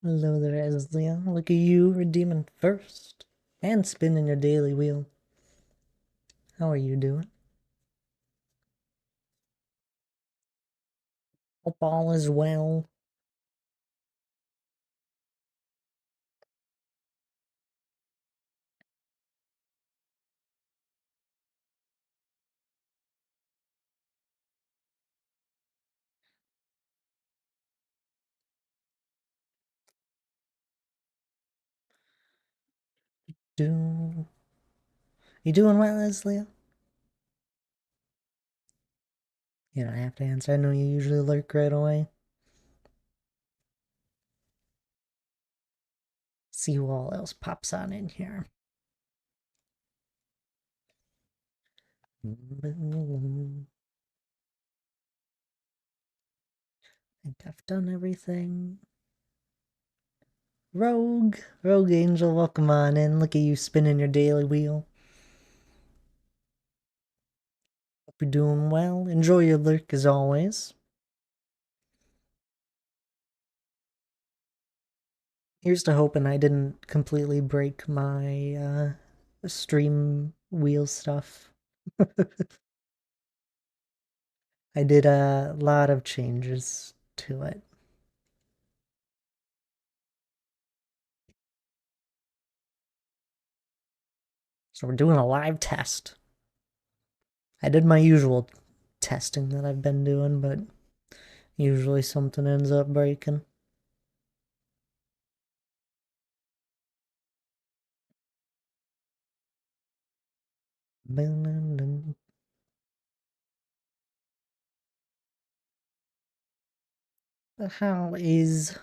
Hello there, Eslia. Look at you redeeming first and spinning your daily wheel. How are you doing? Hope all is well. Do you doing well, Eslia? You don't have to answer. I know you usually lurk right away. See who all else pops on in here. I think I've done everything. Rogue Angel, welcome on in. Look at you spinning your daily wheel. Hope you're doing well. Enjoy your lurk as always. Here's to hoping I didn't completely break my stream wheel stuff. I did a lot of changes to it. So we're doing a live test. I did my usual testing that I've been doing, but usually something ends up breaking. How is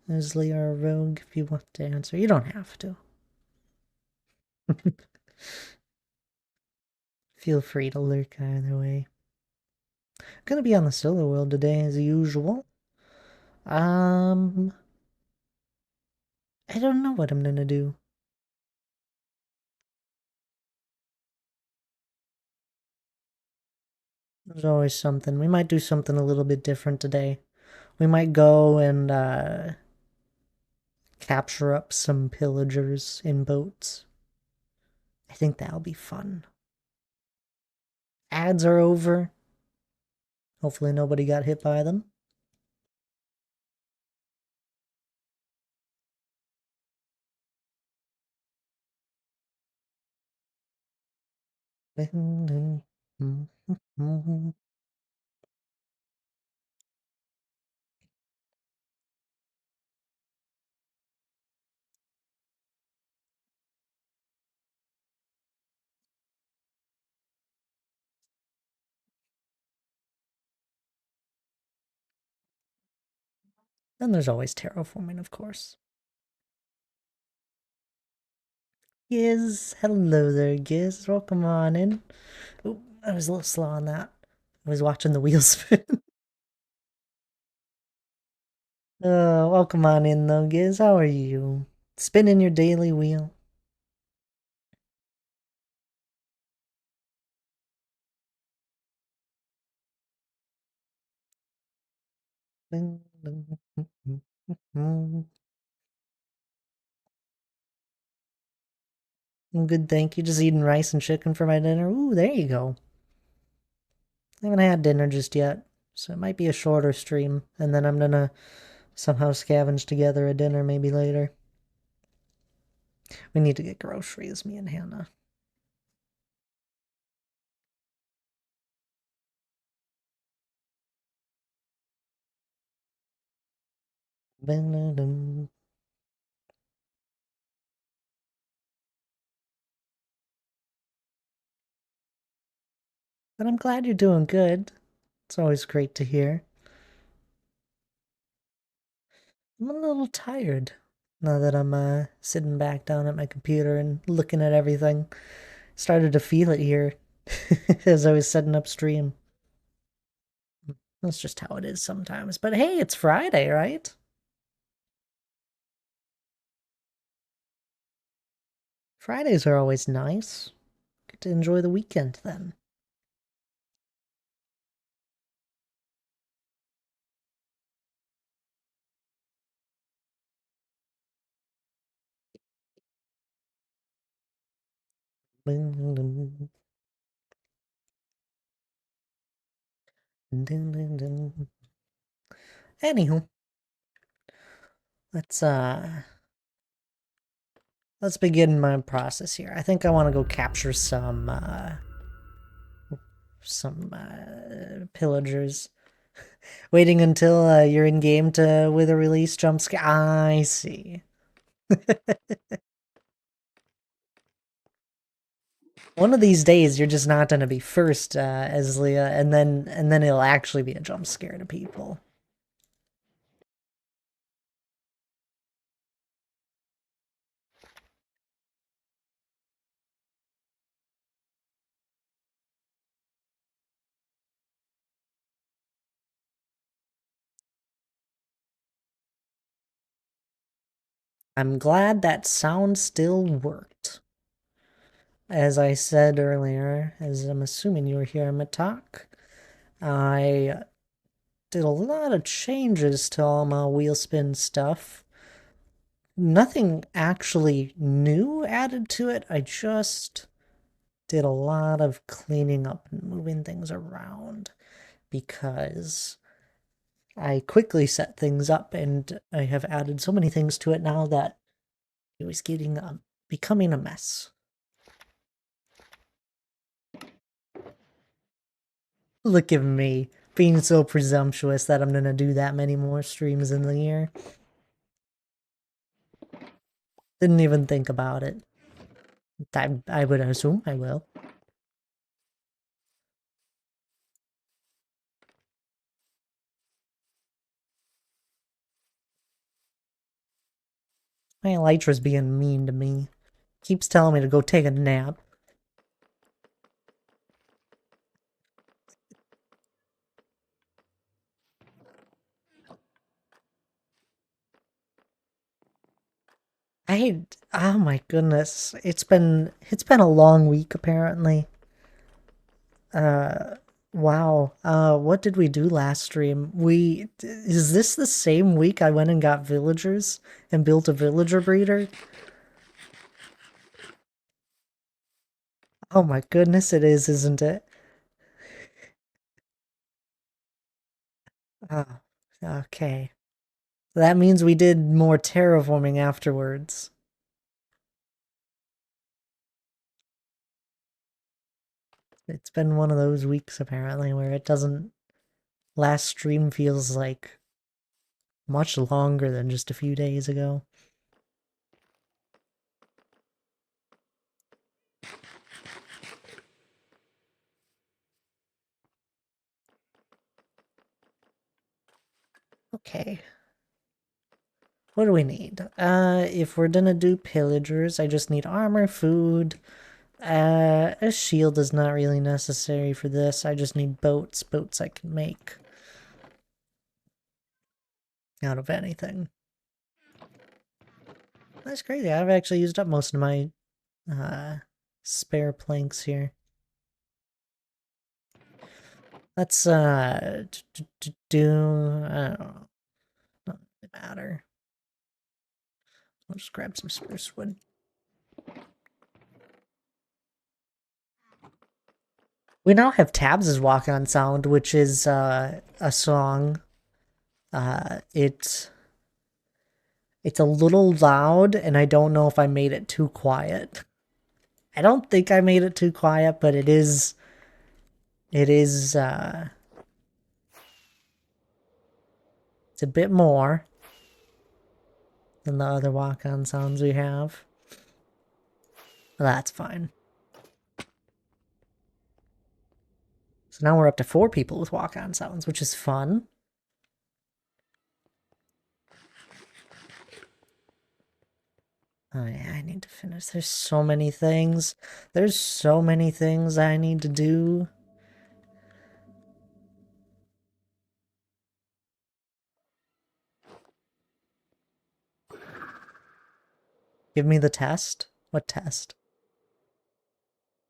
Leah a rogue if you want to answer? You don't have to. Feel free to lurk either way. Gonna be on the solo world today as usual. I don't know what I'm gonna do. There's always something. We might do something a little bit different today. We might go and capture up some pillagers in boats. I think that'll be fun. Ads are over. Hopefully nobody got hit by them. Then there's always terraforming, of course. Giz, hello there, Giz. Welcome on in. Oh, I was a little slow on that. I was watching the wheels spin. Welcome on in though, Giz. How are you? Spinning your daily wheel. Good, thank you. Just eating rice and chicken for my dinner. Ooh, there you go. I haven't had dinner just yet, so it might be a shorter stream, and then I'm gonna somehow scavenge together a dinner maybe later. We need to get groceries, me and Hannah. But I'm glad you're doing good. It's always great to hear. I'm a little tired now that I'm sitting back down at my computer and looking at everything. Started to feel it here as I was setting up stream. That's just how it is sometimes. But hey, it's Friday, right? Fridays are always nice. Get to enjoy the weekend then. Anywho, let's begin my process here. I think I want to go capture some pillagers. Waiting until you're in game to with a release jump scare. I see. One of these days, you're just not gonna be first as Leah, and then it'll actually be a jump scare to people. I'm glad that sound still worked. As I said earlier, as I'm assuming you were here in Matak, I did a lot of changes to all my wheel spin stuff. Nothing actually new added to it. I just did a lot of cleaning up and moving things around because I quickly set things up and I have added so many things to it now that it was becoming a mess. Look at me being so presumptuous that I'm gonna do that many more streams in the year. Didn't even think about it. I would assume I will. My Elytra's being mean to me. Keeps telling me to go take a nap. Oh my goodness. It's been a long week apparently. Wow. What did we do last stream? Is this the same week I went and got villagers and built a villager breeder? Oh my goodness, it is, isn't it? Oh, okay. That means we did more terraforming afterwards. It's been one of those weeks apparently where it doesn't. Last stream feels like much longer than just a few days ago. Okay. What do we need? If we're gonna do pillagers, I just need armor, food. A shield is not really necessary for this. I just need boats. Boats I can make out of anything. That's crazy. I've actually used up most of my spare planks here. Let's do I don't know. Doesn't really matter. I'll just grab some spruce wood. We now have Tabs' Walk On Sound, which is a song. It's a little loud, and I don't know if I made it too quiet. I don't think I made it too quiet, but it is it's a bit more than the other walk-on sounds we have. That's fine. So now we're up to 4 people with walk-on sounds, which is fun. Oh yeah, I need to finish. There's so many things. There's so many things I need to do. Give me the test. What test?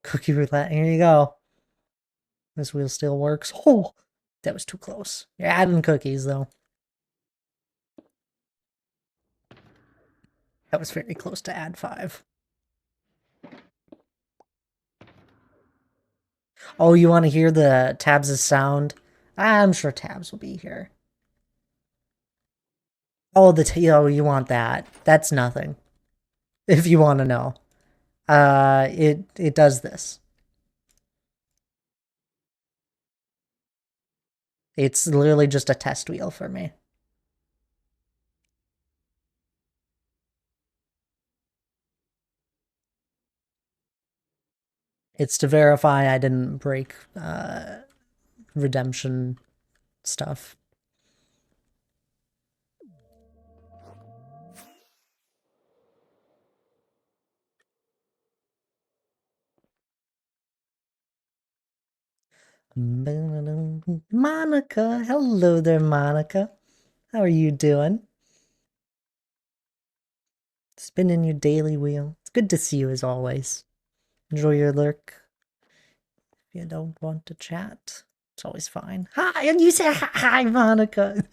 Cookie roulette. Here you go. This wheel still works. Oh, that was too close. You're adding cookies, though. That was very close to add 5. Oh, you want to hear the Tabs' sound? I'm sure Tabs will be here. Oh, oh, you want that? That's nothing. If you want to know, it does this. It's literally just a test wheel for me. It's to verify I didn't break redemption stuff. Monica, hello there, Monica. How are you doing? Spinning your daily wheel. It's good to see you as always. Enjoy your lurk. If you don't want to chat, it's always fine. Hi, and you say hi, Monica.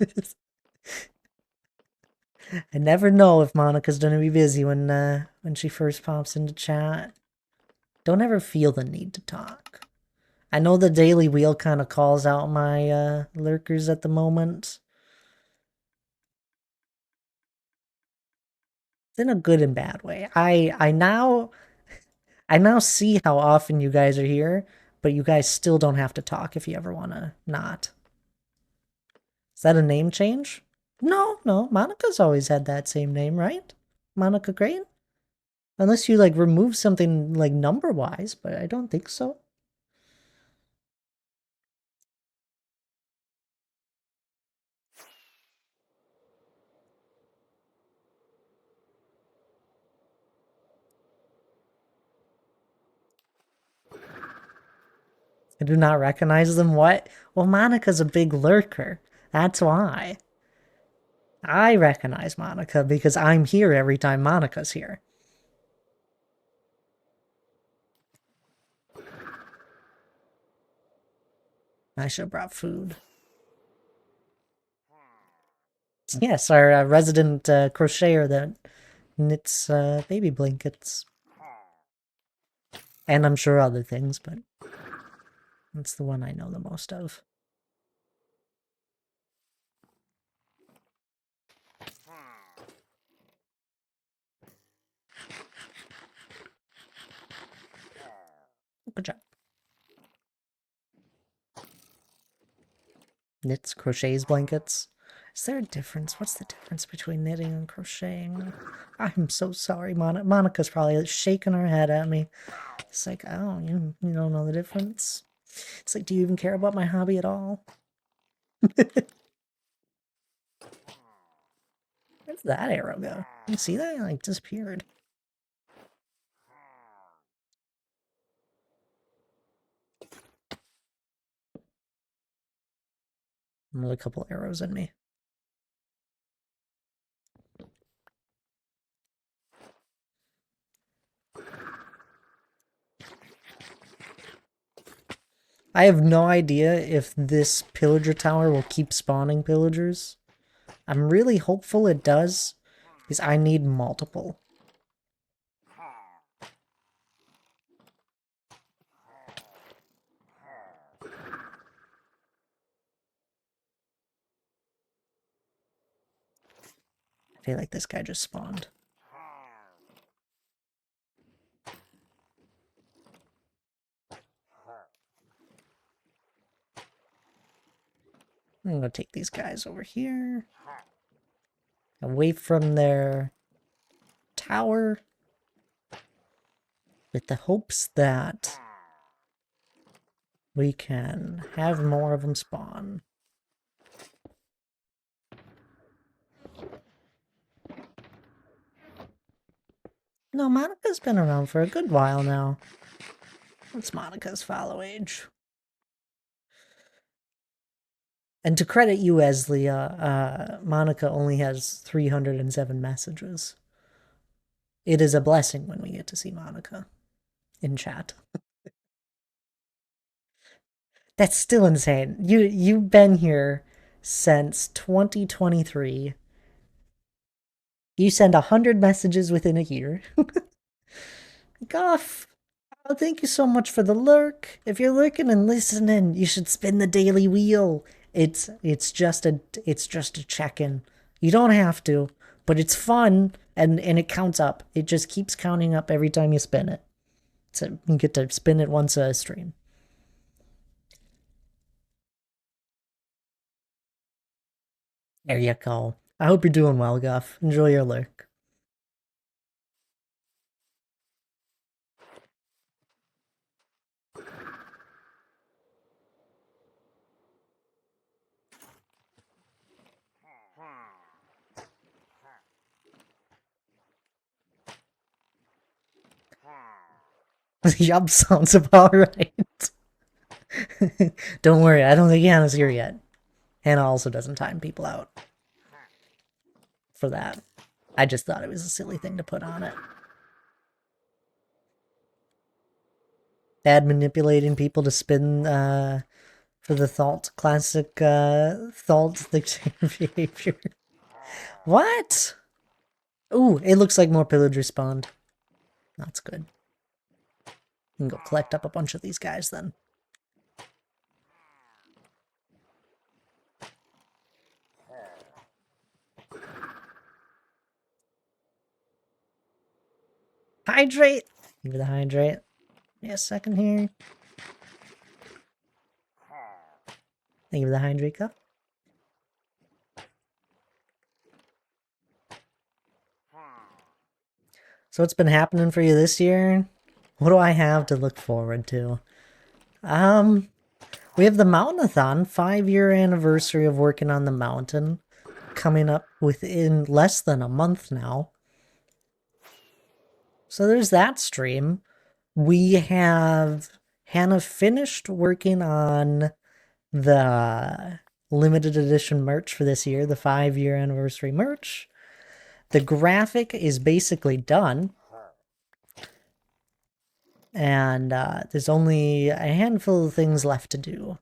I never know if Monica's gonna be busy when she first pops into chat. Don't ever feel the need to talk. I know the daily wheel kind of calls out my lurkers at the moment. It's in a good and bad way. I now see how often you guys are here, but you guys still don't have to talk if you ever want to not. Is that a name change? No, no. Monica's always had that same name, right? Monica Crane? Unless you like remove something like number wise, but I don't think so. I do not recognize them. What? Well, Monica's a big lurker. That's why. I recognize Monica because I'm here every time Monica's here. I should have brought food. Yes, our resident crocheter that knits baby blankets. And I'm sure other things, but that's the one I know the most of. Good job. Knits, crochets blankets. Is there a difference? What's the difference between knitting and crocheting? I'm so sorry, Monica's probably shaking her head at me. It's like, oh, you don't know the difference? It's like, do you even care about my hobby at all? Where'd that arrow go? You see that? It like disappeared. Another couple arrows in me. I have no idea if this pillager tower will keep spawning pillagers. I'm really hopeful it does, because I need multiple. I feel like this guy just spawned. I'm gonna take these guys over here. Away from their tower. With the hopes that we can have more of them spawn. No, Monica's been around for a good while now. What's Monica's follow age? And to credit you, Eslia, Monica only has 307 messages. It is a blessing when we get to see Monica in chat. That's still insane. You've been here since 2023. You send 100 messages within a year. Goff. Oh, thank you so much for the lurk. If you're lurking and listening, you should spin the daily wheel. It's just a check-in. You don't have to, but it's fun and it counts up. It just keeps counting up every time you spin it. So you get to spin it once a stream. There you go. I hope you're doing well, Guff. Enjoy your lurk. Yup, sounds about right. Don't worry, I don't think Hannah's here yet. Hannah also doesn't time people out for that. I just thought it was a silly thing to put on it. Bad manipulating people to spin for the Thalt classic Thalt dictator behavior. What? Ooh, it looks like more pillagers spawned. That's good. We can go collect up a bunch of these guys then. Hydrate! Give me the hydrate. Yeah, a second here. Thank you for the hydrate cup. So what's been happening for you this year? What do I have to look forward to? We have the Mountainathon, 5-year anniversary of working on the mountain, coming up within less than a month now. So there's that stream. We have Hannah finished working on the limited edition merch for this year, the 5-year anniversary merch. The graphic is basically done. And there's only a handful of things left to do,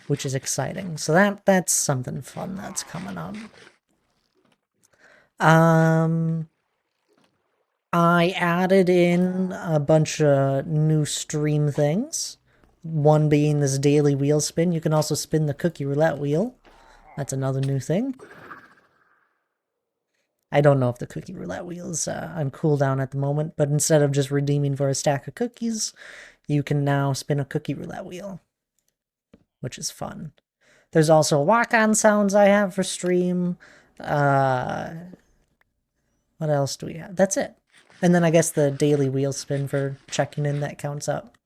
which is exciting. So that's something fun that's coming up. I added in a bunch of new stream things. One being this daily wheel spin. You can also spin the cookie roulette wheel. That's another new thing. I don't know if the cookie roulette wheel is on cooldown at the moment, but instead of just redeeming for a stack of cookies, you can now spin a cookie roulette wheel, which is fun. There's also walk-on sounds I have for stream. What else do we have? That's it. And then I guess the daily wheel spin for checking in that counts up.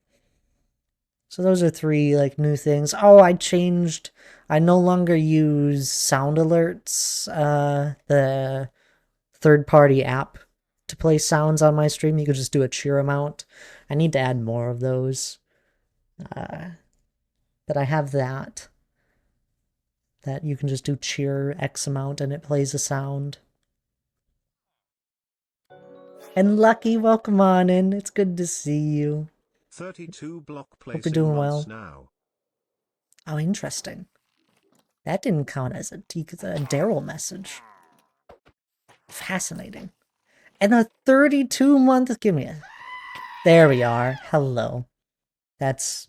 So those are 3 like new things. Oh, I no longer use sound alerts, the third-party app to play sounds on my stream. You could just do a cheer amount. I need to add more of those. But I have that you can just do cheer X amount and it plays a sound. And Lucky, welcome on in. It's good to see you. 32 block Hope you're doing well. now. Oh, interesting. That didn't count as a Daryl message. Fascinating. And a 32-month... Give me a... There we are. Hello. That's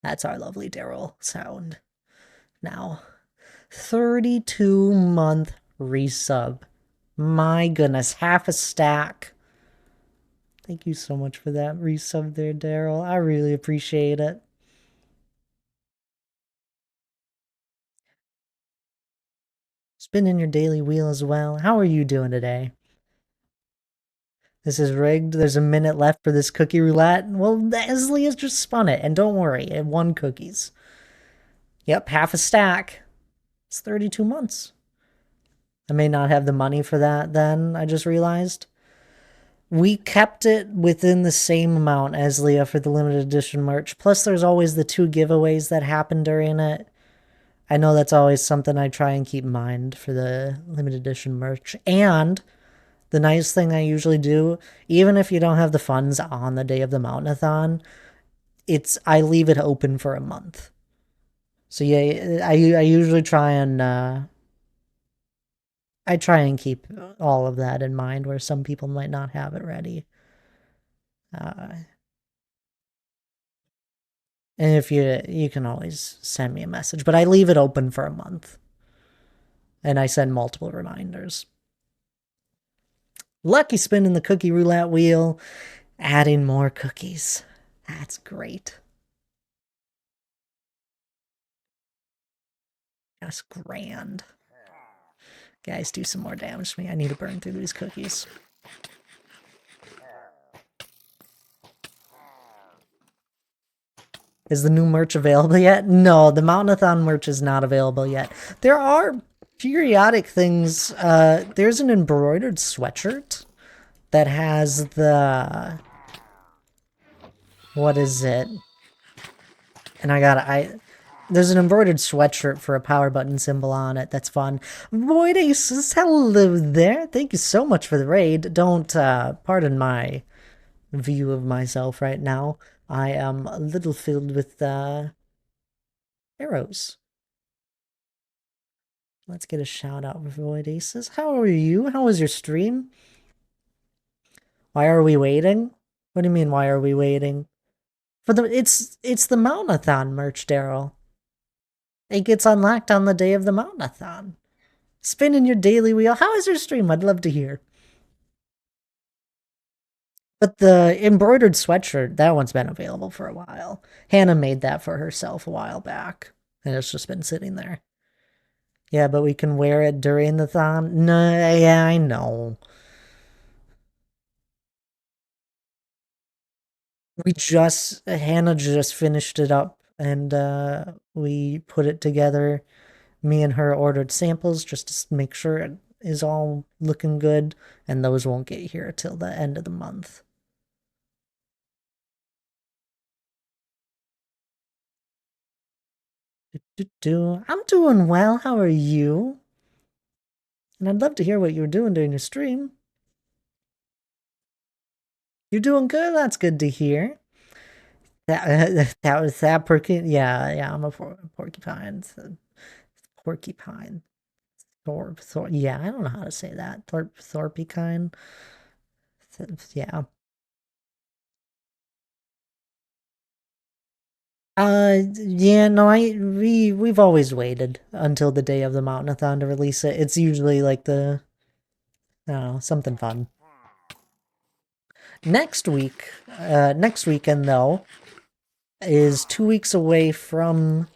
our lovely Daryl sound. Now, 32-month resub. My goodness, half a stack. Thank you so much for that resub there, Daryl. I really appreciate it. Spinning your daily wheel as well. How are you doing today? This is rigged. There's a minute left for this cookie roulette. Well, Leslie has just spun it. And don't worry, it won cookies. Yep, half a stack. It's 32 months. I may not have the money for that then, I just realized. We kept it within the same amount as Leah for the limited edition merch. Plus, there's always the 2 giveaways that happen during it. I know that's always something I try and keep in mind for the limited edition merch. And the nice thing I usually do, even if you don't have the funds on the day of the Mountainathon, I leave it open for a month. So yeah, I usually try and I try and keep all of that in mind where some people might not have it ready. And if you can always send me a message, but I leave it open for a month. And I send multiple reminders. Lucky spinning the cookie roulette wheel, adding more cookies. That's great. That's grand. Guys, do some more damage to me. I need to burn through these cookies. Is the new merch available yet? No, the Mountainathon merch is not available yet. There are periodic things. There's an embroidered sweatshirt that has the... What is it? And there's an embroidered sweatshirt for a power button symbol on it. That's fun. Void Aces, hello there. Thank you so much for the raid. Don't, pardon my view of myself right now. I am a little filled with, arrows. Let's get a shout out for Void Aces. How are you? How was your stream? Why are we waiting? What do you mean, why are we waiting? It's the Mountainathon merch, Daryl. It gets unlocked on the day of the Mountainathon. Spinning your daily wheel. How is your stream? I'd love to hear. But the embroidered sweatshirt, that one's been available for a while. Hannah made that for herself a while back, and it's just been sitting there. Yeah, but we can wear it during the thon. No, yeah, I know. Hannah just finished it up, and we put it together. Me and her ordered samples just to make sure it is all looking good, and those won't get here till the end of the month. I'm doing well. How are you? And I'd love to hear what you were doing during your stream. You're doing good. That's good to hear. That was that porcupine. Yeah. I'm a porcupine. Porcupine. Thorpe. Yeah, I don't know how to say that. Thorpekine. Yeah. Yeah, no, we've always waited until the day of the Mountainathon to release it. It's usually like I don't know, something fun. Next weekend though, is 2 weeks away from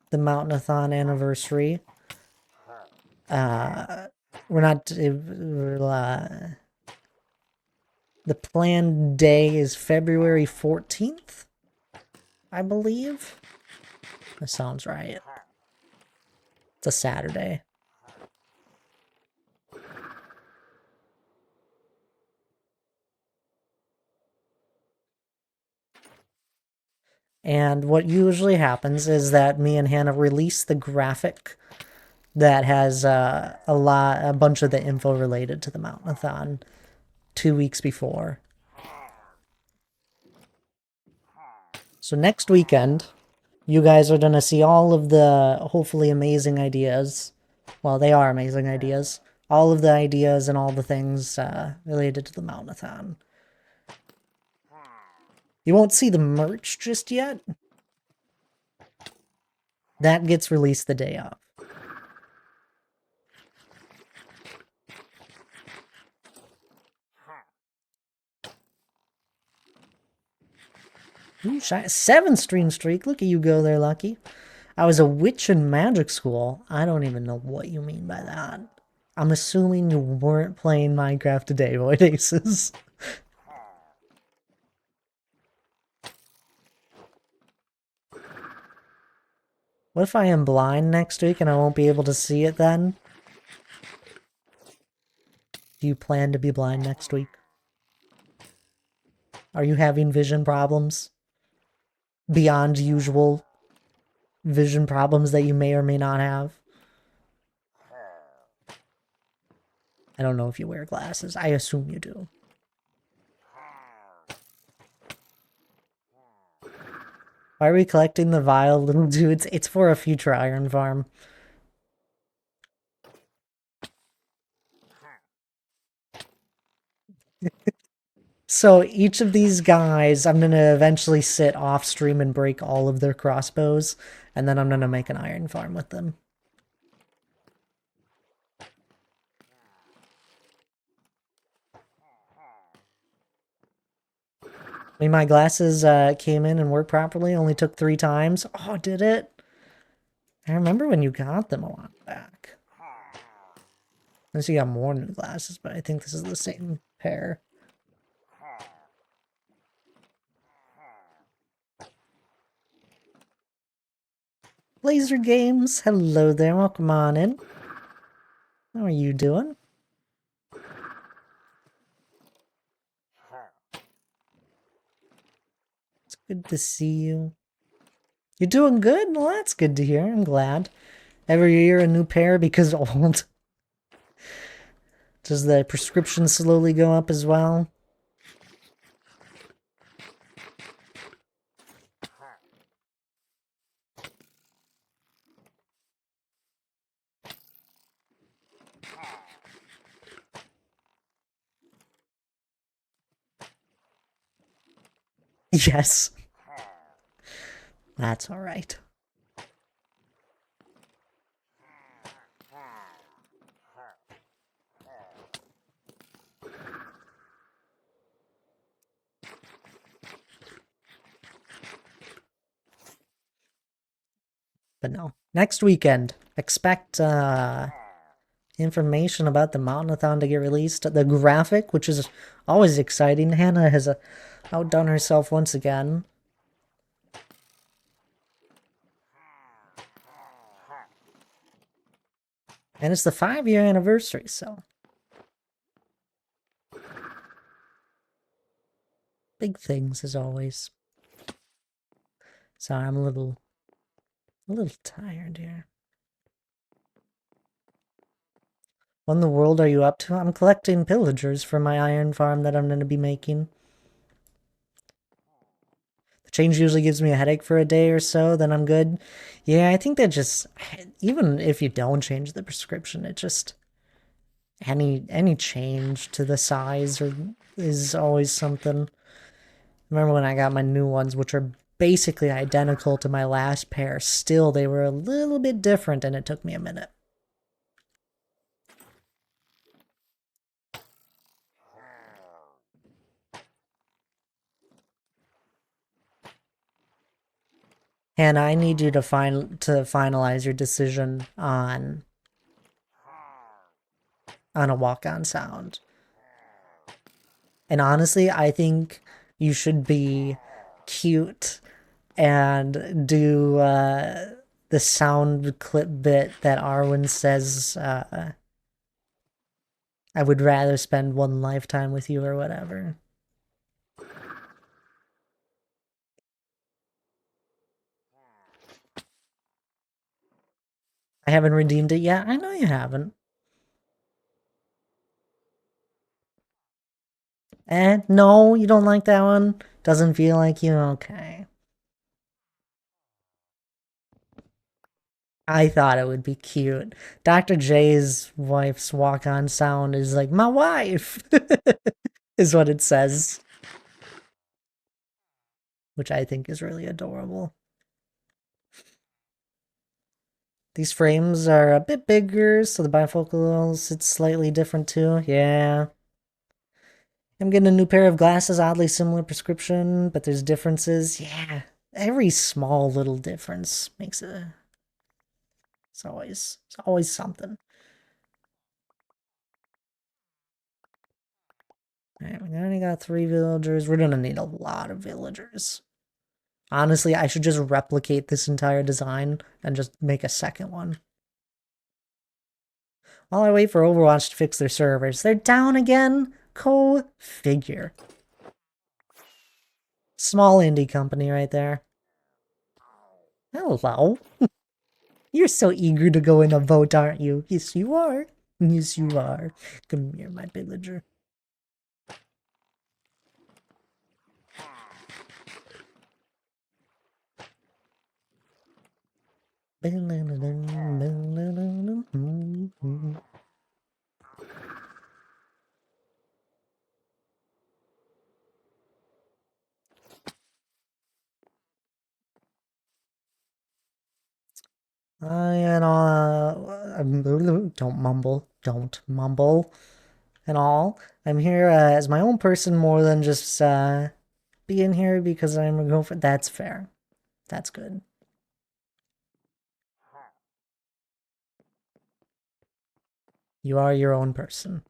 the Mountainathon anniversary. We're not, the planned day is February 14th, I believe. That sounds right. It's a Saturday. And what usually happens is that me and Hannah release the graphic that has a bunch of the info related to the Mountainathon 2 weeks before. So next weekend, you guys are going to see all of the hopefully amazing ideas. Well, they are amazing ideas. All of the ideas and all the things related to the Mountainathon. You won't see the merch just yet. That gets released the day of. Ooh, 7 stream streak. Look at you go there, Lucky. I was a witch in magic school. I don't even know what you mean by that. I'm assuming you weren't playing Minecraft today, Void Aces. What if I am blind next week and I won't be able to see it then? Do you plan to be blind next week? Are you having vision problems? Beyond usual vision problems that you may or may not have? I don't know if you wear glasses. I assume you do. Why are we collecting the vile little dudes? It's for a future iron farm. So each of these guys, I'm gonna eventually sit off stream and break all of their crossbows, and then I'm gonna make an iron farm with them. I mean, my glasses came in and worked properly, only took 3 times. Oh, did it? I remember when you got them a while back. Unless you got more new glasses, but I think this is the same pair. Laser Games, hello there, welcome on in. How are you doing? It's good to see you. You're doing good? Well, that's good to hear. I'm glad. Every year a new pair because old. Does the prescription slowly go up as well? Yes. That's alright. But no. Next weekend, expect information about the Mountainathon to get released. The graphic, which is always exciting. Hannah has outdone herself once again. And it's the 5-year anniversary, so. Big things, as always. Sorry, I'm a little tired here. What in the world are you up to? I'm collecting pillagers for my iron farm that I'm going to be making. The change usually gives me a headache for a day or so, then I'm good. Yeah, I think that just, even if you don't change the prescription, it just, any change to the size is always something. Remember when I got my new ones, which are basically identical to my last pair, still they were a little bit different and it took me a minute. And I need you to finalize your decision on a walk-on sound. And honestly, I think you should be cute and do the sound clip bit that Arwen says, I would rather spend one lifetime with you or whatever. I haven't redeemed it yet. I know you haven't. No, you don't like that one? Doesn't feel like you? Okay. I thought it would be cute. Dr. J's wife's walk-on sound is like, my wife! is what it says. Which I think is really adorable. These frames are a bit bigger, so the bifocal sits slightly different too. Yeah. I'm getting a new pair of glasses, oddly similar prescription, but there's differences. Yeah. Every small little difference makes it... It's always something. Alright, we only got 3 villagers. We're gonna need a lot of villagers. Honestly, I should just replicate this entire design and just make a second one. While I wait for Overwatch to fix their servers. They're down again? Figure. Small indie company right there. Hello. You're so eager to go in a vote, aren't you? Yes, you are. Yes, you are. Come here, my villager. And don't mumble. Don't mumble. And all. I'm here as my own person more than just being here because I'm a girlfriend. That's fair. That's good. You are your own person.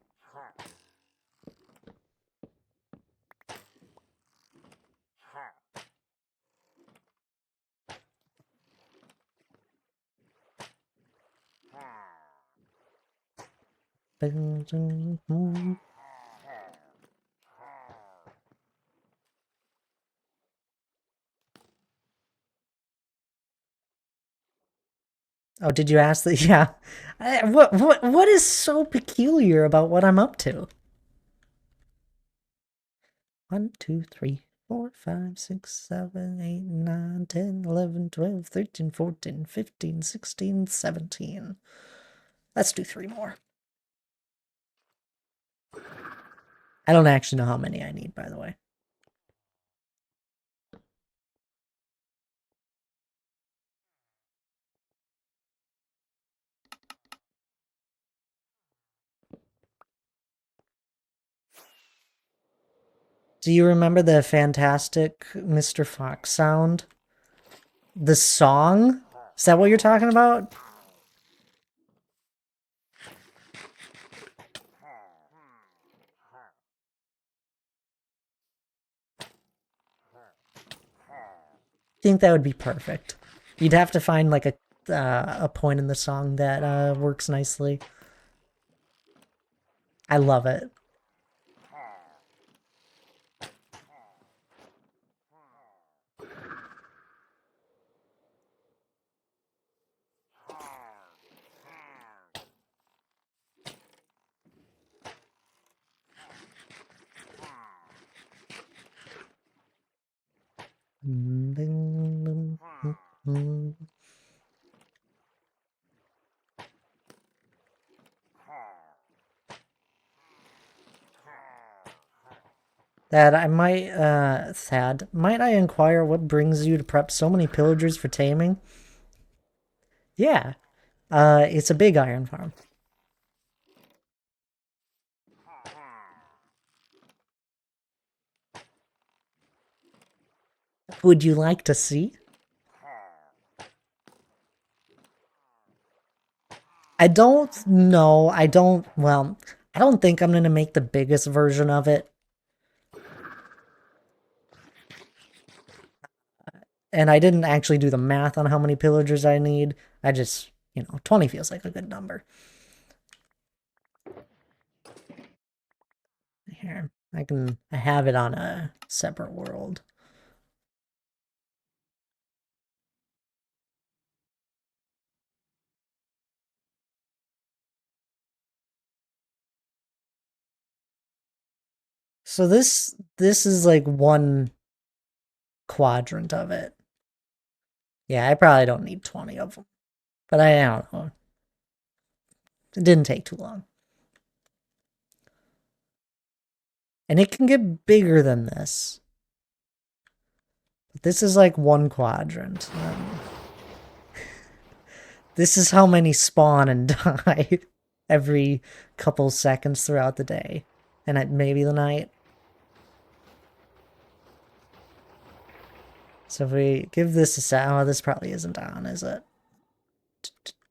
Oh, did you ask that? Yeah. What is so peculiar about what I'm up to? 1, 2, 3, 4, 5, 6, 7, 8, 9, 10, 11, 12, 13, 14, 15, 16, 17. Let's do 3 more. I don't actually know how many I need, by the way. Do you remember the fantastic Mr. Fox sound? The song? Is that what you're talking about? I think that would be perfect. You'd have to find like a point in the song that works nicely. I love it. Thad, I might, Thad, might I inquire what brings you to prep so many pillagers for taming? Yeah, it's a big iron farm. Would you like to see? I don't know. Well, I don't think I'm going to make the biggest version of it. And I didn't actually do the math on how many pillagers I need. I just, 20 feels like a good number. Here, I have it on a separate world. So this is like one quadrant of it. Yeah, I probably don't need 20 of them. But I don't know. It didn't take too long. And it can get bigger than this. But this is like one quadrant. This is how many spawn and die every couple seconds throughout the day. And at maybe the night. So if we give this a set, oh, this probably isn't on, is it?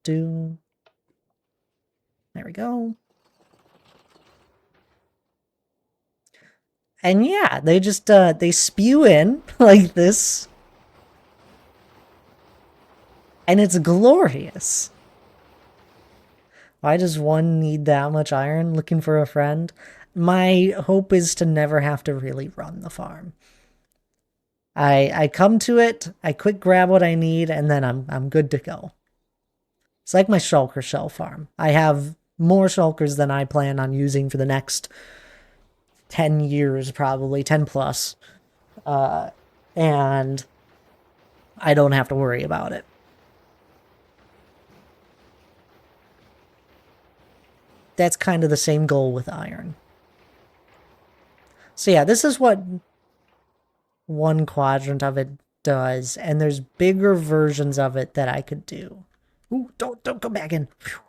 There we go. And yeah, they just, they spew in like this. And it's glorious. Why does one need that much iron? Looking for a friend? My hope is to never have to really run the farm. I come to it, I quick grab what I need, and then I'm good to go. It's like my shulker shell farm. I have more shulkers than I plan on using for the next 10 years, probably 10 plus. And I don't have to worry about it. That's kind of the same goal with iron. So yeah, this is what one quadrant of it does, and there's bigger versions of it that I could do. Ooh, don't go back in. Phew.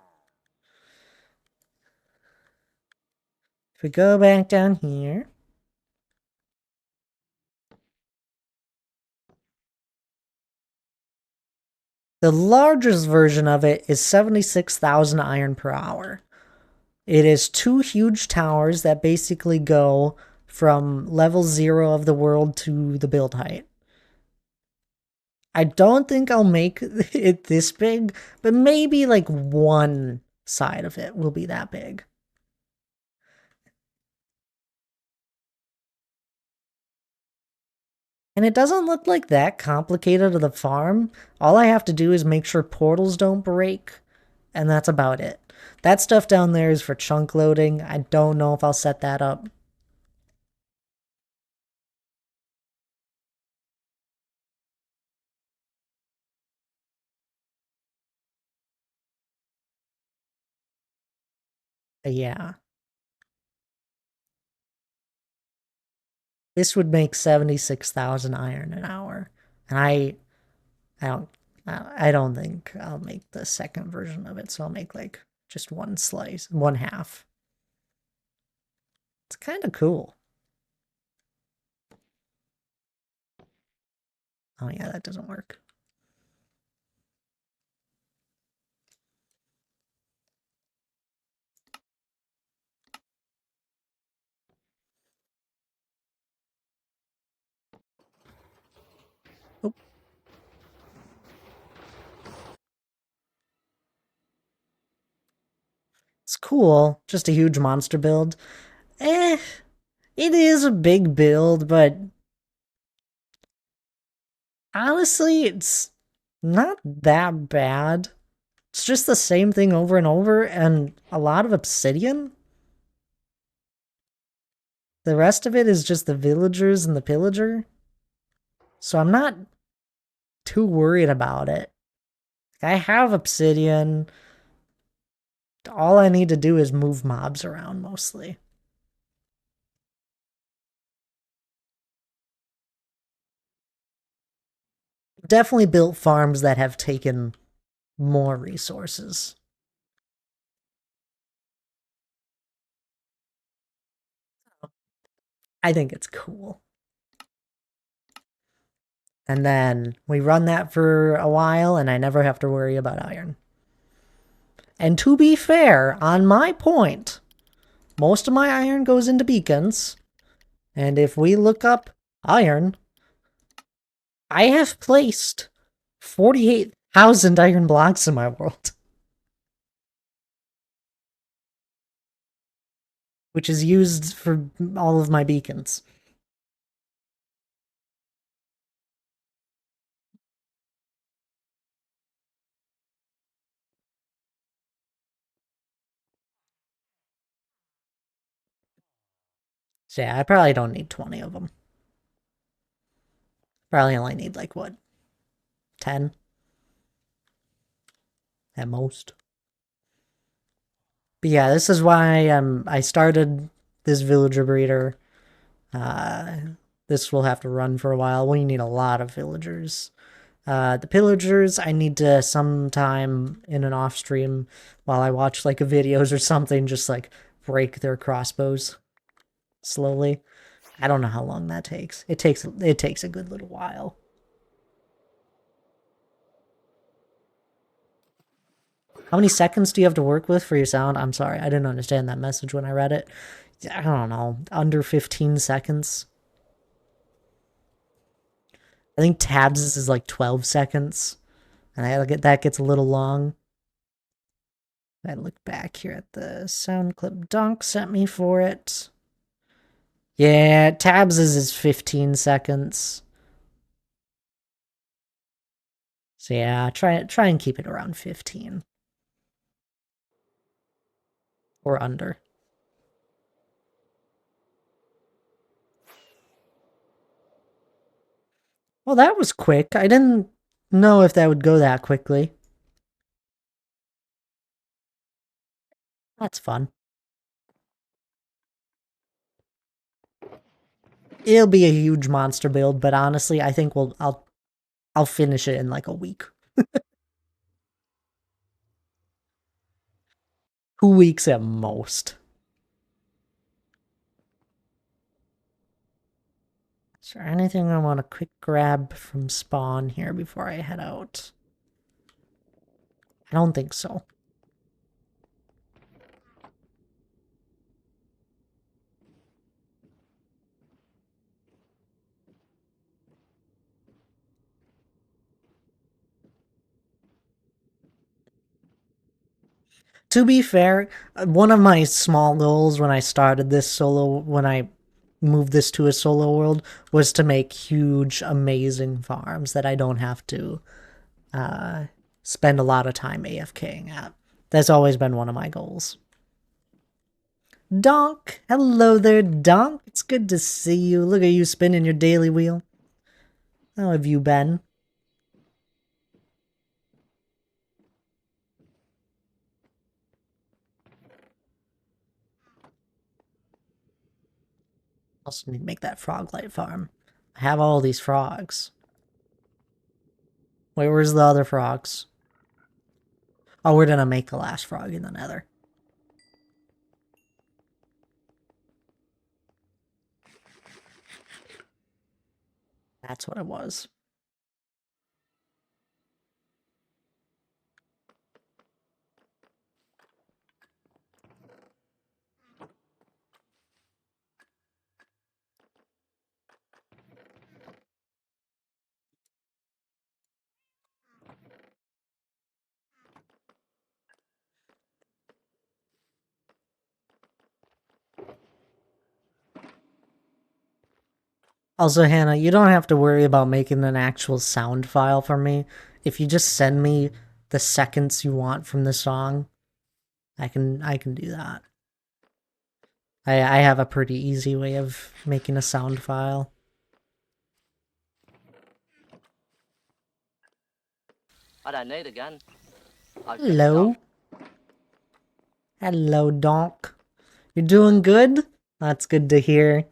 If we go back down here. The largest version of it is 76,000 iron per hour. It is two huge towers that basically go from level 0 of the world to the build height. I don't think I'll make it this big, but maybe like one side of it will be that big. And it doesn't look like that complicated of the farm. All I have to do is make sure portals don't break, and that's about it. That stuff down there is for chunk loading. I don't know if I'll set that up. Yeah. This would make 76,000 iron an hour. And I don't I don't think I'll make the second version of it, so I'll make like just one slice, one half. It's kind of cool. Oh yeah, that doesn't work. Oh. It's cool. Just a huge monster build. Eh, it is a big build, but honestly, it's not that bad. It's just the same thing over and over, and a lot of obsidian. The rest of it is just the villagers and the pillager. So I'm not too worried about it. I have obsidian. All I need to do is move mobs around mostly. Definitely built farms that have taken more resources. I think it's cool. And then we run that for a while, and I never have to worry about iron. And to be fair, on my point, most of my iron goes into beacons. And if we look up iron, I have placed 48,000 iron blocks in my world. Which is used for all of my beacons. So yeah, I probably don't need 20 of them. Probably only need like what? 10 at most. But yeah, this is why I started this villager breeder. Uh, this will have to run for a while. We need a lot of villagers. The pillagers, I need to sometime in an off stream while I watch like videos or something, just like break their crossbows slowly. I don't know how long that takes. It takes a good little while. How many seconds do you have to work with for your sound? I'm sorry, I didn't understand that message when I read it. I don't know, under 15 seconds. I think tabs is like 12 seconds, and that gets a little long. I look back here at the sound clip Donk sent me for it. Yeah, tabs is 15 seconds. So yeah, try and keep it around 15 or under. Well, that was quick. I didn't know if that would go that quickly. That's fun. It'll be a huge monster build, but honestly, I think I'll finish it in like a week. weeks at most. Is there anything I want to quick grab from spawn here before I head out? I don't think so. To be fair, one of my small goals when I started this solo, when I moved this to a solo world, was to make huge, amazing farms that I don't have to spend a lot of time AFKing at. That's always been one of my goals. Donk! Hello there, Donk! It's good to see you. Look at you spinning your daily wheel. How have you been? Also need to make that frog light farm. I have all these frogs. Wait, where's the other frogs? Oh, we're gonna make the last frog in the nether. That's what it was. Also, Hannah, you don't have to worry about making an actual sound file for me. If you just send me the seconds you want from the song, I can do that. I have a pretty easy way of making a sound file. I don't need a gun. Hello. Hello, Donk. You're doing good? That's good to hear.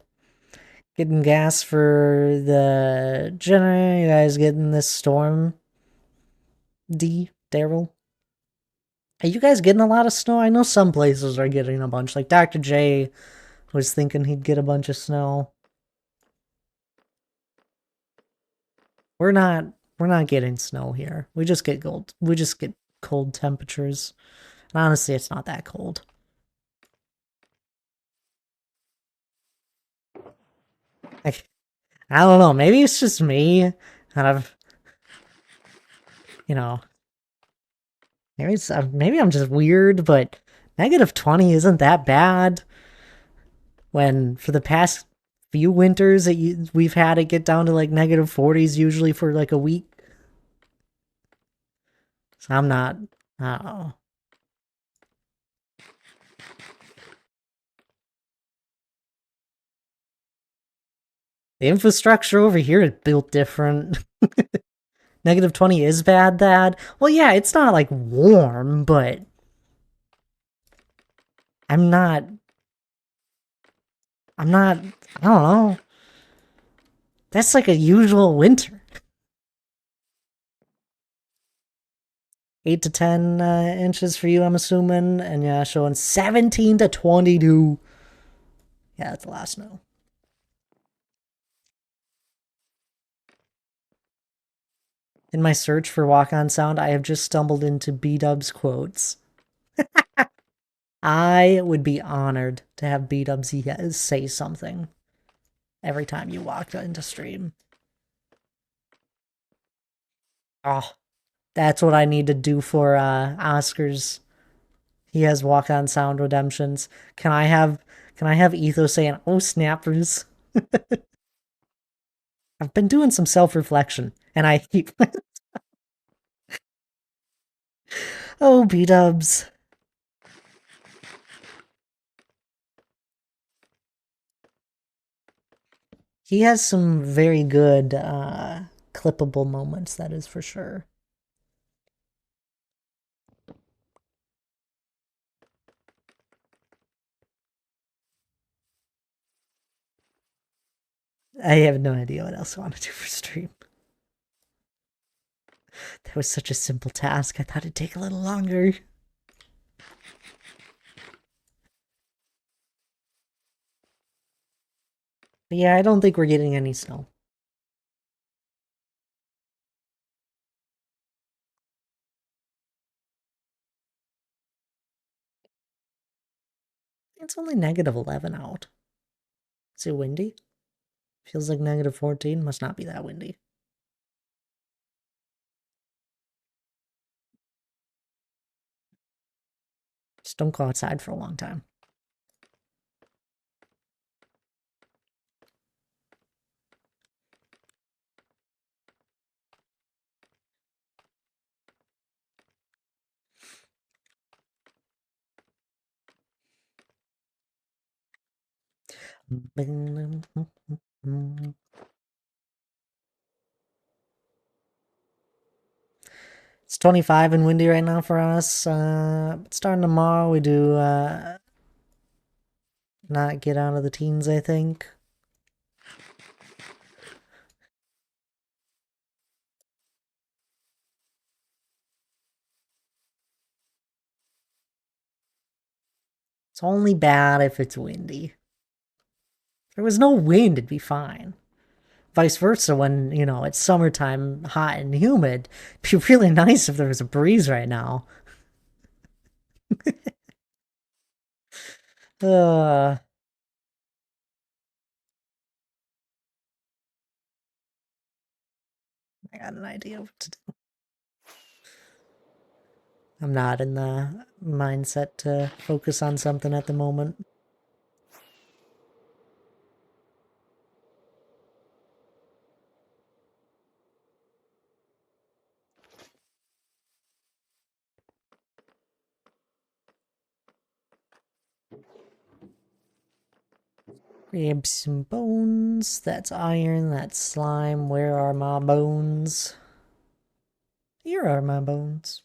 Getting gas for the generator. You guys getting this storm? Daryl? Are you guys getting a lot of snow? I know some places are getting a bunch. Like Dr. J was thinking he'd get a bunch of snow. We're not getting snow here. We just get cold temperatures. And honestly, it's not that cold. Like, I don't know, maybe it's just me, and I've, you know, maybe I'm just weird, but -20 isn't that bad. When for the past few winters we've had it get down to like -40s usually for like a week. So I'm not, I don't know. The infrastructure over here is built different. -20 is bad. Well, yeah, it's not like warm, but I'm not, I don't know. That's like a usual winter. 8 to 10 inches for you, I'm assuming. And yeah, showing 17 to 22. Yeah, that's a lot of snow. In my search for Walk On Sound, I have just stumbled into B-Dub's quotes. I would be honored to have B-Dubs say something every time you walk into stream. Oh, that's what I need to do for Oscars. He has Walk On Sound redemptions. Can I have Etho saying, "Oh snappers"? I've been doing some self-reflection, and I keep. Oh, B-Dubs. He has some very good clippable moments, that is for sure. I have no idea what else I want to do for stream. That was such a simple task. I thought it'd take a little longer. But yeah, I don't think we're getting any snow. It's only -11 out. Is it windy? Feels like -14. Must not be that windy. Just don't go outside for a long time. It's 25 and windy right now for us. Starting tomorrow, we do not get out of the teens, I think. It's only bad if it's windy. If there was no wind, it'd be fine. Vice versa, when, you know, it's summertime, hot and humid, it'd be really nice if there was a breeze right now. I got an idea what to do. I'm not in the mindset to focus on something at the moment. Grab some bones. That's iron. That's slime. Where are my bones? Here are my bones.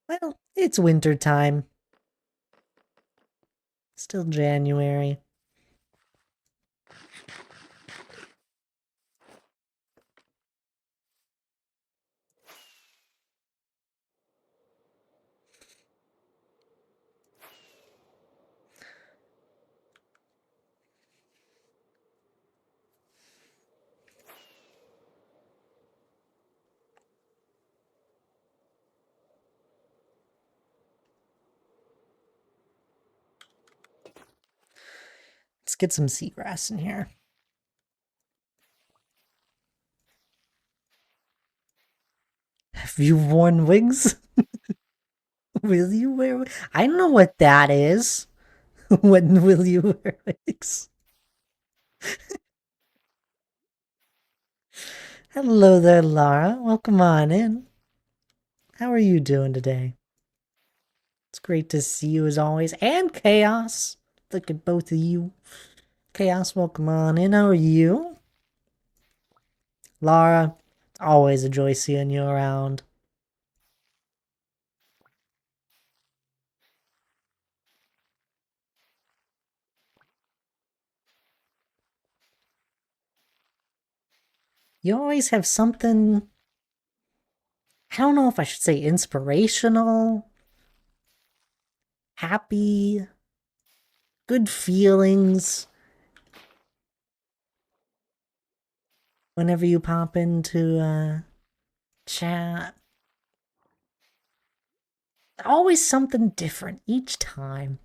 Well, it's winter time. Still January. Let's get some seagrass in here. Have you worn wigs? Will you wear? I don't know what that is. When will you wear wigs? Hello there, Lara. Welcome on in. How are you doing today? It's great to see you as always. And Chaos. Look at both of you. Chaos, welcome on in. How are you? Lara, it's always a joy seeing you around. You always have something, I don't know if I should say inspirational, happy, good feelings whenever you pop into chat. Always something different each time.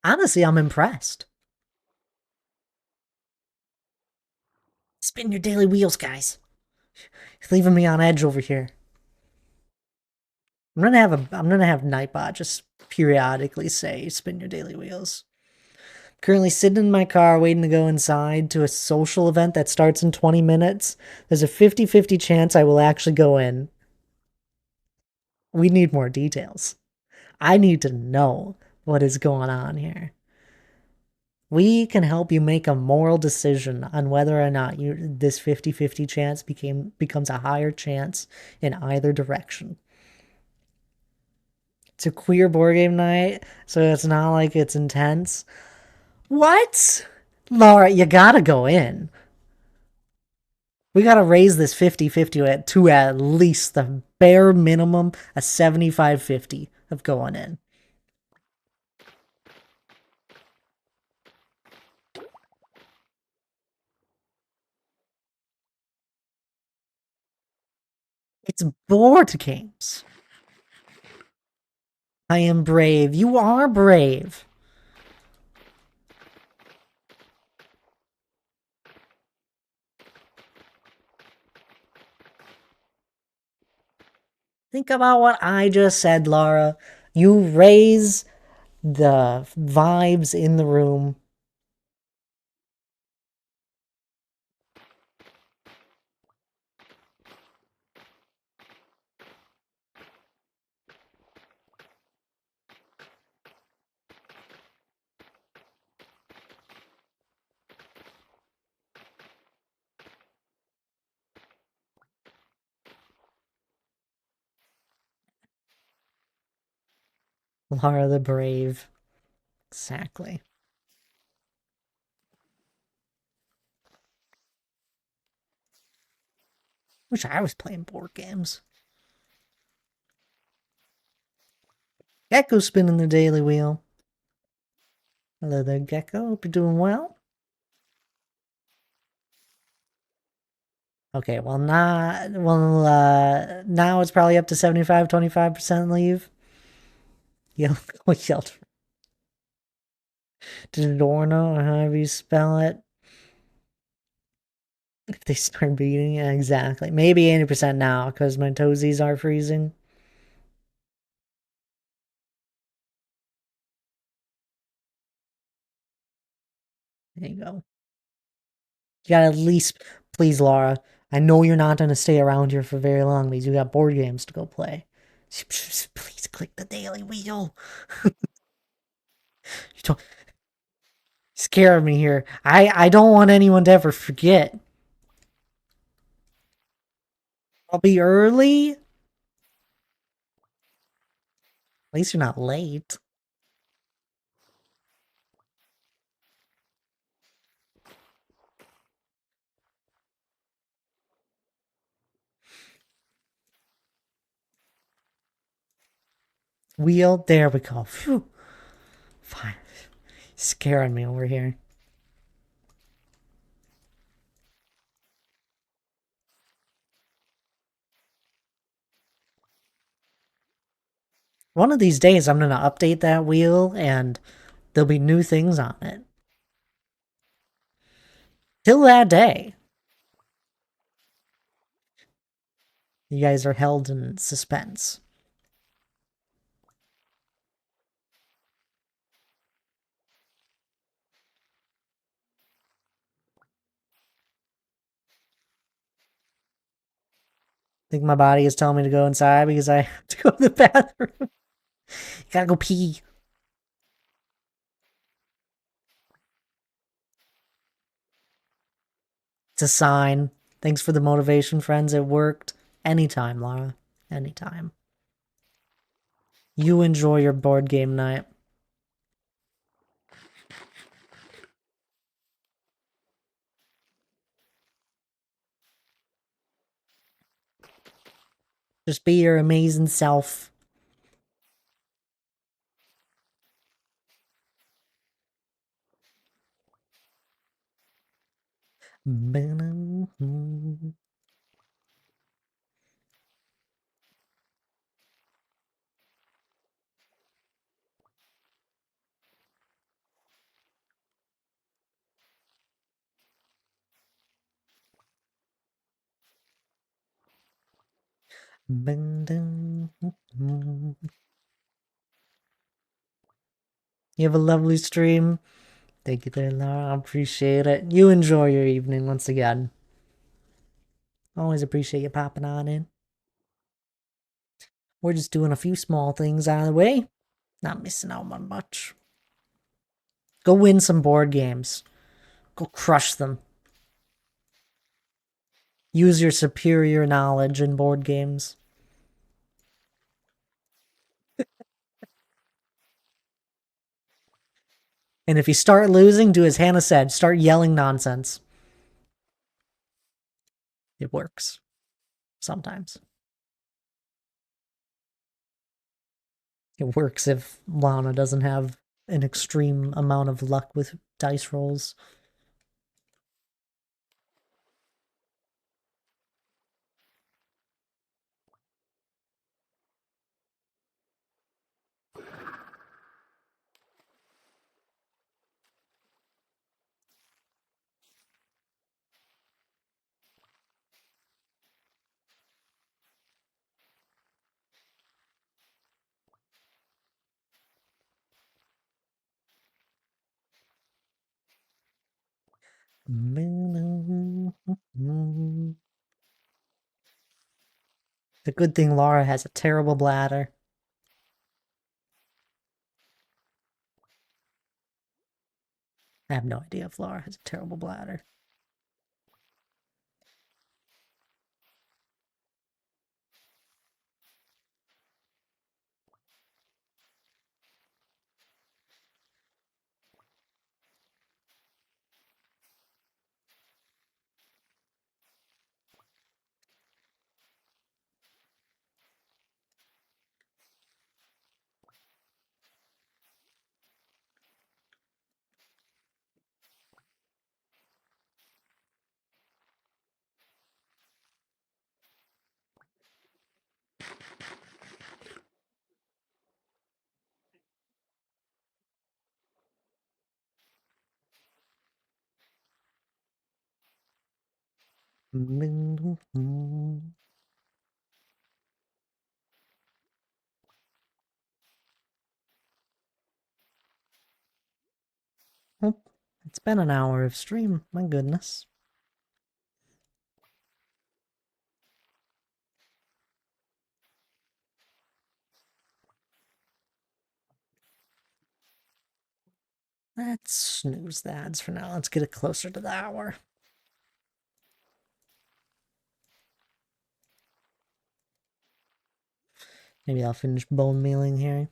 Honestly, I'm impressed. Spin your daily wheels, guys. You're leaving me on edge over here. I'm gonna have Nightbot just periodically say spin your daily wheels. Currently sitting in my car waiting to go inside to a social event that starts in 20 minutes. There's a 50-50 chance I will actually go in. We need more details. I need to know what is going on here. We can help you make a moral decision on whether or not this 50-50 chance becomes a higher chance in either direction. It's a queer board game night, so it's not like it's intense. What? Laura, you gotta go in. We gotta raise this 50-50 to at least the bare minimum a 75-50 of going in. It's board games. I am brave. You are brave. Think about what I just said, Laura. You raise the vibes in the room. Laura the Brave. Exactly. Wish I was playing board games. Gecko spinning the daily wheel. Hello there, Gecko. Hope you're doing well. Okay, well, now it's probably up to 75-25% leave. Yell, yelled. Didorno, or however you spell it. If they start beating it, exactly. Maybe 80% now, because my toesies are freezing. There you go. You gotta at least, please, Laura. I know you're not gonna stay around here for very long because you got board games to go play. Please click the daily wheel. You don't scare me here. I don't want anyone to ever forget. I'll be early. At least you're not late. Wheel. There we go. Phew. Fine. Scaring me over here. One of these days, I'm gonna update that wheel, and there'll be new things on it. Till that day, you guys are held in suspense. I think my body is telling me to go inside because I have to go to the bathroom. Gotta go pee. It's a sign. Thanks for the motivation, friends. It worked. Anytime, Laura. Anytime. You enjoy your board game night. Just be your amazing self. You have a lovely stream. Thank you there, Laura. I appreciate it. You enjoy your evening once again. Always appreciate you popping on in. We're just doing a few small things out of the way. Not missing out on much. Go win some board games. Go crush them. Use your superior knowledge in board games. And if you start losing, do as Hannah said, start yelling nonsense. It works. Sometimes. It works if Lana doesn't have an extreme amount of luck with dice rolls. The good thing Laura has a terrible bladder. I have no idea if Laura has a terrible bladder. Oh, it's been an hour of stream. My goodness. Let's snooze the ads for now. Let's get it closer to the hour. Maybe I'll finish bone mealing here.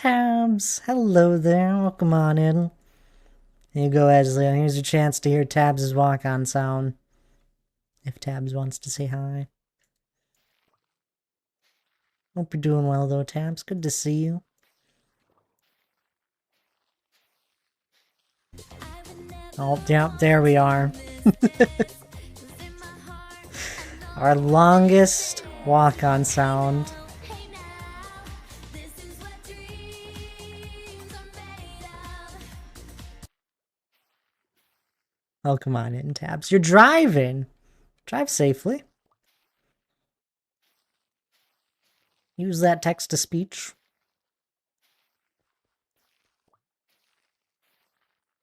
Tabs, hello there. Welcome on in. Here you go, Esley. Here's your chance to hear Tabs' walk-on sound. If Tabs wants to say hi. Hope you're doing well, though, Tabs. Good to see you. Oh, yeah, there we are. Our longest walk-on sound. Oh, come on in, Tabs. You're driving. Drive safely. Use that text-to-speech.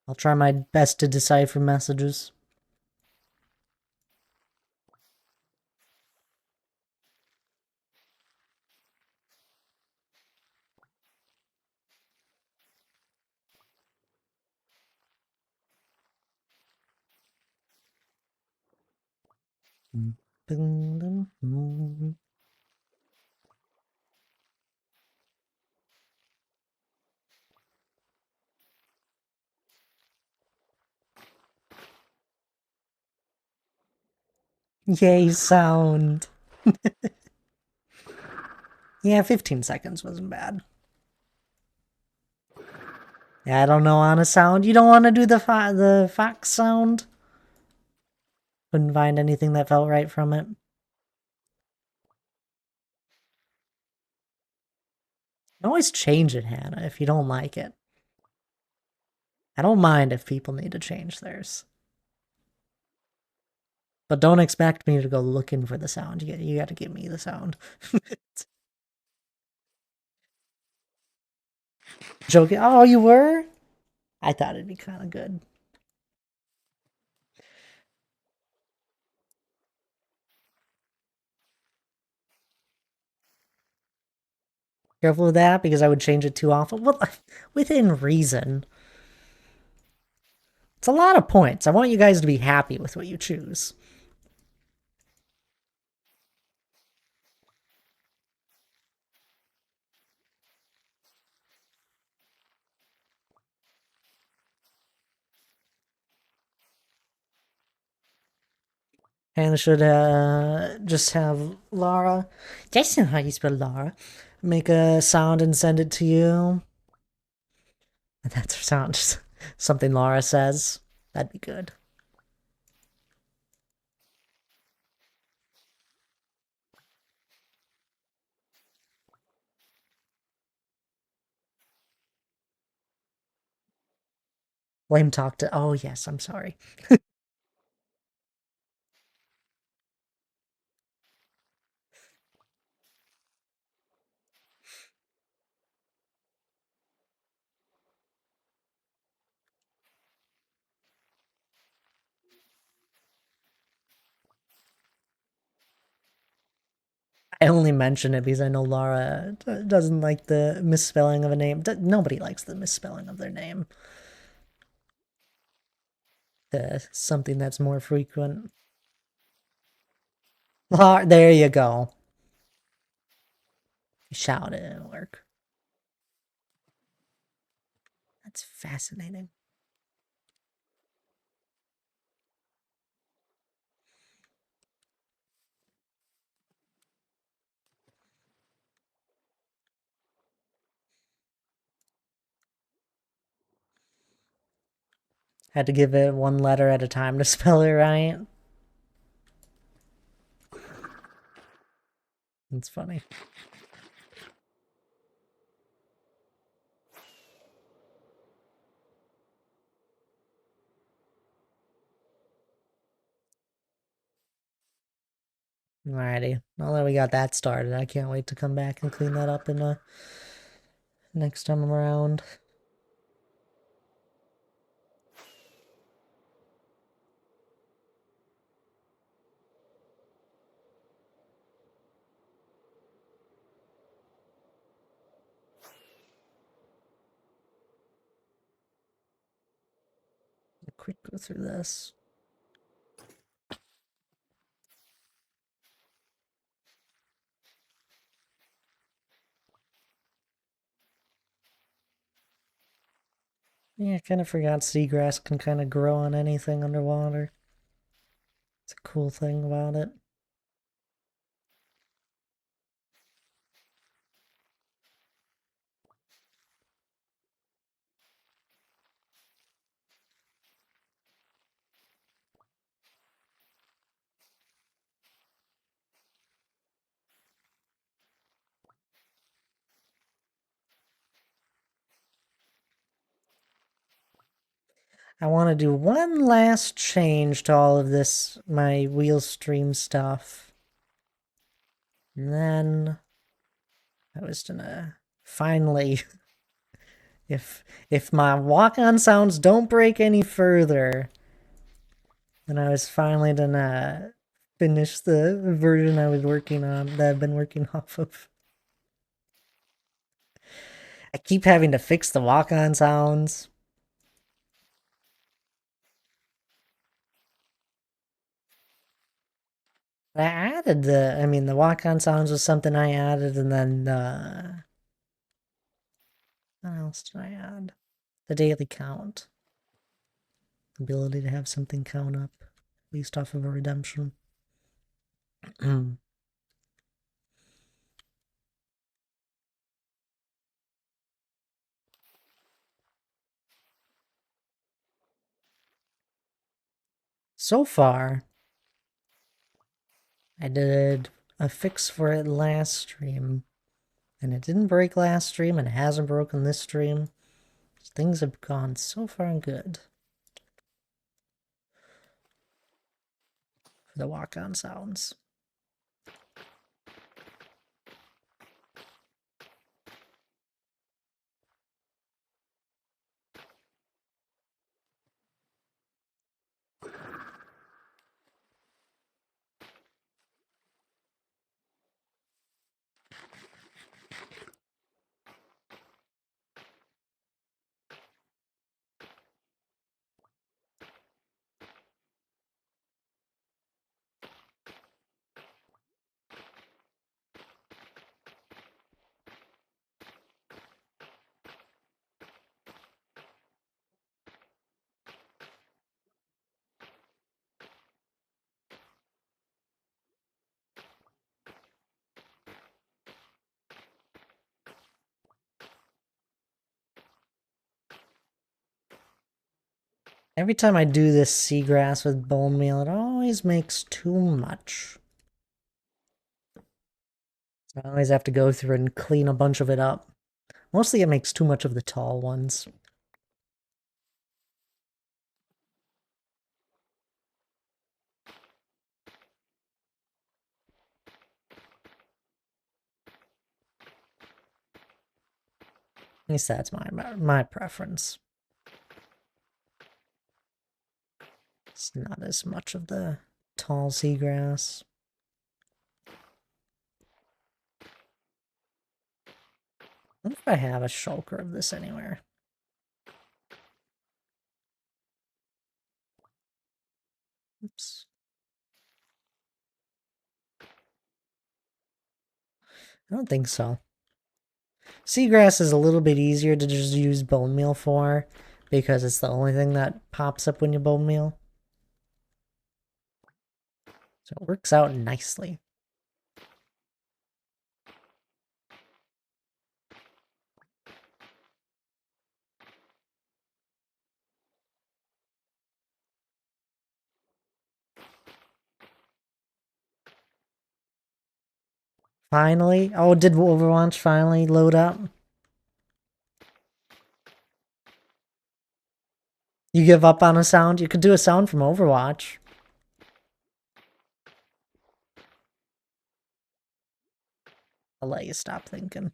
I'll try my best to decipher messages. Yay, sound. Yeah, 15 seconds wasn't bad. Yeah, I don't know on a sound. You don't want to do the fox sound? Couldn't find anything that felt right from it. You can always change it, Hannah, if you don't like it. I don't mind if people need to change theirs. But don't expect me to go looking for the sound. You got to give me the sound. Joking. Oh, you were? I thought it'd be kind of good. Careful with that because I would change it too often. Well, within reason. It's a lot of points. I want you guys to be happy with what you choose. And I should just have Laura. That's not how you spell Laura. Make a sound and send it to you. And that's her sound. Something Laura says. That'd be good. Blame talk to. Oh, yes, I'm sorry. I only mention it because I know Laura doesn't like the misspelling of a name. Nobody likes the misspelling of their name. Something that's more frequent. Laura, there you go. Shout it, it'll work. That's fascinating. Had to give it one letter at a time to spell it right. It's funny. Alrighty. Now that we got that started, I can't wait to come back and clean that up in next time I'm around. Quick go through this. Yeah, I kind of forgot seagrass can kind of grow on anything underwater. It's a cool thing about it. I want to do one last change to all of this, my wheel stream stuff. And then I was gonna finally, if my walk-on sounds don't break any further, then I was finally gonna finish the version I was working on, that I've been working off of. I keep having to fix the walk-on sounds. I added the walk-on sounds was something I added, and then, what else did I add? The daily count. Ability to have something count up, at least off of a redemption. So far, I did a fix for it last stream, and it didn't break last stream, and it hasn't broken this stream. Things have gone so far good. for the walk-on sounds. Every time I do this seagrass with bone meal, it always makes too much. I always have to go through and clean a bunch of it up. Mostly it makes too much of the tall ones. At least that's my preference. It's not as much of the tall seagrass. I wonder if I have a shulker of this anywhere. Oops. I don't think so. Seagrass is a little bit easier to just use bone meal for, because it's the only thing that pops up when you bone meal. So it works out nicely. Finally? Oh, did Overwatch finally load up? You give up on a sound? You could do a sound from Overwatch. I'll let you stop thinking.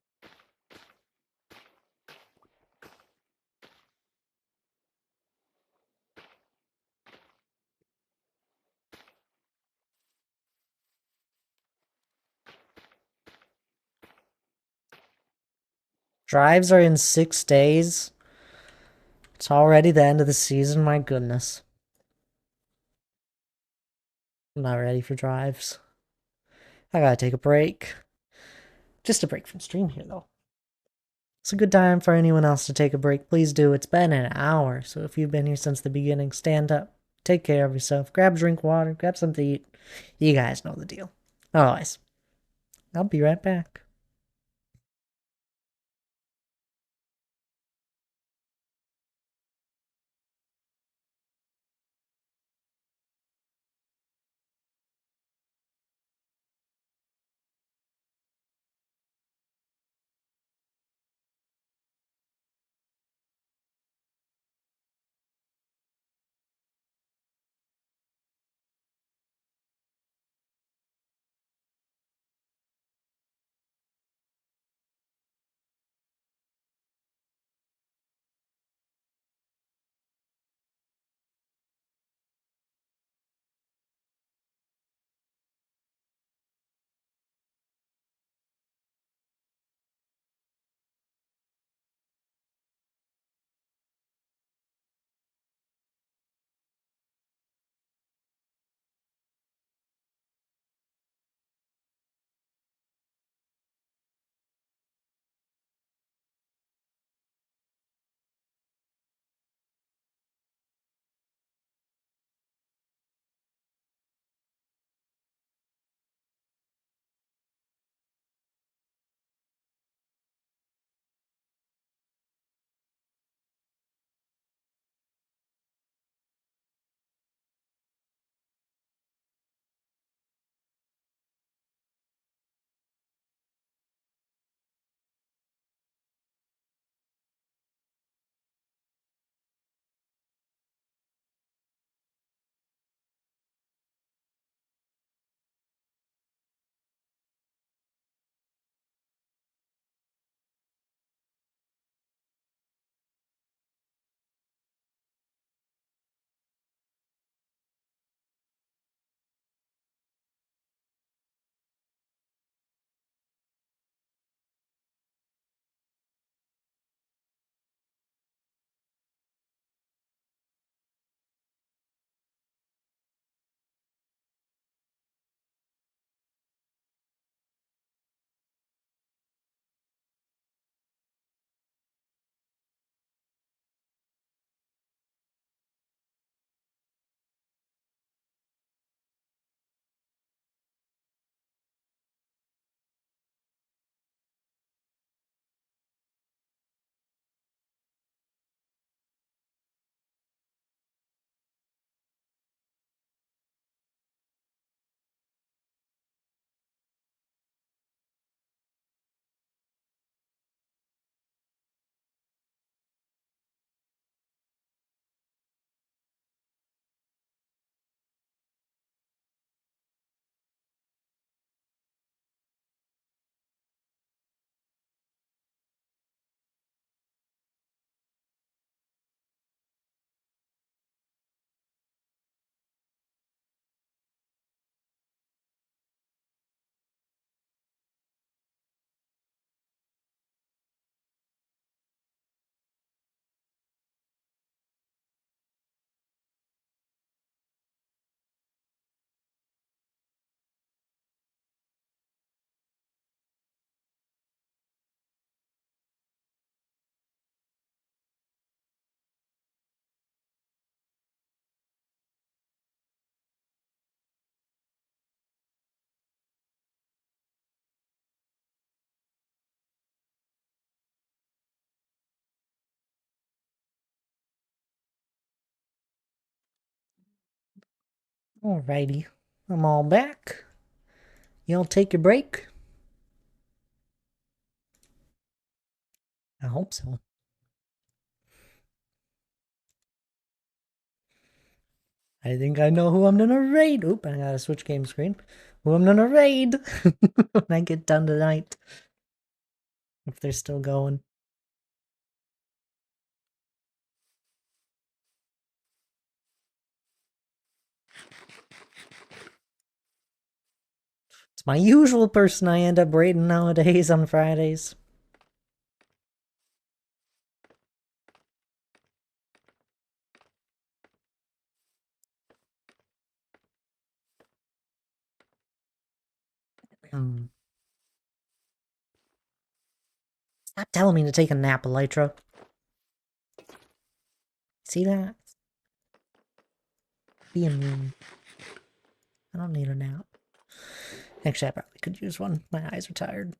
Drives are in 6 days. It's already the end of the season, my goodness. I'm not ready for drives. I gotta take a break. Just a break from stream here, though. It's a good time for anyone else to take a break. Please do. It's been an hour, so if you've been here since the beginning, stand up. Take care of yourself. Grab a drink of water. Grab something to eat. You guys know the deal. Otherwise, I'll be right back. Alrighty. I'm all back. Y'all take your break? I hope so. I think I know who I'm gonna raid. Oop, I gotta switch game screen. Who I'm gonna raid when I get done tonight. If they're still going. It's my usual person I end up raiding nowadays on Fridays. Stop telling me to take a nap, Elytra. See that? Being mean. I don't need a nap. Actually, I probably could use one. My eyes are tired.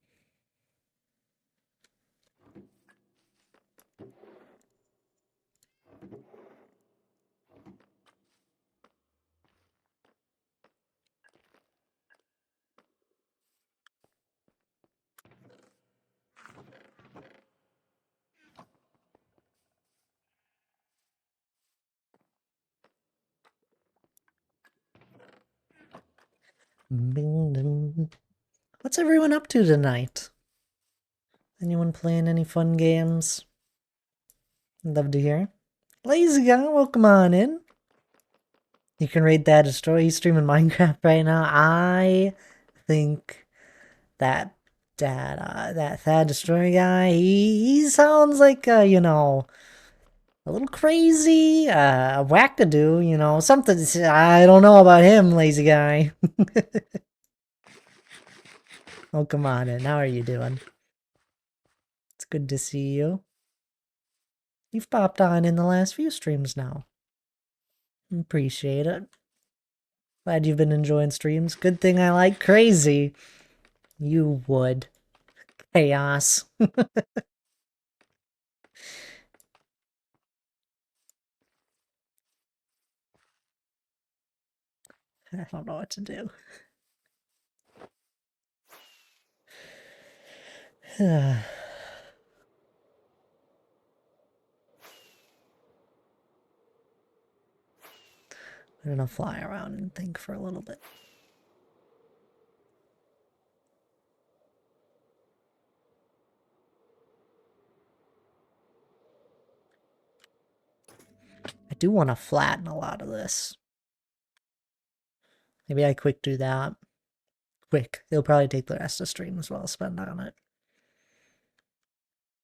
What's everyone up to tonight? Anyone playing any fun games? Love to hear. Lazy guy, welcome on in. You can raid that destroy. He's streaming Minecraft right now. I think that that Thad Destroy guy, he sounds like you know, a little crazy, a wackadoo, you know, something. I don't know about him, lazy guy. Oh, come on in. How are you doing? It's good to see you. You've popped on in the last few streams now. Appreciate it. Glad you've been enjoying streams. Good thing I like crazy. You would. Chaos. I don't know what to do. I'm gonna fly around and think for a little bit. I do want to flatten a lot of this. Maybe I quick do that. Quick. It'll probably take the rest of stream as well, spend on it.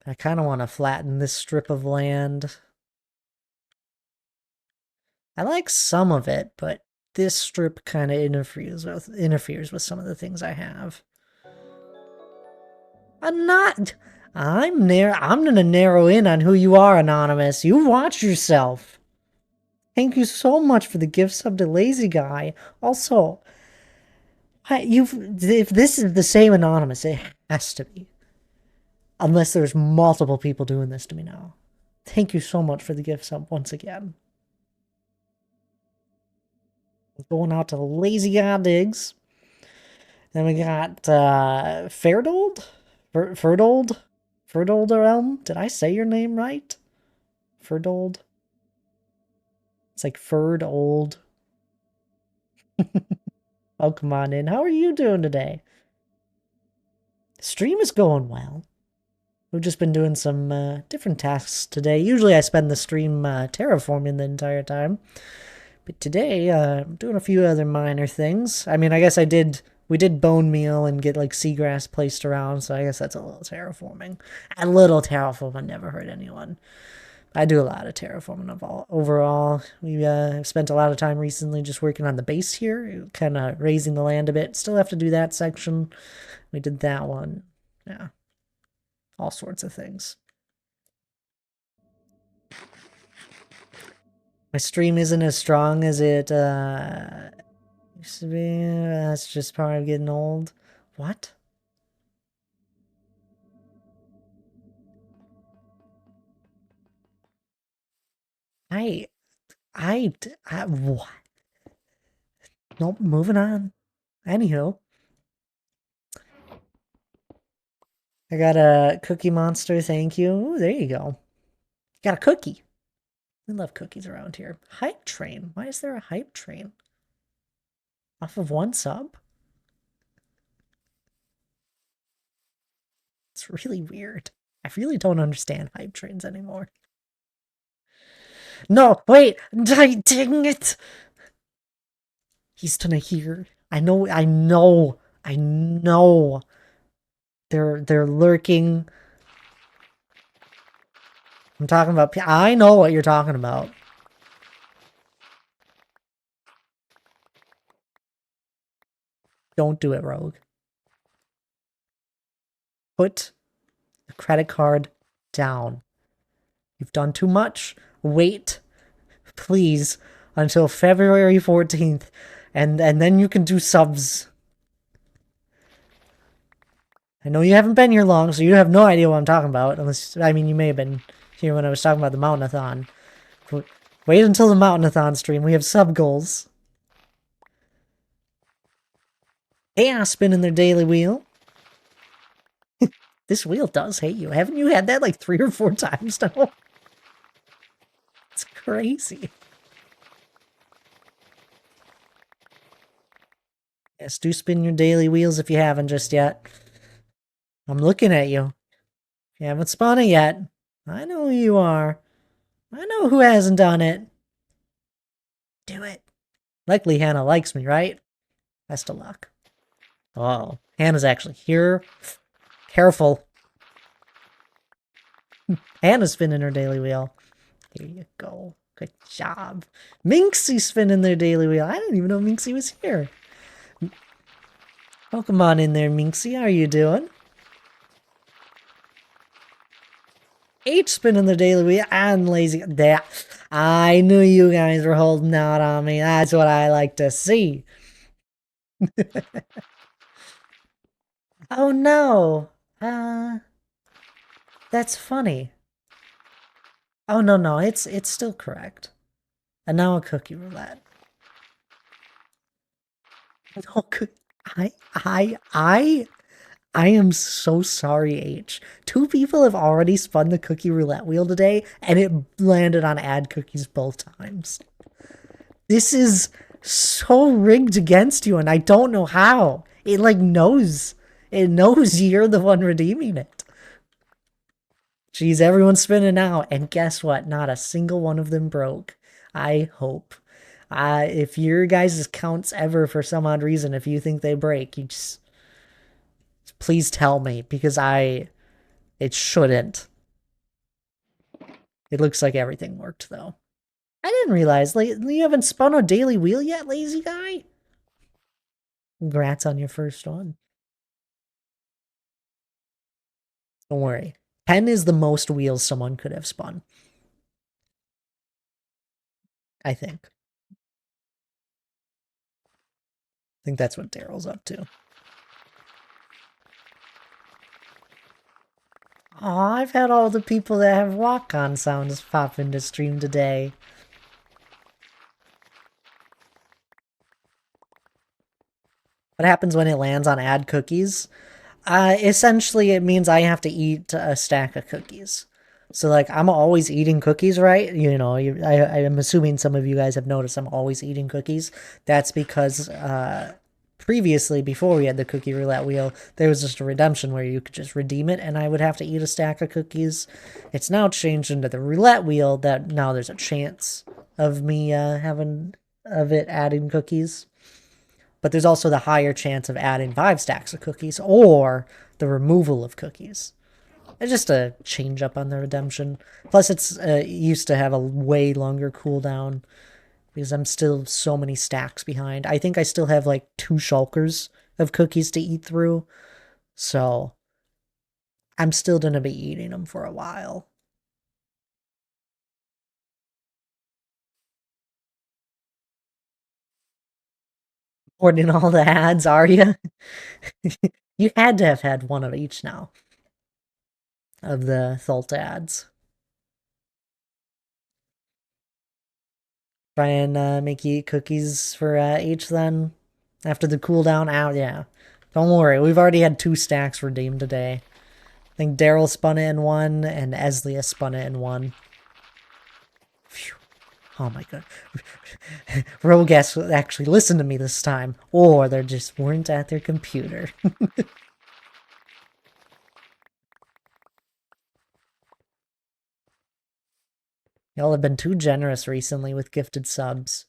I kind of want to flatten this strip of land. I like some of it, but this strip kind of interferes with some of the things I have. I'm not. I'm gonna narrow in on who you are, Anonymous. You watch yourself. Thank you so much for the gift sub to Lazy Guy. Also, if this is the same Anonymous, it has to be. Unless there's multiple people doing this to me now. Thank you so much for the gift sub once again. Going out to Lazy Guy Diggs. Then we got Ferdold? Ferdold? Ferdold Realm? Did I say your name right? Ferdold? It's like Ferd old. Oh, come on in. How are you doing today? Stream is going well. We've just been doing some different tasks today. Usually I spend the stream terraforming the entire time. But today, I'm doing a few other minor things. I mean, I guess we did bone meal and get like seagrass placed around, so I guess that's a little terraforming. A little terraforming never hurt anyone. I do a lot of terraforming overall. We have spent a lot of time recently just working on the base here, kind of raising the land a bit. Still have to do that section. We did that one. Yeah. All sorts of things. My stream isn't as strong as it used to be. That's just part of getting old. What? I what? Nope, moving on. Anywho, I got a Cookie Monster, thank you. Ooh, there you go. Got a cookie. We love cookies around here. Hype train. Why is there a hype train? Off of one sub? It's really weird. I really don't understand hype trains anymore. No, wait! Dang it! He's gonna hear. I know. They're lurking. I'm talking about. I know what you're talking about. Don't do it, Rogue. Put the credit card down. You've done too much. Wait, please, until February 14th, and then you can do subs. I know you haven't been here long, so you have no idea what I'm talking about. Unless, I mean, you may have been here when I was talking about the Mountainathon. Wait until the Mountainathon stream. We have sub goals. They spinning their daily wheel. This wheel does hate you. Haven't you had that like 3 or 4 times now? It's crazy. Yes, do spin your daily wheels if you haven't just yet. I'm looking at you. If you haven't spun it yet, I know who you are. I know who hasn't done it. Do it. Likely Hannah likes me, right? Best of luck. Oh, Hannah's actually here. Careful. Hannah's spinning her daily wheel. Here you go. Good job. Minxie's spinning their daily wheel. I didn't even know Minxie was here. Welcome on in there, Minxie. How are you doing? H spinning the daily wheel and lazy. There. I knew you guys were holding out on me. That's what I like to see. Oh no. That's funny. Oh no, it's still correct. And now a cookie roulette. No, I am so sorry, H. 2 people have already spun the cookie roulette wheel today, and it landed on ad cookies both times. This is so rigged against you, and I don't know how. It like knows. It knows you're the one redeeming it. Jeez, everyone's spinning out, and guess what? Not a single one of them broke. I hope. If your guys' counts ever, for some odd reason, if you think they break, you just please tell me, because it shouldn't. It looks like everything worked, though. I didn't realize, you haven't spun a daily wheel yet, lazy guy? Congrats on your first one. Don't worry. 10 is the most wheels someone could have spun. I think. I think that's what Daryl's up to. Aw, I've had all the people that have walk-on sounds pop into stream today. What happens when it lands on ad cookies? Essentially, it means I have to eat a stack of cookies. So, like, I'm always eating cookies, right? You know, I'm assuming some of you guys have noticed I'm always eating cookies. That's because previously, before we had the cookie roulette wheel, there was just a redemption where you could just redeem it, and I would have to eat a stack of cookies. It's now changed into the roulette wheel that now there's a chance of me of it adding cookies. But there's also the higher chance of adding 5 stacks of cookies or the removal of cookies. It's just a change up on the redemption. Plus, it's used to have a way longer cooldown because I'm still so many stacks behind. I think I still have like 2 shulkers of cookies to eat through. So I'm still going to be eating them for a while. Ordering all the ads, are you? You had to have had one of each now. Of the Thult ads. Try and make you eat cookies for each then. After the cooldown out, yeah. Don't worry, we've already had 2 stacks redeemed today. I think Daryl spun it in 1, and Eslia spun it in 1. Phew. Oh my god. Rogas actually listened to me this time. Or they just weren't at their computer. Y'all have been too generous recently with gifted subs.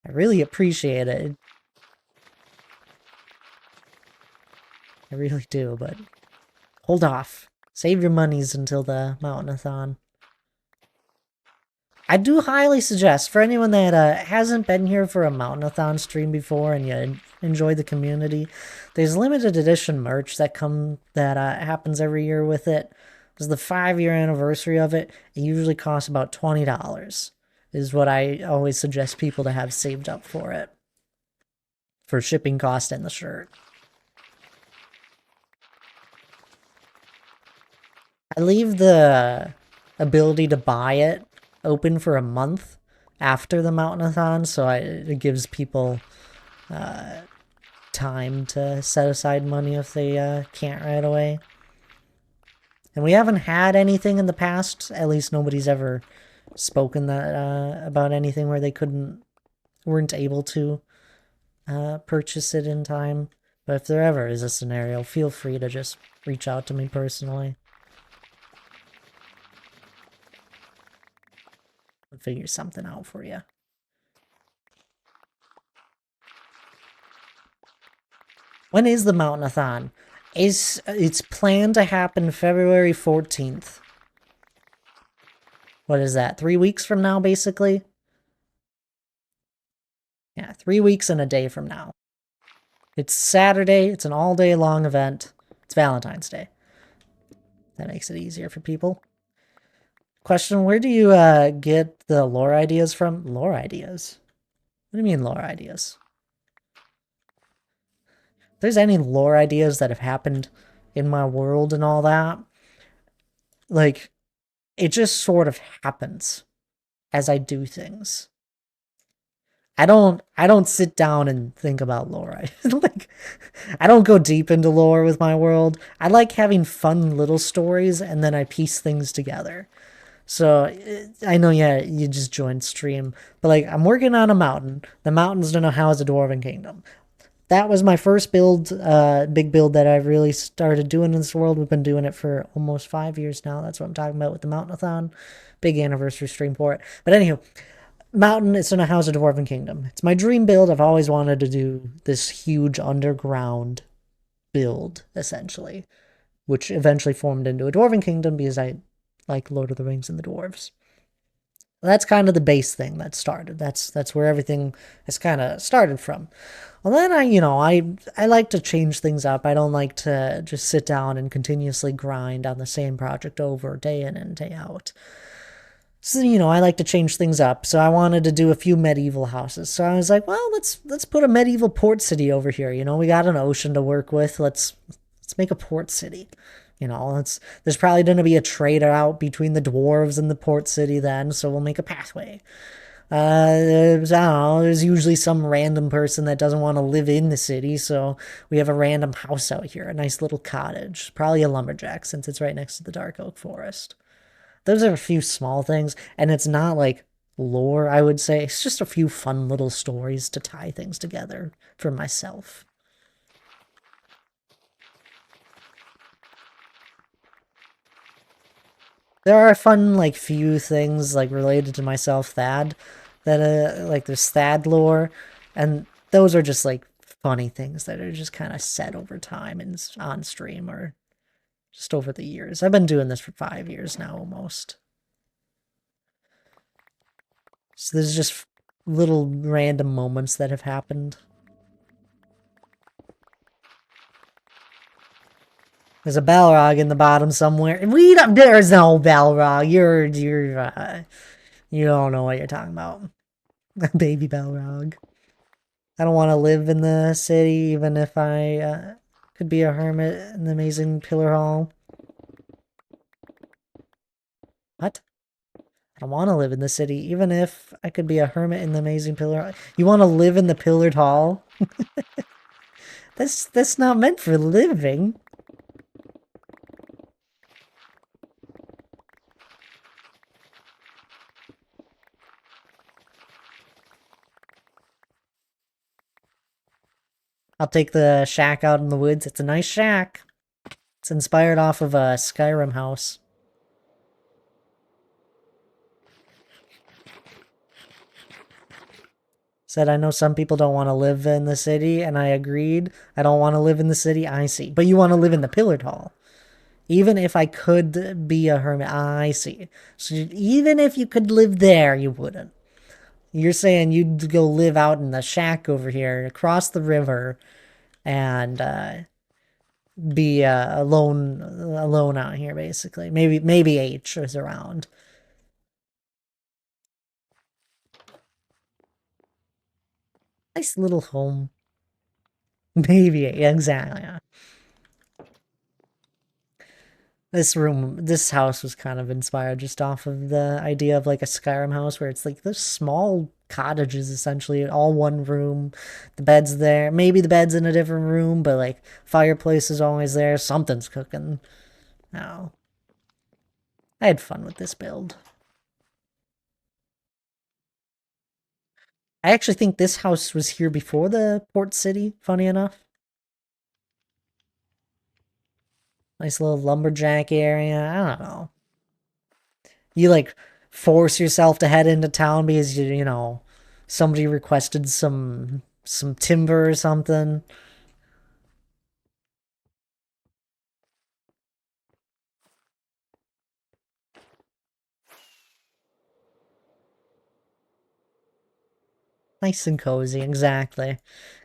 I really appreciate it. I really do, but hold off. Save your monies until the Mountainathon. I do highly suggest, for anyone that hasn't been here for a Mountainathon stream before and you enjoy the community, there's limited edition merch that happens every year with it. It's the 5-year anniversary of it. It usually costs about $20, is what I always suggest people to have saved up for it. For shipping cost and the shirt. I leave the ability to buy it open for a month after the Mountainathon, so it gives people time to set aside money if they can't right away. And we haven't had anything in the past, at least nobody's ever spoken that about anything where they weren't able to purchase it in time. But if there ever is a scenario, feel free to just reach out to me personally. I'll figure something out for you. When is the Mountainathon? It's planned to happen February 14th. What is that? 3 weeks from now, basically? Yeah, 3 weeks and a day from now. It's Saturday. It's an all-day long event. It's Valentine's Day. That makes it easier for people. Question, where do you get the lore ideas from? Lore ideas? What do you mean lore ideas? If there's any lore ideas that have happened in my world and all that, like, it just sort of happens as I do things. I don't sit down and think about lore. Like, I don't go deep into lore with my world. I like having fun little stories and then I piece things together. So I know, yeah, you just joined stream, but like I'm working on a mountain. The mountain's gonna house a dwarven kingdom. That was my first build, big build that I've really started doing in this world. We've been doing it for almost 5 years now. That's what I'm talking about with the Mountainathon. Big anniversary stream for it. But anywho, mountain, it's in a house of Dwarven Kingdom. It's my dream build. I've always wanted to do this huge underground build, essentially, which eventually formed into a Dwarven Kingdom because I like Lord of the Rings and the dwarves. That's kind of the base thing that started. That's where everything has kind of started from. Well, then I like to change things up. I don't like to just sit down and continuously grind on the same project over day in and day out. So, I like to change things up. So I wanted to do a few medieval houses. So I was like, well, let's put a medieval port city over here. We got an ocean to work with. Let's make a port city. There's probably going to be a trade out between the dwarves and the port city then, so we'll make a pathway. I don't know, there's usually some random person that doesn't want to live in the city, so we have a random house out here, a nice little cottage. Probably a lumberjack, since it's right next to the dark oak forest. Those are a few small things, and it's not like lore, I would say. It's just a few fun little stories to tie things together for myself. There are fun, like, few things, like, related to myself, Thad, that, like, there's Thad lore, and those are just, like, funny things that are just kind of set over time and on stream or just over the years. I've been doing this for 5 years now, almost. So there's just little random moments that have happened. There's a Balrog in the bottom somewhere. There's no Balrog. You don't know what you're talking about. Baby Balrog. I don't want to live in the city, even if I could be a hermit in the amazing Pillar Hall. What? I don't want to live in the city, even if I could be a hermit in the amazing pillar. You want to live in the pillared hall? That's not meant for living. I'll take the shack out in the woods. It's a nice shack. It's inspired off of a Skyrim house. Said, I know some people don't want to live in the city, and I agreed. I don't want to live in the city, I see. But you want to live in the pillared hall. Even if I could be a hermit, I see. So even if you could live there, you wouldn't. You're saying you'd go live out in the shack over here, across the river, and be alone out here, basically. Maybe H is around. Nice little home. Maybe, exactly. Yeah. This house was kind of inspired just off of the idea of like a Skyrim house where it's like this small cottages essentially, all one room. The bed's there. Maybe the bed's in a different room, but like fireplace is always there. Something's cooking. No. I had fun with this build. I actually think this house was here before the port city, funny enough. Nice little lumberjack area. I don't know. You like force yourself to head into town because you know somebody requested some timber or something. Nice and cozy, exactly.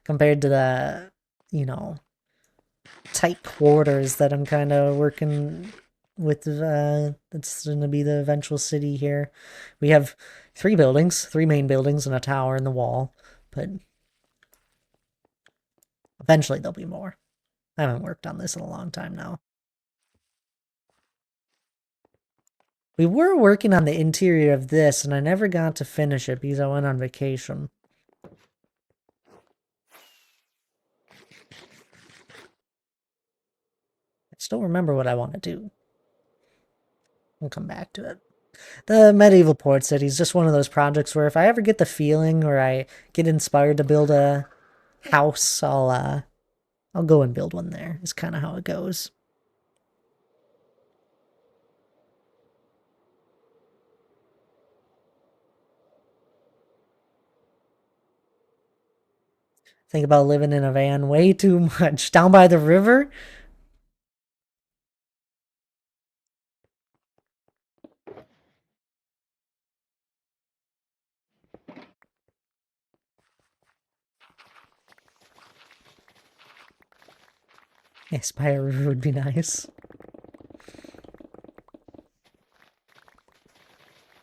Compared to the, you know, tight quarters that I'm kind of working with. That's going to be the eventual city here. We have three main buildings, and a tower in the wall, but eventually there'll be more. I haven't worked on this in a long time now. We were working on the interior of this, and I never got to finish it because I went on vacation. I still remember what I want to do. We'll come back to it. The Medieval Port City is just one of those projects where if I ever get the feeling or I get inspired to build a house, I'll go and build one there. Is kind of how it goes. Think about living in a van way too much. Down by the river? Yes, by a river would be nice.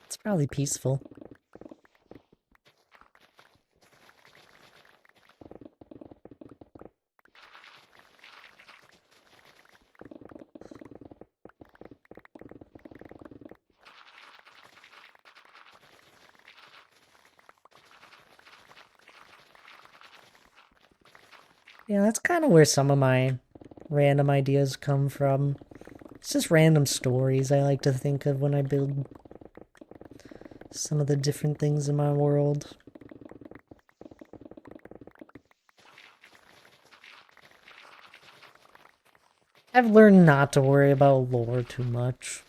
It's probably peaceful. Yeah, that's kind of where some of my random ideas come from. It's just random stories I like to think of when I build some of the different things in my world. I've learned not to worry about lore too much.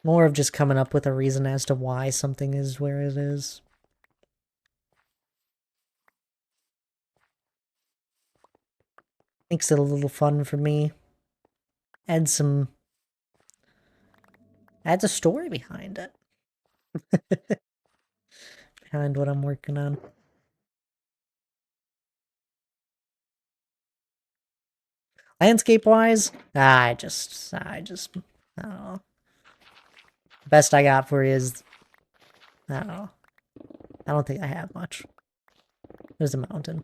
More of just coming up with a reason as to why something is where it is. Makes it a little fun for me. Adds a story behind it. Behind what I'm working on. Landscape-wise, I don't know. Best I got for you is, I don't know. I don't think I have much. There's a mountain.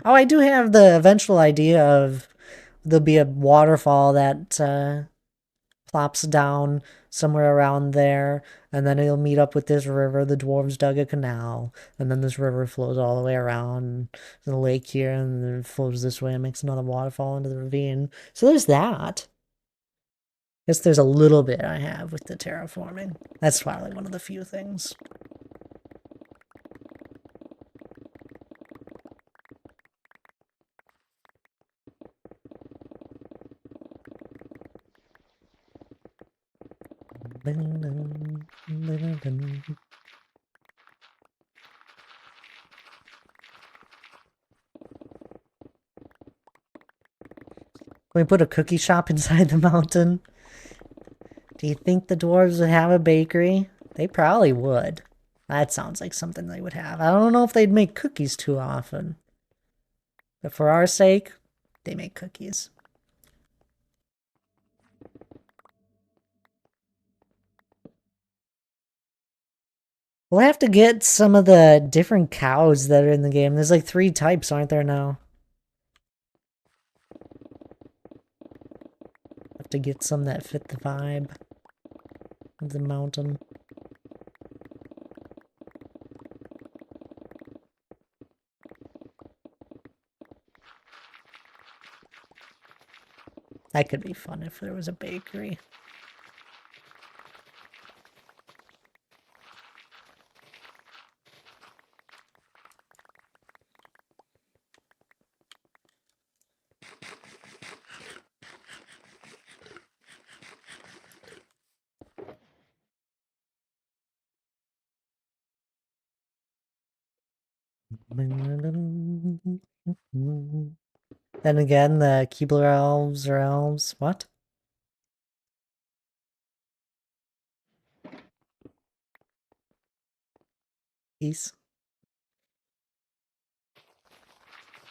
Oh, I do have the eventual idea of there'll be a waterfall that plops down somewhere around there, and then it'll meet up with this river. The dwarves dug a canal, and then this river flows all the way around the lake here, and then it flows this way and makes another waterfall into the ravine. So there's that. Guess there's a little bit I have with the terraforming. That's probably one of the few things. We put a cookie shop inside the mountain. Do you think the dwarves would have a bakery? They probably would. That sounds like something they would have. I don't know if they'd make cookies too often. But for our sake, they make cookies. We'll have to get some of the different cows that are in the game. There's like 3 types, aren't there now? Have to get some that fit the vibe of the mountain. That could be fun if there was a bakery. Then again, the Keebler elves are elves. What? Peace.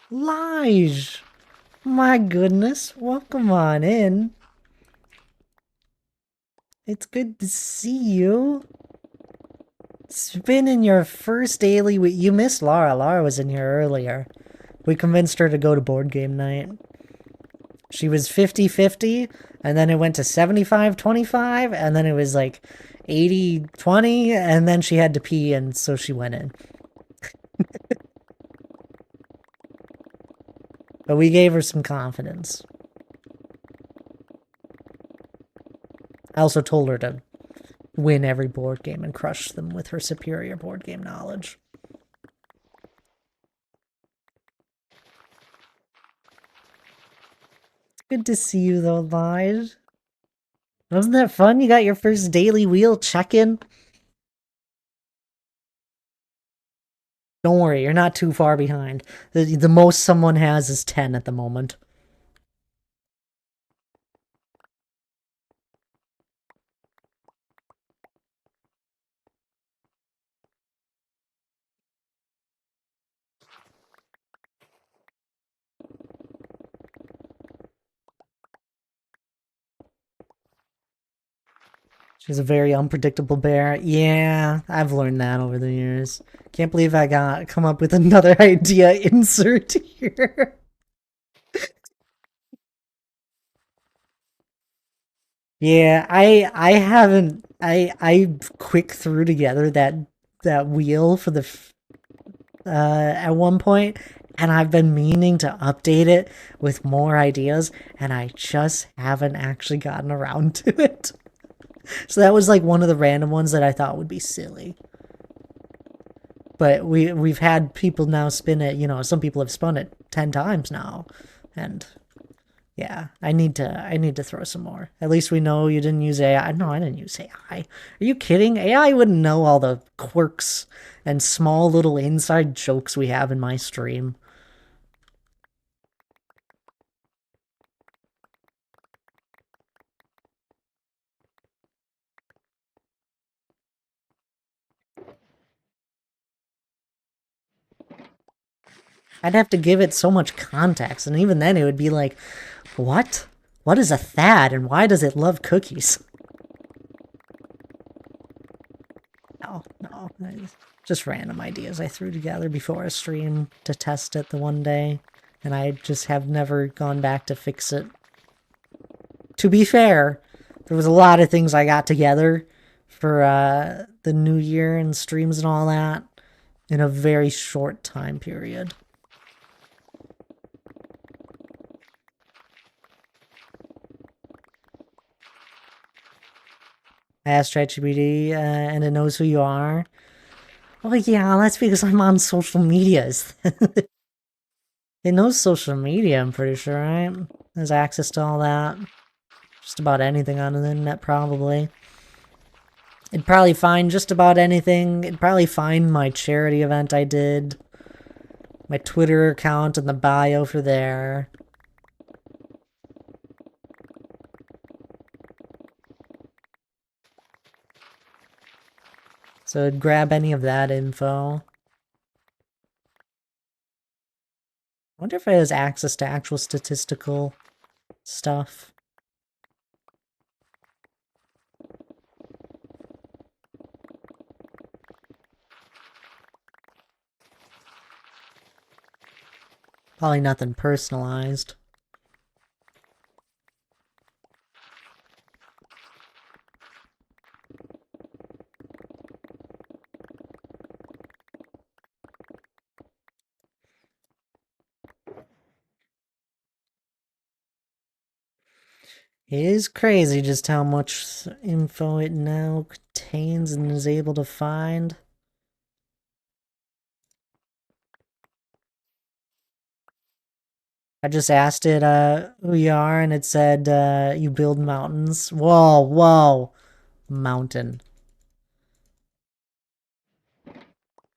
Lige! My goodness, welcome on in. It's good to see you. It's been in your first daily week. You missed Lara. Lara was in here earlier. We convinced her to go to board game night. She was 50-50, and then it went to 75-25, and then it was like 80-20, and then she had to pee, and so she went in. But we gave her some confidence. I also told her to win every board game and crush them with her superior board game knowledge. Good to see you though, Lige. Wasn't that fun? You got your first daily wheel check-in? Don't worry, you're not too far behind. The most someone has is 10 at the moment. She's a very unpredictable bear. Yeah, I've learned that over the years. Can't believe I come up with another idea insert here. Yeah, I haven't I quick threw together that wheel for the at one point, and I've been meaning to update it with more ideas, and I just haven't actually gotten around to it. So that was like one of the random ones that I thought would be silly. But we've had people now spin it, you know, some people have spun it 10 times now. And yeah, I need to throw some more. At least we know you didn't use AI. No, I didn't use AI. Are you kidding? AI wouldn't know all the quirks and small little inside jokes we have in my stream. I'd have to give it so much context, and even then it would be like, what? What is a Thad, and why does it love cookies? No. Just random ideas I threw together before a stream to test it the one day. and I just have never gone back to fix it. To be fair, there was a lot of things I got together for the new year and streams and all that in a very short time period. I asked ChatGPT, and it knows who you are. Well, yeah, that's because I'm on social medias. It knows social media, I'm pretty sure, right? Has access to all that. Just about anything on the internet, probably. It'd probably find just about anything. It'd probably find my charity event I did. My Twitter account and the bio for there. So it'd grab any of that info. I wonder if it has access to actual statistical stuff. Probably nothing personalized. It is crazy just how much info it now contains and is able to find. I just asked it who you are, and it said you build mountains. Whoa, whoa. Mountain.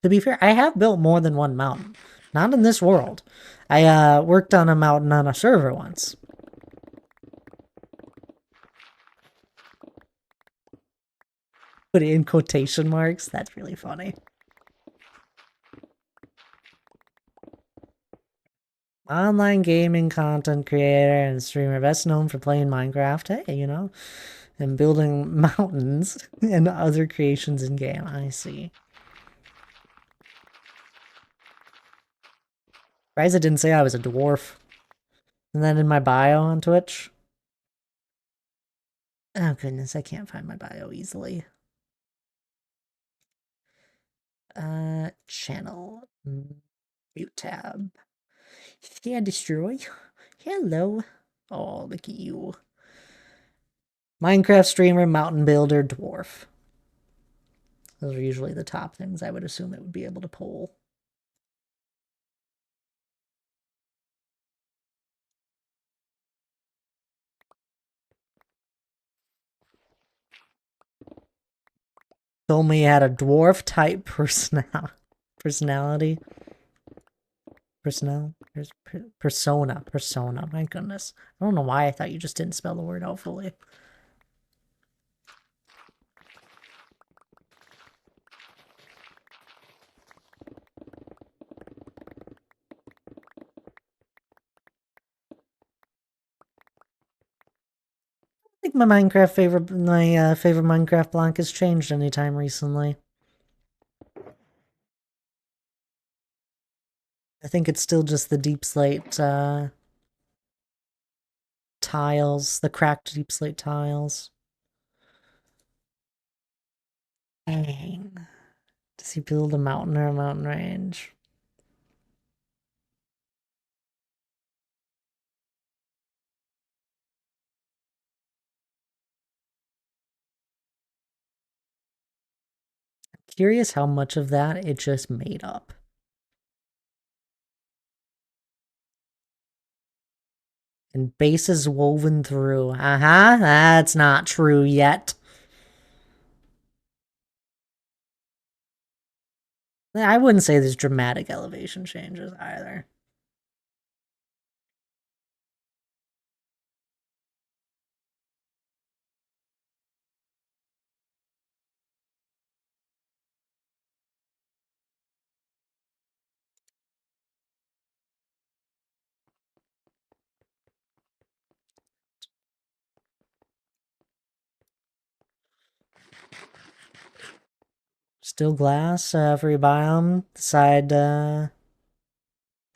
To be fair, I have built more than one mountain. Not in this world. I worked on a mountain on a server once. Put it in quotation marks. That's really funny. Online gaming content creator and streamer best known for playing Minecraft. Hey, you know, and building mountains and other creations in game. I see. Surprised it didn't say I was a dwarf. And then in my bio on Twitch. Oh goodness, I can't find my bio easily. Channel. Mute tab. Scan destroy. Hello. Oh, look at you. Minecraft streamer, mountain builder, dwarf. Those are usually the top things I would assume it would be able to pull. Told me he had a dwarf type personality. Persona. My goodness. I don't know why I thought you just didn't spell the word out fully. I think my favorite Minecraft block has changed anytime recently. I think it's still just the deep slate tiles, the cracked deep slate tiles. Dang. Does he build a mountain or a mountain range? I'm curious how much of that it just made up. And bases woven through. That's not true yet. I wouldn't say there's dramatic elevation changes either. Still glass for your biome. The side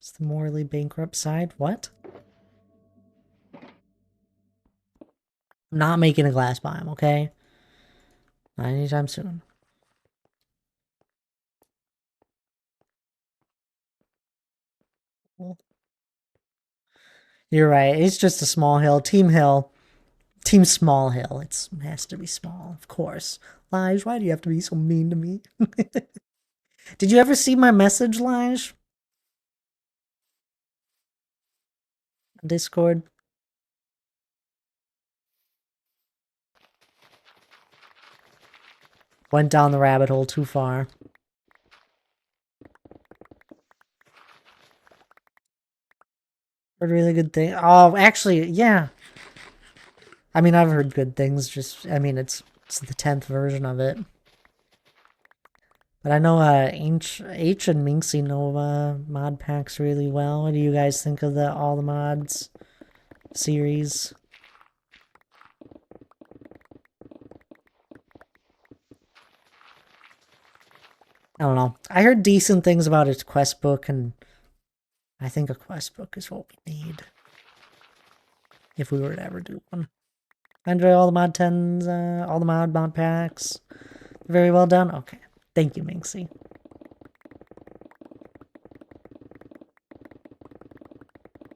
It's the morally bankrupt side. What? I'm not making a glass biome, okay? Not anytime soon. You're right. It's just a small hill. Team Hill. Team Small Hill. It has to be small, of course. Lige, why do you have to be so mean to me? Did you ever see my message, Lige? Discord? Went down the rabbit hole too far. Heard really good thing. Oh, actually, yeah. I mean, I've heard good things. Just, I mean, it's the 10th version of it. But I know H and Minxie know mod packs really well. What do you guys think of the All the Mods series? I don't know. I heard decent things about its quest book, and I think a quest book is what we need if we were to ever do one. I enjoy all the mod 10s, all the mod packs. Very well done. Okay. Thank you, Minxie.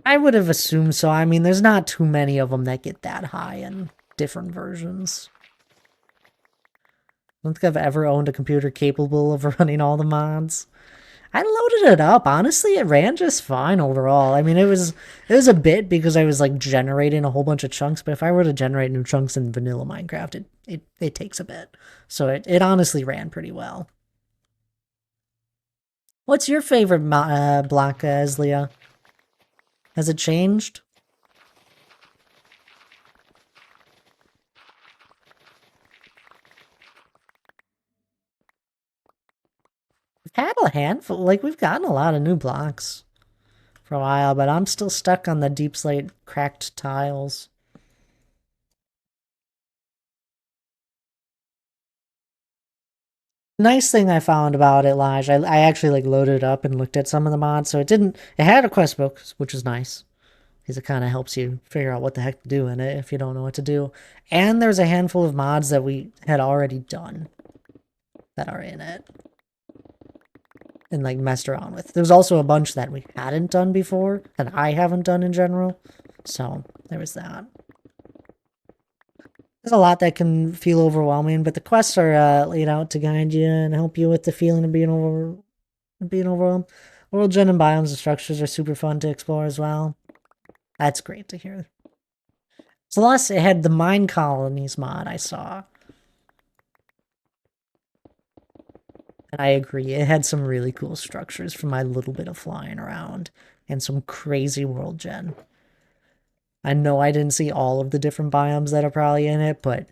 I would have assumed so. I mean, there's not too many of them that get that high in different versions. I don't think I've ever owned a computer capable of running all the mods. I loaded it up. Honestly, it ran just fine overall. I mean, it was a bit because I was like generating a whole bunch of chunks, but if I were to generate new chunks in vanilla Minecraft, it takes a bit. So it honestly ran pretty well. What's your favorite block, Eslia? Has it changed? We've had a handful, like we've gotten a lot of new blocks for a while, but I'm still stuck on the deep slate cracked tiles. Nice thing I found about it, Lige, I actually like loaded it up and looked at some of the mods, so it had a quest book, which is nice. Because it kind of helps you figure out what the heck to do in it if you don't know what to do. And there's a handful of mods that we had already done that are in it. And like messed around with. There's also a bunch that we hadn't done before, that I haven't done in general. So there was that. There's a lot that can feel overwhelming, but the quests are laid out to guide you and help you with the feeling of being overwhelmed. World gen and biomes and structures are super fun to explore as well. That's great to hear. So last it had the mine colonies mod I saw. And I agree, it had some really cool structures for my little bit of flying around and some crazy world gen. I know I didn't see all of the different biomes that are probably in it, but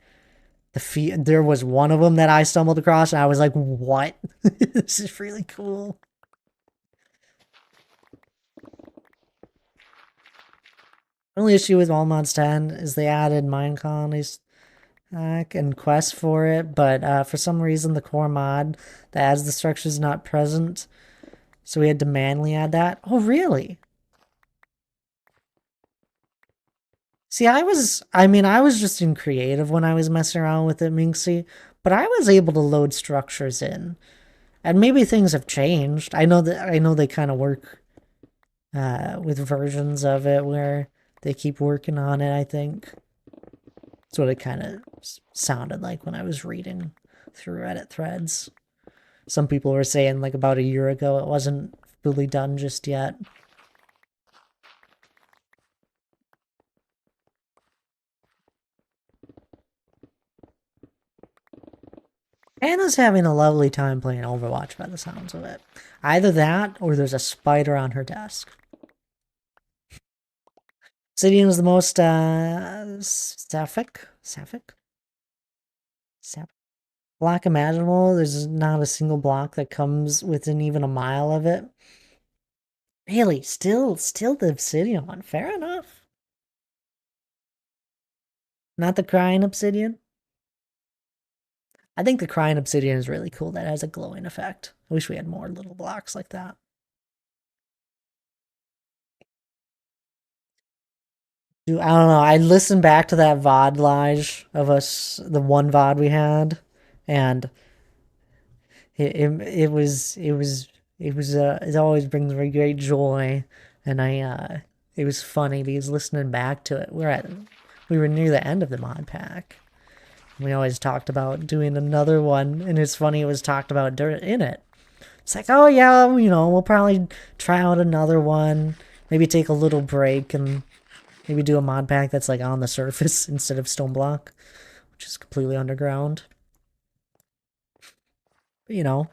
there was one of them that I stumbled across and I was like, what? This is really cool. Only issue with All Mods 10 is they added mine colonies and quests for it, but for some reason the core mod that adds the structure is not present, so we had to manually add that. Oh, really? See, I was just in creative when I was messing around with it, Minxie, but I was able to load structures in, and maybe things have changed. I know they kind of work with versions of it where they keep working on it. I think that's what it kind of sounded like when I was reading through Reddit threads. Some people were saying like about a year ago it wasn't fully done just yet. Anna's having a lovely time playing Overwatch by the sounds of it. Either that or there's a spider on her desk. Obsidian is the most sapphic block imaginable. There's not a single block that comes within even a mile of it. Really, still the obsidian one. Fair enough. Not the crying obsidian. I think the crying obsidian is really cool. That has a glowing effect. I wish we had more little blocks like that. Dude, I don't know. I listened back to that VOD live of us, the one VOD we had, and it always brings me great joy, and it was funny because listening back to it, we were near the end of the mod pack. We always talked about doing another one, and it's funny it was talked about in it. It's like, oh yeah, we'll probably try out another one, maybe take a little break, and maybe do a mod pack that's like on the surface instead of stone block, which is completely underground. But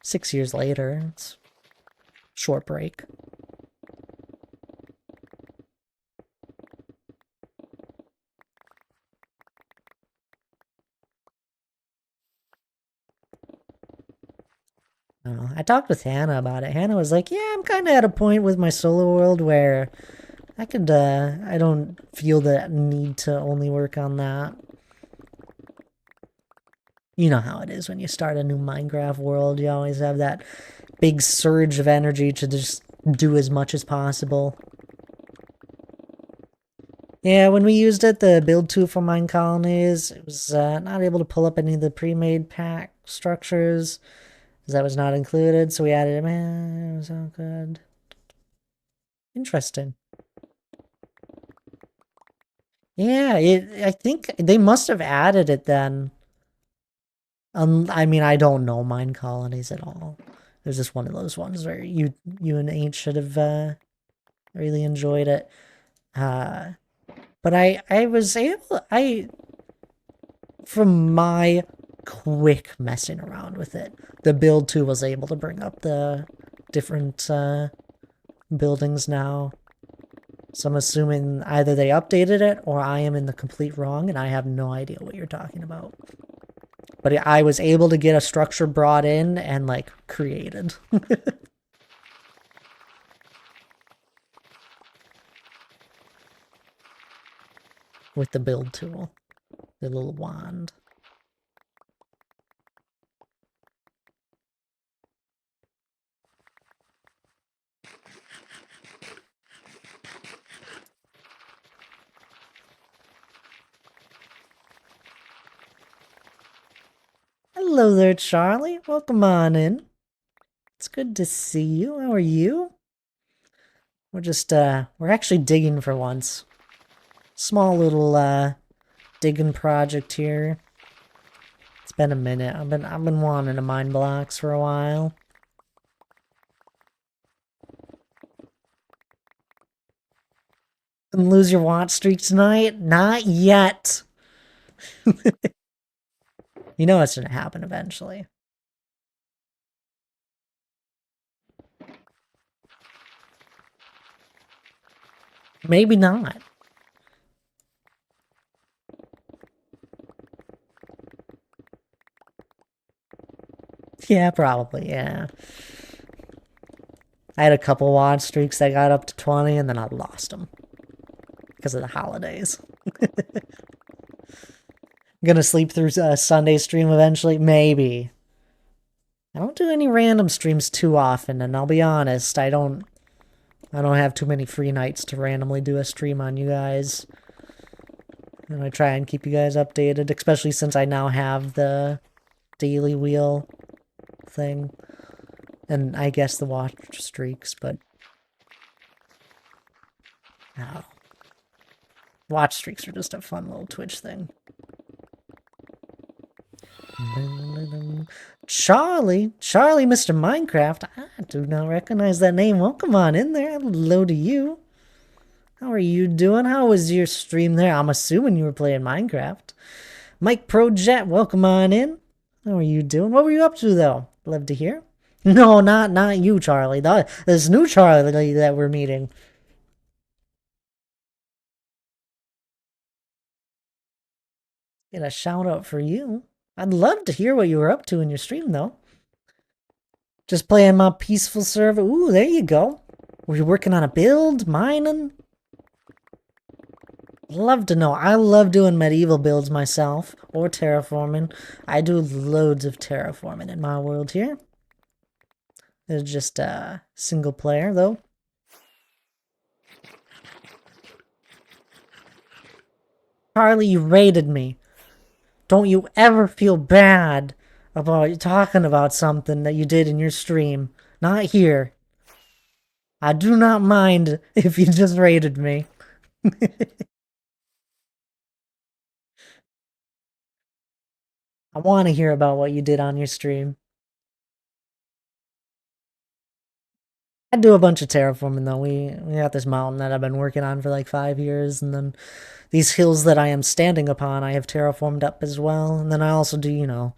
6 years later, it's short break. I talked with Hannah about it. Hannah was like, yeah, I'm kind of at a point with my solo world where I don't feel the need to only work on that. You know how it is when you start a new Minecraft world. You always have that big surge of energy to just do as much as possible. Yeah, when we used it, the build tool for Mine Colonies, it was not able to pull up any of the pre-made pack structures, because that was not included, so we added it. Man, it was all good. Interesting. Yeah, I think they must have added it then. I mean, I don't know Mine Colonies at all. It was just one of those ones where you and Ain't should have really enjoyed it. But I was able, from my quick messing around with it, the build tool was able to bring up the different buildings now. So I'm assuming either they updated it or I am in the complete wrong and I have no idea what you're talking about. But I was able to get a structure brought in and, like, created. With the build tool. The little wand. Hello there, Charlie. Welcome on in. It's good to see you. How are you? We're actually digging for once. Small little, digging project here. It's been a minute. I've been wanting to mine blocks for a while. And lose your watch streak tonight? Not yet. You know it's gonna happen eventually. Maybe not. Yeah, probably, yeah. I had a couple watch streaks that got up to 20 and then I lost them. Because of the holidays. I'm gonna sleep through a Sunday stream eventually? Maybe. I don't do any random streams too often, and I'll be honest, I don't have too many free nights to randomly do a stream on you guys. And I try and keep you guys updated, especially since I now have the daily wheel thing. And I guess the watch streaks, but... Oh. Watch streaks are just a fun little Twitch thing. Charlie, Mr. Minecraft. I do not recognize that name. Welcome on in there. Hello to you. How are you doing? How was your stream there? I'm assuming you were playing Minecraft. Mike Pro Jet, welcome on in. How are you doing? What were you up to though? Love to hear. No, not you, Charlie. This new Charlie that we're meeting. Get a shout out for you. I'd love to hear what you were up to in your stream, though. Just playing my peaceful server. Ooh, there you go. Were you working on a build? Mining? Love to know. I love doing medieval builds myself. Or terraforming. I do loads of terraforming in my world here. It's just single player, though. Charlie, you raided me. Don't you ever feel bad about talking about something that you did in your stream. Not here. I do not mind if you just raided me. I want to hear about what you did on your stream. I do a bunch of terraforming though. We got this mountain that I've been working on for like 5 years, and then these hills that I am standing upon I have terraformed up as well. And then I also do,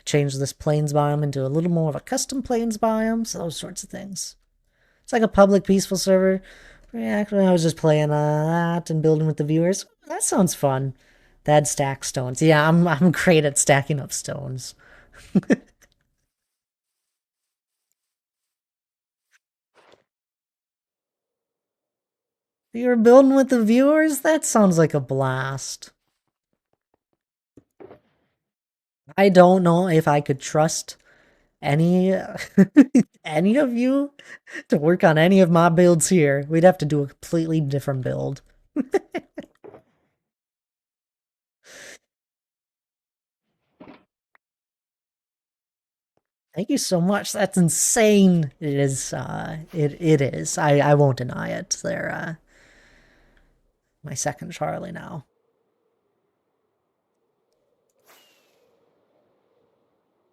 change this plains biome into a little more of a custom plains biome, so those sorts of things. It's like a public peaceful server. Yeah, actually I was just playing that and building with the viewers. That sounds fun. Dad stack stones. Yeah, I'm great at stacking up stones. You're building with the viewers? That sounds like a blast. I don't know if I could trust any any of you to work on any of my builds here. We'd have to do a completely different build. Thank you so much. That's insane. It is it is. I won't deny it. They're my second Charlie now.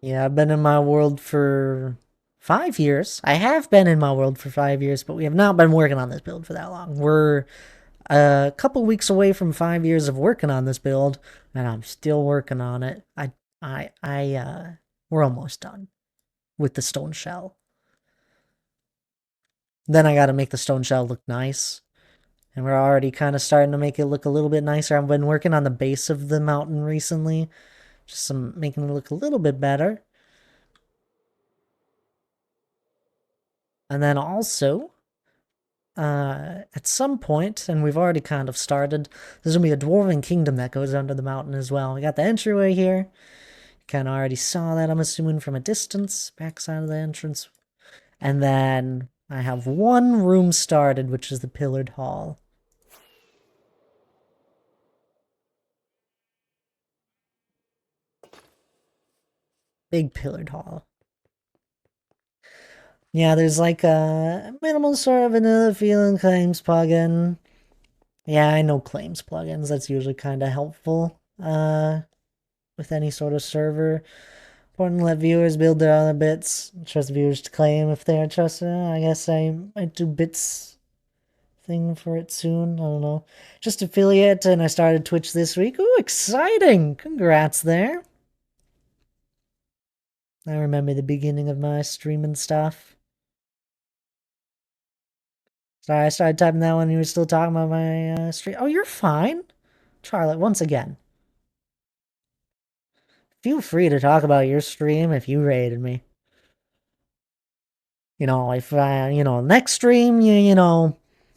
Yeah, I've been in my world for 5 years. I have been in my world for 5 years, but we have not been working on this build for that long. We're a couple weeks away from 5 years of working on this build, and I'm still working on it. We're almost done with the stone shell. Then I gotta make the stone shell look nice. And we're already kind of starting to make it look a little bit nicer. I've been working on the base of the mountain recently. Just making it look a little bit better. And then also, at some point, and we've already kind of started, there's going to be a dwarven kingdom that goes under the mountain as well. We got the entryway here. You kind of already saw that, I'm assuming, from a distance, backside of the entrance. And then I have one room started, which is the pillared hall. Big pillared hall. Yeah, there's like a minimal sort of vanilla feeling claims plugin. Yeah, I know claims plugins. That's usually kind of helpful with any sort of server. Important to let viewers build their other bits. Trust viewers to claim if they are trusted. I guess I might do bits thing for it soon. I don't know. Just affiliate, and I started Twitch this week. Ooh, exciting! Congrats there. I remember the beginning of my streaming stuff. Sorry, I started typing that when you were still talking about my stream. Oh, you're fine. Charlotte, once again. Feel free to talk about your stream if you rated me. If next stream,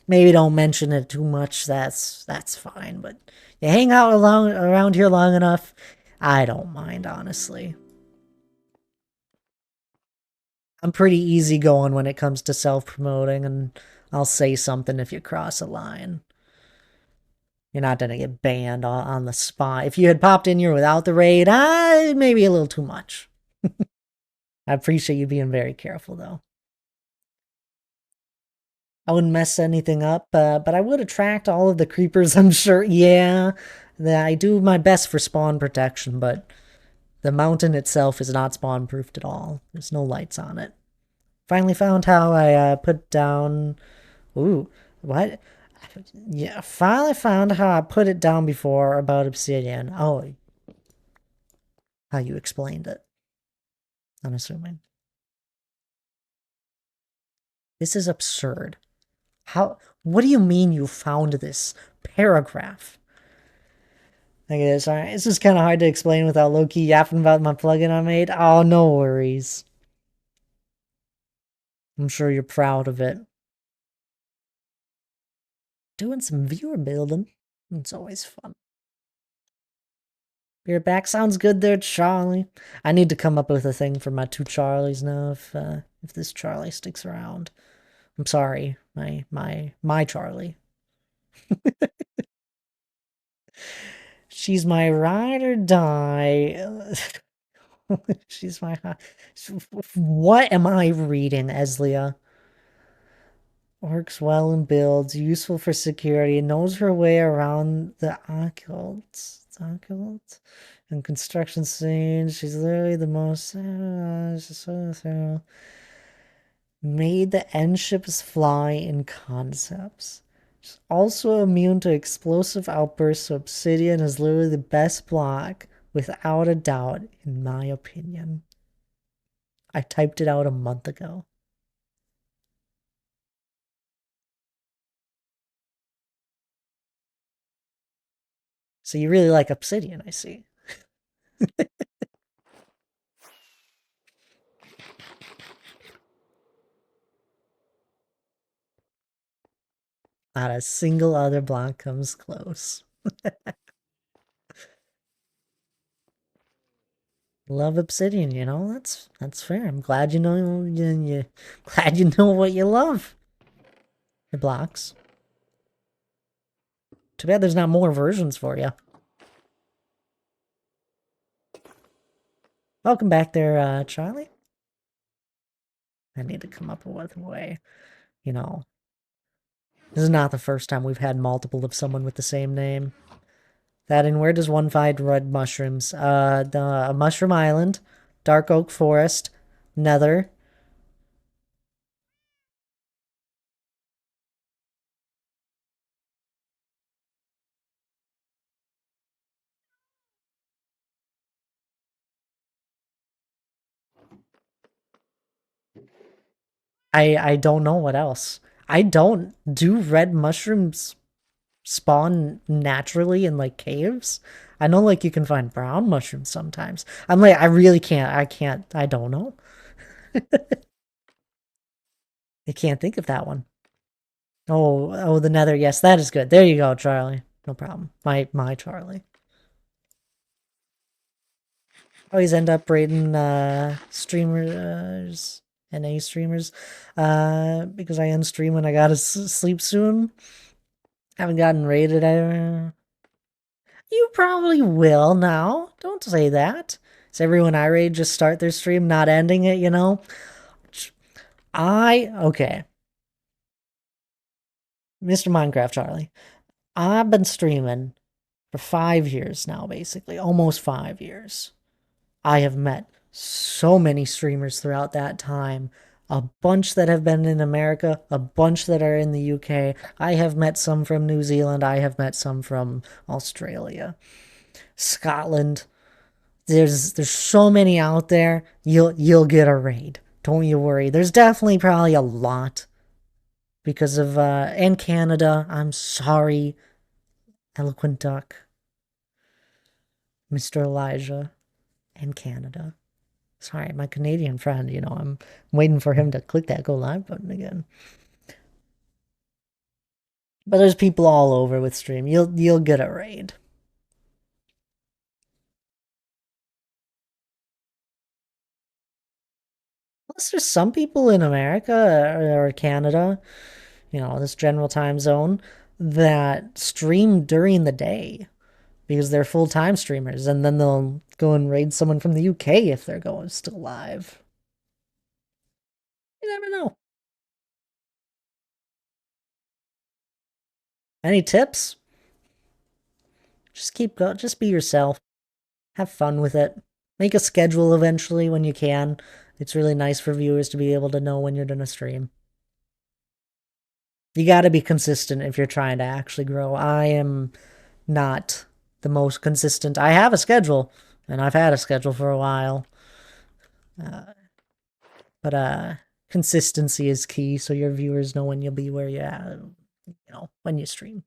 maybe don't mention it too much. That's fine. But you hang out around here long enough, I don't mind, honestly. I'm pretty easygoing when it comes to self-promoting, and I'll say something if you cross a line. You're not gonna get banned on the spot. If you had popped in here without the raid, maybe a little too much. I appreciate you being very careful, though. I wouldn't mess anything up, but I would attract all of the creepers, I'm sure. Yeah, I do my best for spawn protection, but the mountain itself is not spawn-proofed at all. There's no lights on it. Finally found how I put down... Ooh, what? Yeah, finally found how I put it down before about obsidian. Oh, how you explained it. I'm assuming. This is absurd. What do you mean you found this paragraph? I guess, alright, it's just kind of hard to explain without low-key yapping about my plugin I made. Oh, no worries. I'm sure you're proud of it. Doing some viewer building. It's always fun. You're back. Sounds good there, Charlie. I need to come up with a thing for my two Charlies now if this Charlie sticks around. I'm sorry, my Charlie. She's my ride or die. She's my... What am I reading, Eslia? Works well in builds, useful for security, knows her way around the occult. And construction scenes. She's literally the most... made the end ships fly in concepts. She's also immune to explosive outbursts, so Obsidian is literally the best block, without a doubt, in my opinion. I typed it out a month ago. So you really like Obsidian, I see. Not a single other block comes close. Love Obsidian, you know, that's fair. I'm glad you know glad you know what you love. Your blocks. Too bad there's not more versions for you. Welcome back there, Charlie. I need to come up with a way, you know. This is not the first time we've had multiple of someone with the same name. That and where does one find red mushrooms? The Mushroom Island, Dark Oak Forest, Nether. I don't know what else. I don't do red mushrooms spawn naturally in like caves. I know like you can find brown mushrooms sometimes. I'm like I really can't. I don't know. I can't think of that one. Oh, the Nether. Yes, that is good. There you go, Charlie. No problem. My Charlie. Always end up raiding streamers, NA streamers, because I unstream when I gotta sleep soon. Haven't gotten raided. You probably will now. Don't say that. Does everyone I raid just start their stream, not ending it? You know. Okay. Mr. Minecraft Charlie. I've been streaming for 5 years now, basically, almost 5 years. I have met so many streamers throughout that time. A bunch that have been in America, a bunch that are in the UK. I have met some from New Zealand. I have met some from Australia, Scotland. There's so many out there. You'll get a raid. Don't you worry. There's definitely probably a lot because of and Canada. I'm sorry, Eloquent Duck, Mr. Elijah, and Canada. Sorry, my Canadian friend, you know, I'm waiting for him to click that go live button again. But there's people all over with stream. You'll get a raid. Plus, there's some people in America or Canada, you know, this general time zone, that stream during the day because they're full-time streamers, and then they'll go and raid someone from the UK if they're going still live. You never know. Any tips? Just keep going. Just be yourself. Have fun with it. Make a schedule eventually when you can. It's really nice for viewers to be able to know when you're gonna stream. You gotta be consistent if you're trying to actually grow. I am not the most consistent. I have a schedule, and I've had a schedule for a while. But consistency is key, so your viewers know when you'll be where you're at, you know, when you stream.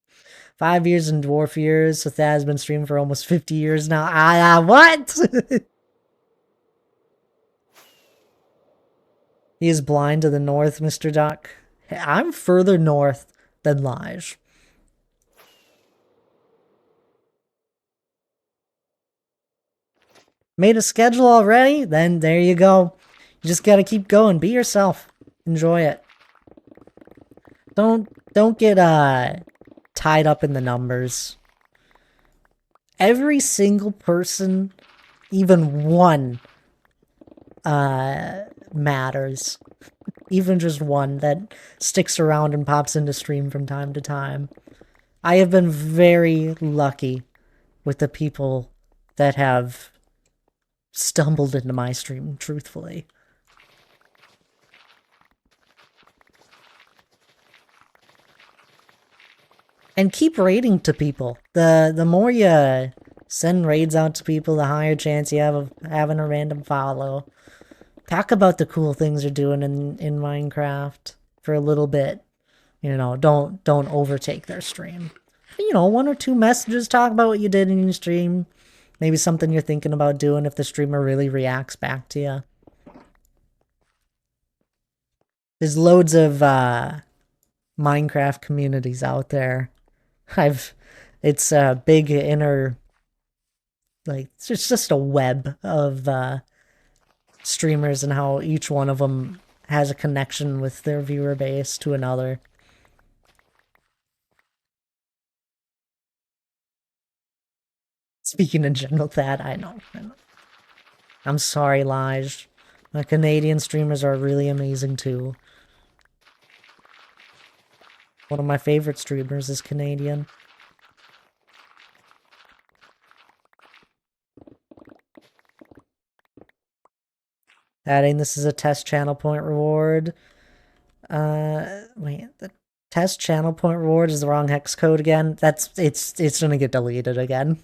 5 years in dwarf years, so that has been streaming for almost 50 years now. What? He is blind to the north, Mr. Duck. I'm further north than Lige. Made a schedule already? Then there you go. You just gotta keep going. Be yourself. Enjoy it. Don't get tied up in the numbers. every single person, even one, matters. Even just one that sticks around and pops into stream from time to time. I have been very lucky with the people that have stumbled into my stream, truthfully. And keep raiding to people. The more you send raids out to people, the higher chance you have of having a random follow. Talk about the cool things you're doing in Minecraft for a little bit. You know, don't overtake their stream. You know, 1 or 2 messages, talk about what you did in your stream. Maybe something you're thinking about doing if the streamer really reacts back to you. There's loads of Minecraft communities out there. It's a big inner, like, it's just a web of streamers and how each one of them has a connection with their viewer base to another. Speaking in general, that I know. I'm sorry, Lige. The Canadian streamers are really amazing too. One of my favorite streamers is Canadian. Adding this is a test channel point reward. Wait, the test channel point reward is the wrong hex code again. It's gonna get deleted again.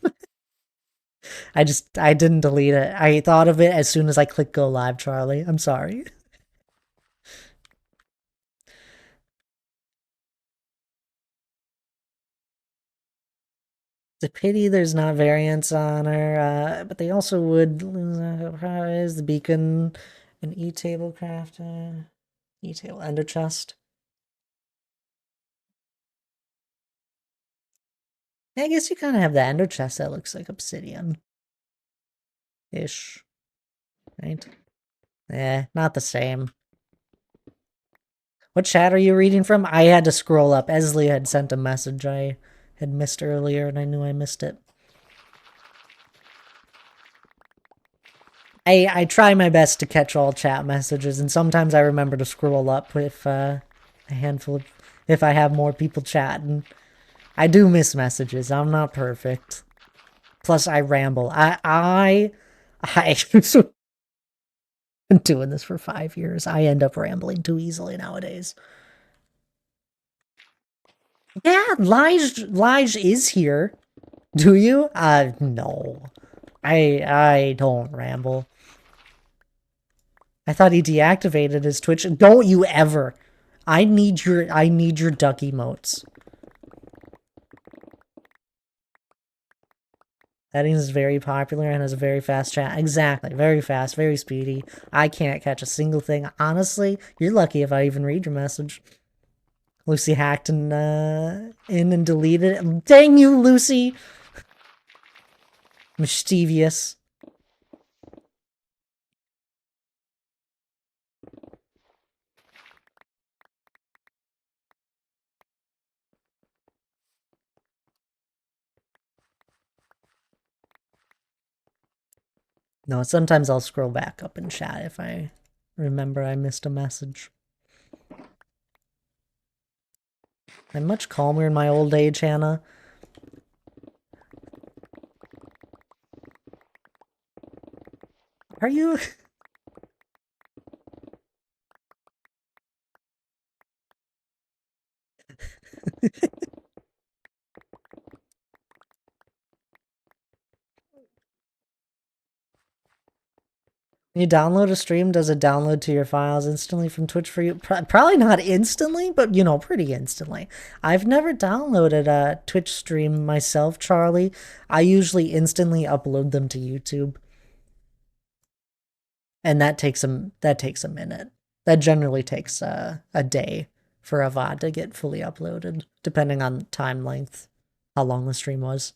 I didn't delete it. I thought of it as soon as I clicked go live, Charlie. I'm sorry. It's a pity there's not variants on her, but they also would lose a prize, the beacon, an e-table craft, e-table ender chest. Yeah, I guess you kind of have the ender chest that looks like obsidian. Ish. Right? Eh, not the same. What chat are you reading from? I had to scroll up. Esley had sent a message I had missed earlier, and I knew I missed it. I try my best to catch all chat messages, and sometimes I remember to scroll up if a handful of, if I have more people chatting. I do miss messages. I'm not perfect. Plus, I ramble. I've been doing this for 5 years. I end up rambling too easily nowadays. Yeah, Lige is here. Do you? No. I don't ramble. I thought he deactivated his Twitch. Don't you ever. I need your duck emotes. Eddings is very popular and has a very fast chat. Exactly. Very fast, very speedy. I can't catch a single thing. Honestly, you're lucky if I even read your message. Lucy hacked and in and deleted it. Dang you, Lucy! Mischievous. No, sometimes I'll scroll back up in chat if I remember I missed a message. I'm much calmer in my old age, Hannah. Are you? When you download a stream, does it download to your files instantly from Twitch for you? Probably not instantly, but, you know, pretty instantly. I've never downloaded a Twitch stream myself, Charlie. I usually instantly upload them to YouTube. And that takes a minute. That generally takes a day for a VOD to get fully uploaded, depending on time length, how long the stream was.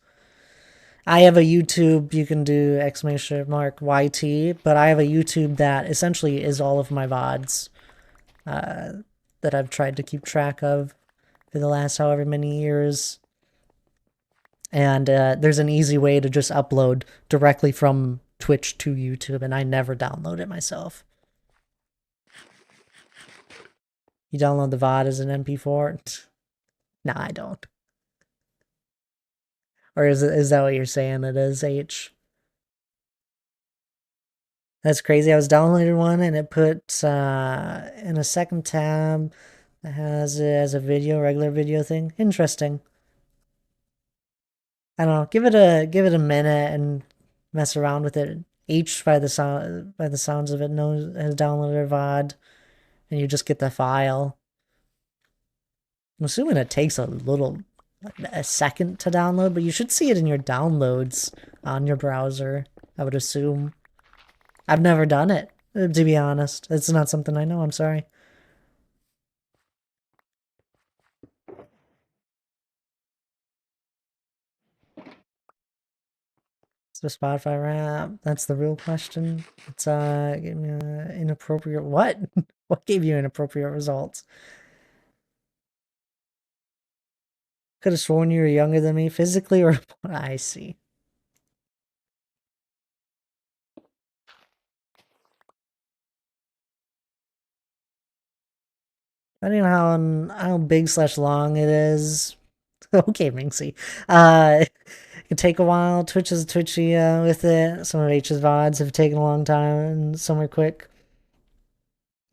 I have a YouTube, you can do !YT, but I have a YouTube that essentially is all of my VODs that I've tried to keep track of for the last however many years. And there's an easy way to just upload directly from Twitch to YouTube, and I never download it myself. You download the VOD as an MP4? Nah, I don't. Or is that what you're saying it is, H? That's crazy. I was downloading one and it puts in a second tab that has it as a video, regular video thing. Interesting. I don't know. Give it a minute and mess around with it. H by the sounds of it has downloaded a VOD, and you just get the file. I'm assuming it takes a second to download, but you should see it in your downloads on your browser, I would assume. I've never done it, to be honest. It's not something I know, I'm sorry. So Spotify Rap, that's the real question. It's gave me inappropriate what? What gave you inappropriate results? Could have sworn you were younger than me physically or I see. I don't know how big / long it is. Okay, Minxie. It can take a while. Twitch is twitchy with it. Some of H's VODs have taken a long time and some are quick.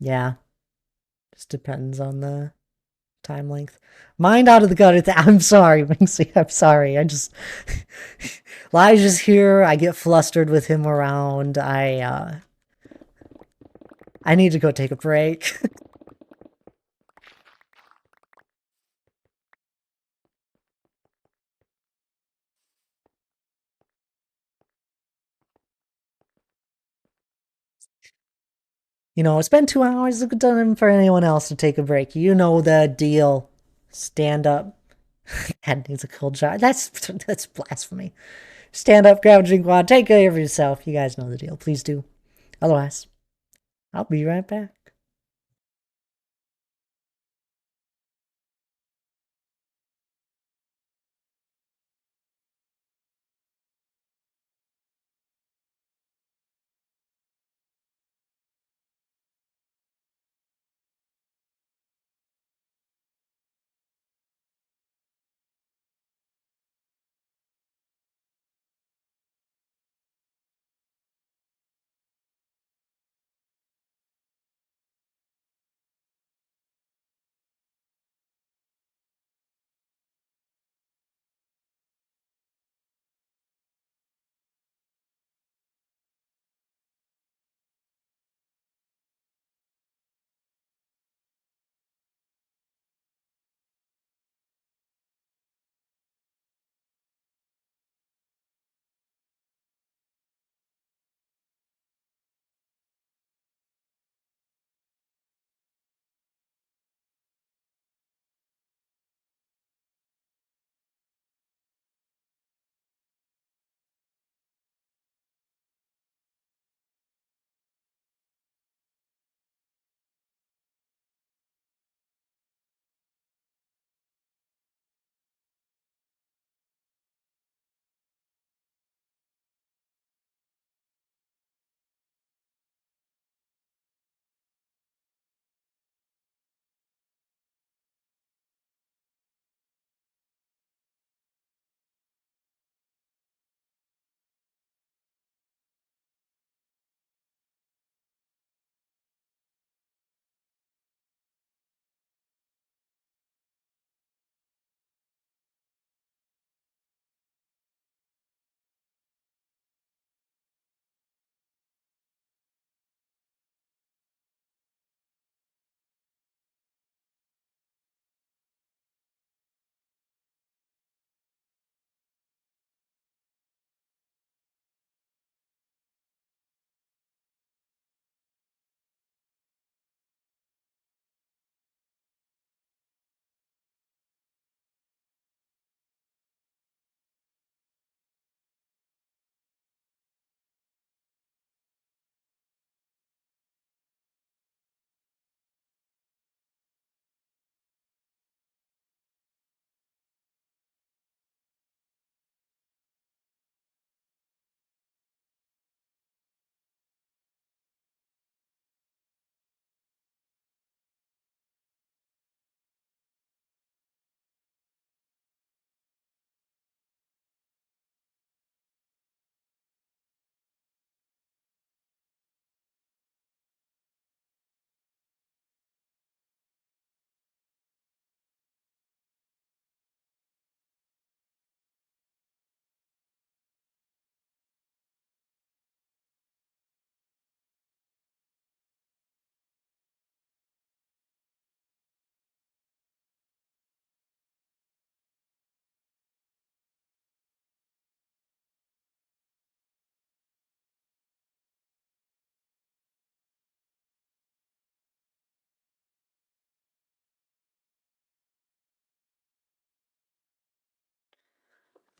Yeah. Just depends on the time length. Mind out of the gutter. I'm sorry, Minxie. I'm sorry. I just Elijah's here. I get flustered with him around. I need to go take a break. You know, it's been 2 hours. It's good time for anyone else to take a break. You know the deal. Stand up. Head needs a cold shot. That's blasphemy. Stand up, grab a drink, water, take care of yourself. You guys know the deal. Please do. Otherwise, I'll be right back.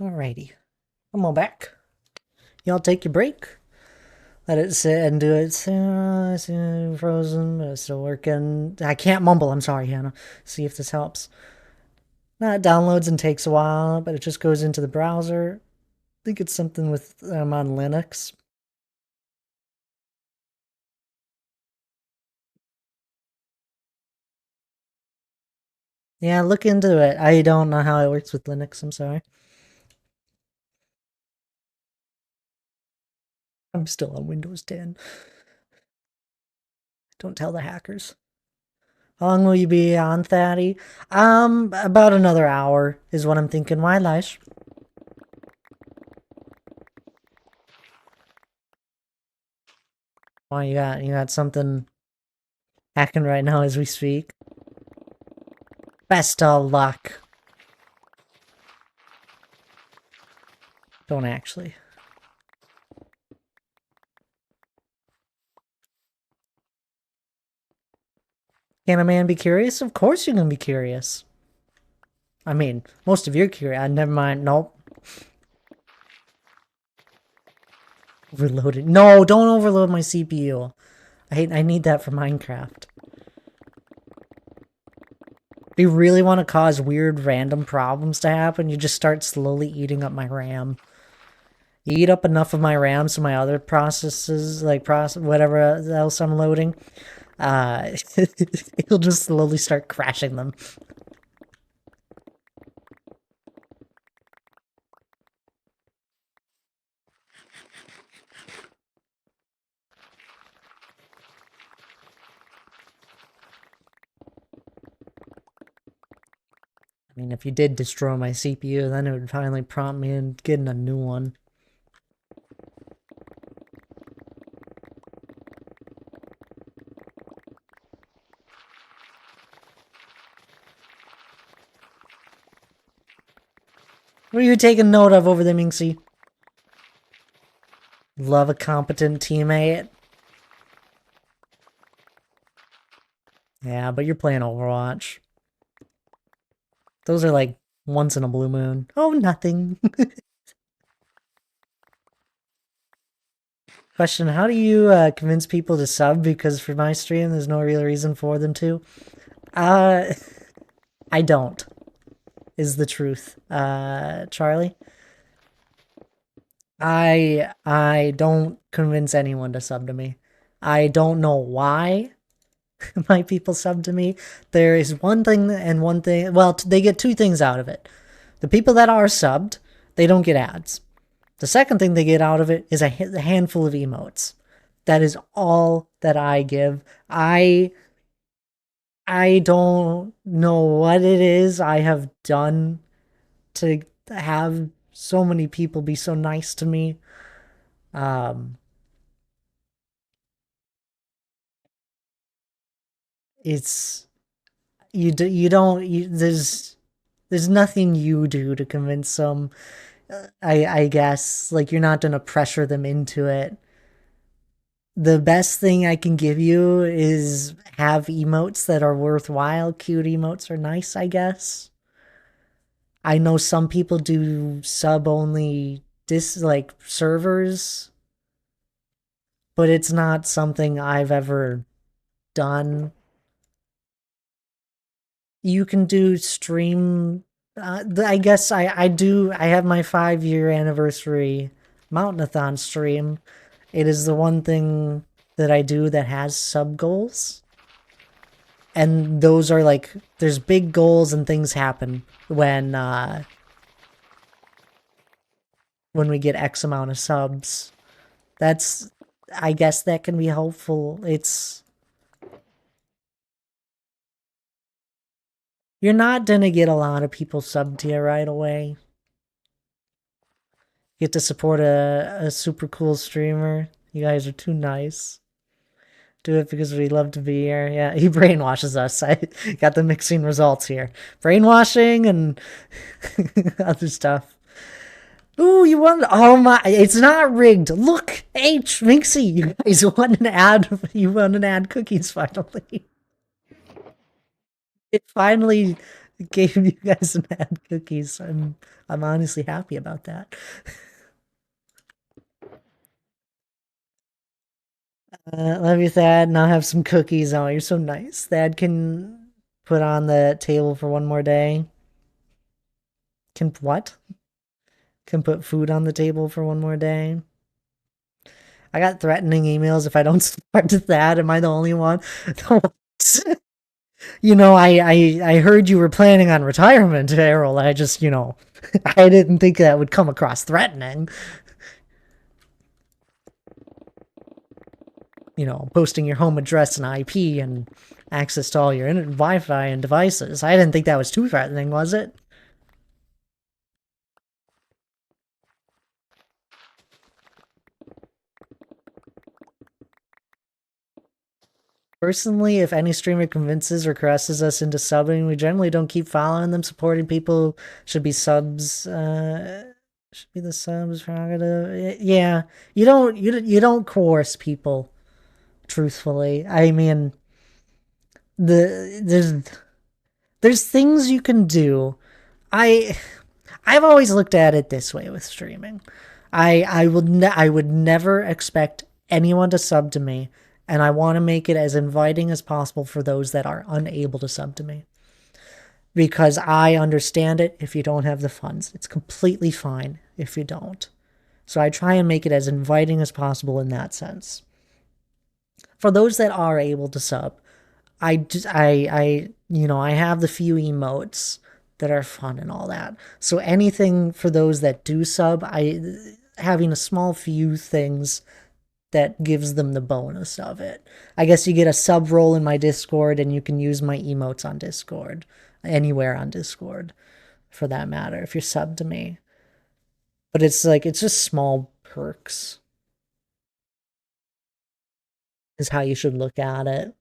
Alrighty. I'm all back. Y'all take your break. Let it sit and do it. Frozen, but it's still working. I can't mumble. I'm sorry, Hannah. See if this helps. It downloads and takes a while, but it just goes into the browser. I think it's something with on Linux. Yeah, look into it. I don't know how it works with Linux. I'm sorry. I'm still on Windows 10. Don't tell the hackers. How long will you be on, Thaddy? About another hour is what I'm thinking. Why, Lish? Why you got something hacking right now as we speak? Best of luck. Don't actually. Can a man be curious? Of course you can be curious. I mean, most of you are curious. Never mind. Nope. Overloaded. No, don't overload my CPU. I need that for Minecraft. If you really want to cause weird random problems to happen, you just start slowly eating up my RAM. You eat up enough of my RAM so my other processes, like whatever else I'm loading, it'll just slowly start crashing them. I mean, if you did destroy my CPU, then it would finally prompt me in getting a new one. What are you taking note of over there, Minxie? Love a competent teammate. Yeah, but you're playing Overwatch. Those are like once in a blue moon. Oh, nothing. Question, how do you convince people to sub? Because for my stream, there's no real reason for them to. I don't, is the truth. Charlie? I don't convince anyone to sub to me. I don't know why my people sub to me. There is one thing and one thing. Well, they get two things out of it. The people that are subbed, they don't get ads. The second thing they get out of it is a handful of emotes. That is all that I give. I don't know what it is I have done to have so many people be so nice to me. It's there's nothing you do to convince them. I guess like you're not gonna pressure them into it. The best thing I can give you is have emotes that are worthwhile. Cute emotes are nice, I guess. I know some people do sub only like servers, but it's not something I've ever done. You can do stream. I guess I do. I have my 5-year anniversary Mountainathon stream. It is the one thing that I do that has sub goals. And those are like, there's big goals and things happen when we get X amount of subs. That's, I guess that can be helpful. You're not gonna get a lot of people sub to you right away. Get to support a super cool streamer. You guys are too nice. Do it because we love to be here. Yeah, he brainwashes us. I got the mixing results here. Brainwashing and other stuff. Ooh, you won. Oh my, it's not rigged. Look, H, Minxie, you guys won an ad. You won an ad cookies finally. It finally gave you guys some ad cookies. I'm honestly happy about that. Love you, Thad. Now have some cookies. Oh, you're so nice. Thad can put on the table for one more day. Can what? Can put food on the table for one more day. I got threatening emails if I don't start with that. Am I the only one? You know, I heard you were planning on retirement, Errol. I just, I didn't think that would come across threatening. Posting your home address and IP and access to all your Wi-Fi and devices. I didn't think that was too threatening, was it? Personally, if any streamer convinces or caresses us into subbing, we generally don't keep following them. Supporting people should be subs. Should be the subs prerogative. Yeah, you don't coerce people. Truthfully, I mean, there's things you can do. I've always looked at it this way with streaming. I would never expect anyone to sub to me, and I want to make it as inviting as possible for those that are unable to sub to me. Because I understand it if you don't have the funds. It's completely fine if you don't. So I try and make it as inviting as possible in that sense. For those that are able to sub, I have the few emotes that are fun and all that. So anything for those that do sub, having a small few things that gives them the bonus of it. I guess you get a sub role in my Discord and you can use my emotes on Discord, anywhere on Discord for that matter, if you're sub to me. But it's just small perks is how you should look at it.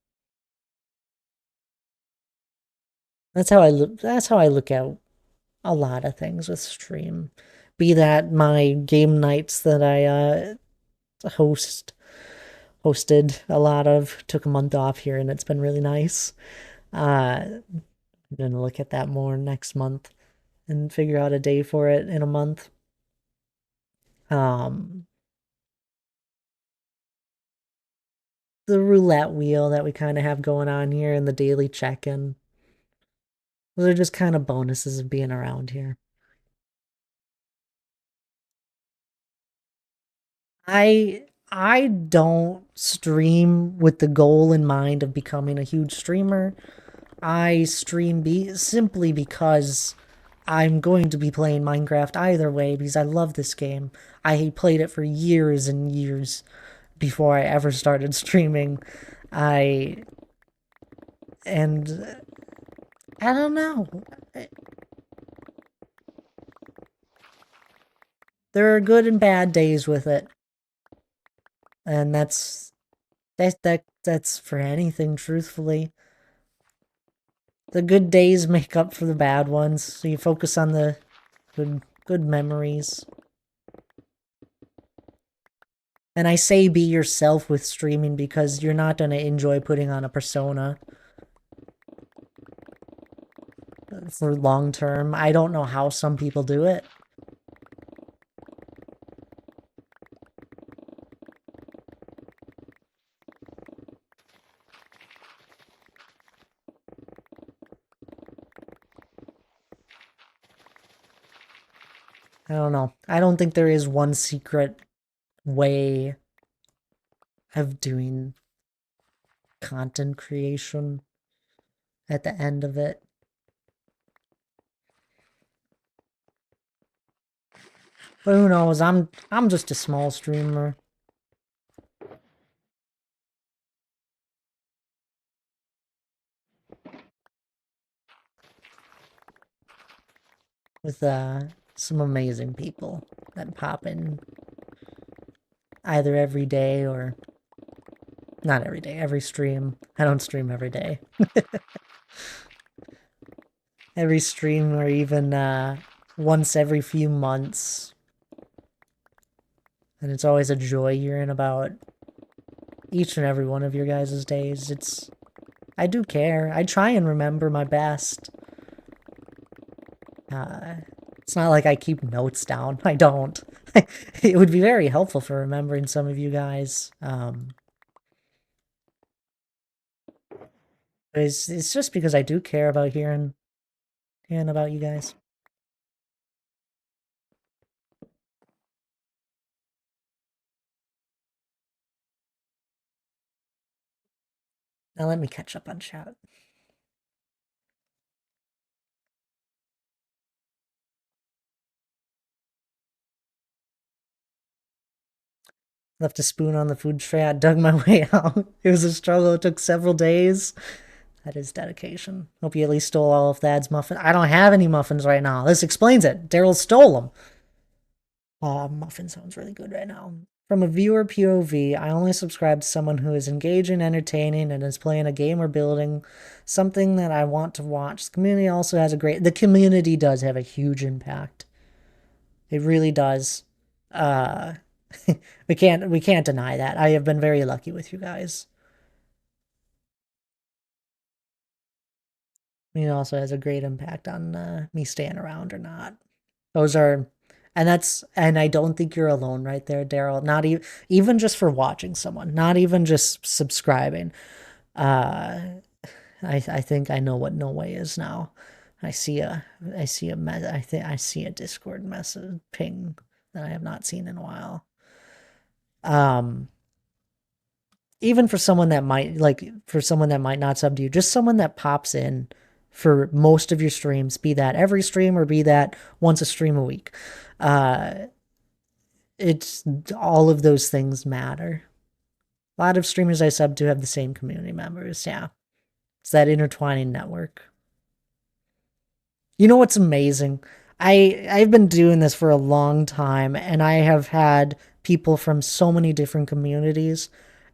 That's how I look at a lot of things with stream. Be that my game nights that I hosted a lot of, took a month off here and it's been really nice. I'm gonna look at that more next month and figure out a day for it in a month. The roulette wheel that we kind of have going on here and the daily check-in. Those are just kind of bonuses of being around here. I don't stream with the goal in mind of becoming a huge streamer. I stream simply because I'm going to be playing Minecraft either way because I love this game. I played it for years and years before I ever started streaming. And I don't know. There are good and bad days with it. And that's for anything, truthfully. The good days make up for the bad ones, so you focus on the good memories. And I say be yourself with streaming because you're not going to enjoy putting on a persona for long term. I don't know how some people do it. I don't know. I don't think there is one secret way of doing content creation at the end of it. But who knows? I'm just a small streamer. With some amazing people that pop in either every day or not every day, every stream. I don't stream every day. Every stream or even once every few months. And it's always a joy hearing about each and every one of your guys' days. I do care. I try and remember my best. It's not like I keep notes down. I don't. It would be very helpful for remembering some of you guys. It's just because I do care about hearing about you guys. Now let me catch up on chat. Left a spoon on the food tray. I dug my way out. It was a struggle. It took several days. That is dedication. Hope you at least stole all of Thad's muffins. I don't have any muffins right now. This explains it. Daryl stole them. Muffin sounds really good right now. From a viewer POV, I only subscribe to someone who is engaging, entertaining, and is playing a game or building something that I want to watch. The community also has the community does have a huge impact. It really does. We can't deny that. I have been very lucky with you guys. It also has a great impact on me staying around or not. Those are, and I don't think you're alone right there, Daryl. Not even just for watching someone, not even just subscribing. I think I know what No Way is now. I see a Discord message ping that I have not seen in a while. Even for someone that might not sub to you, just someone that pops in for most of your streams, be that every stream or be that once a stream a week. It's all of those things matter. A lot of streamers I sub to have the same community members. Yeah. It's that intertwining network. You know what's amazing? I've been doing this for a long time, and I have had people from so many different communities,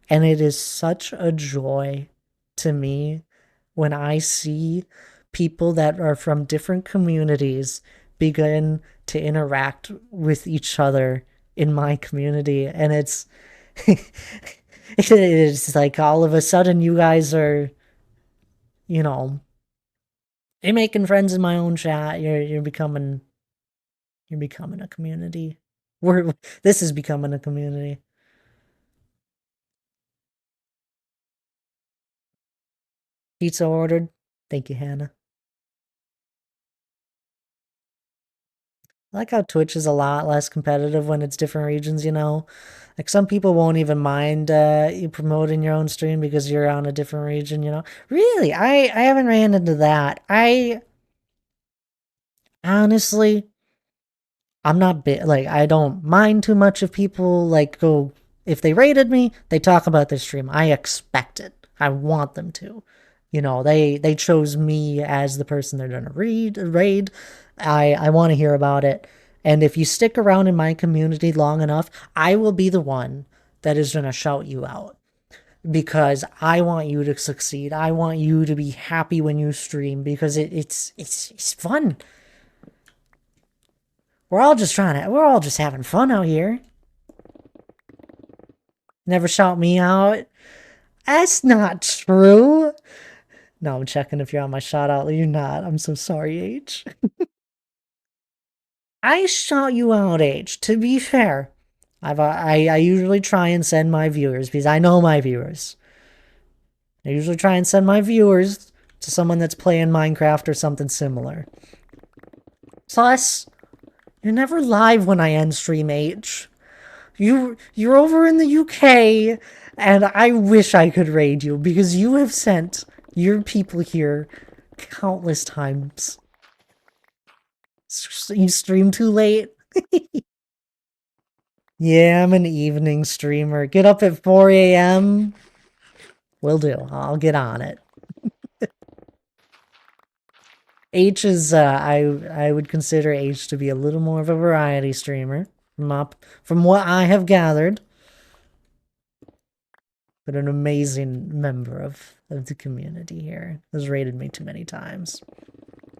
and it is such a joy to me when I see people that are from different communities begin to interact with each other in my community. And it's it's like all of a sudden you guys are, you're making friends in my own chat. You're becoming a community. This is becoming a community. Pizza ordered. Thank you, Hannah. I like how Twitch is a lot less competitive when it's different regions, Like some people won't even mind you promoting your own stream because you're on a different region, Really? I haven't ran into that. I honestly, I'm not like I don't mind too much if people go, if they rated me, they talk about their stream. I expect it. I want them to. They chose me as the person they're gonna raid. I want to hear about it. And if you stick around in my community long enough, I will be the one that is gonna shout you out. Because I want you to succeed. I want you to be happy when you stream because it's fun. We're all just having fun out here. Never shout me out. That's not true. No, I'm checking if you're on my shout out. You're not. I'm so sorry, H. I shout you out, H. To be fair, I usually try and send my viewers because I know my viewers. I usually try and send my viewers to someone that's playing Minecraft or something similar. Plus, you're never live when I end stream, H. You're over in the UK, and I wish I could raid you because you have sent your people here countless times. You stream too late? Yeah, I'm an evening streamer. Get up at 4 a.m. Will do. I'll get on it. H is, I would consider H to be a little more of a variety streamer, from what I have gathered. But an amazing member of the community here. Has rated me too many times.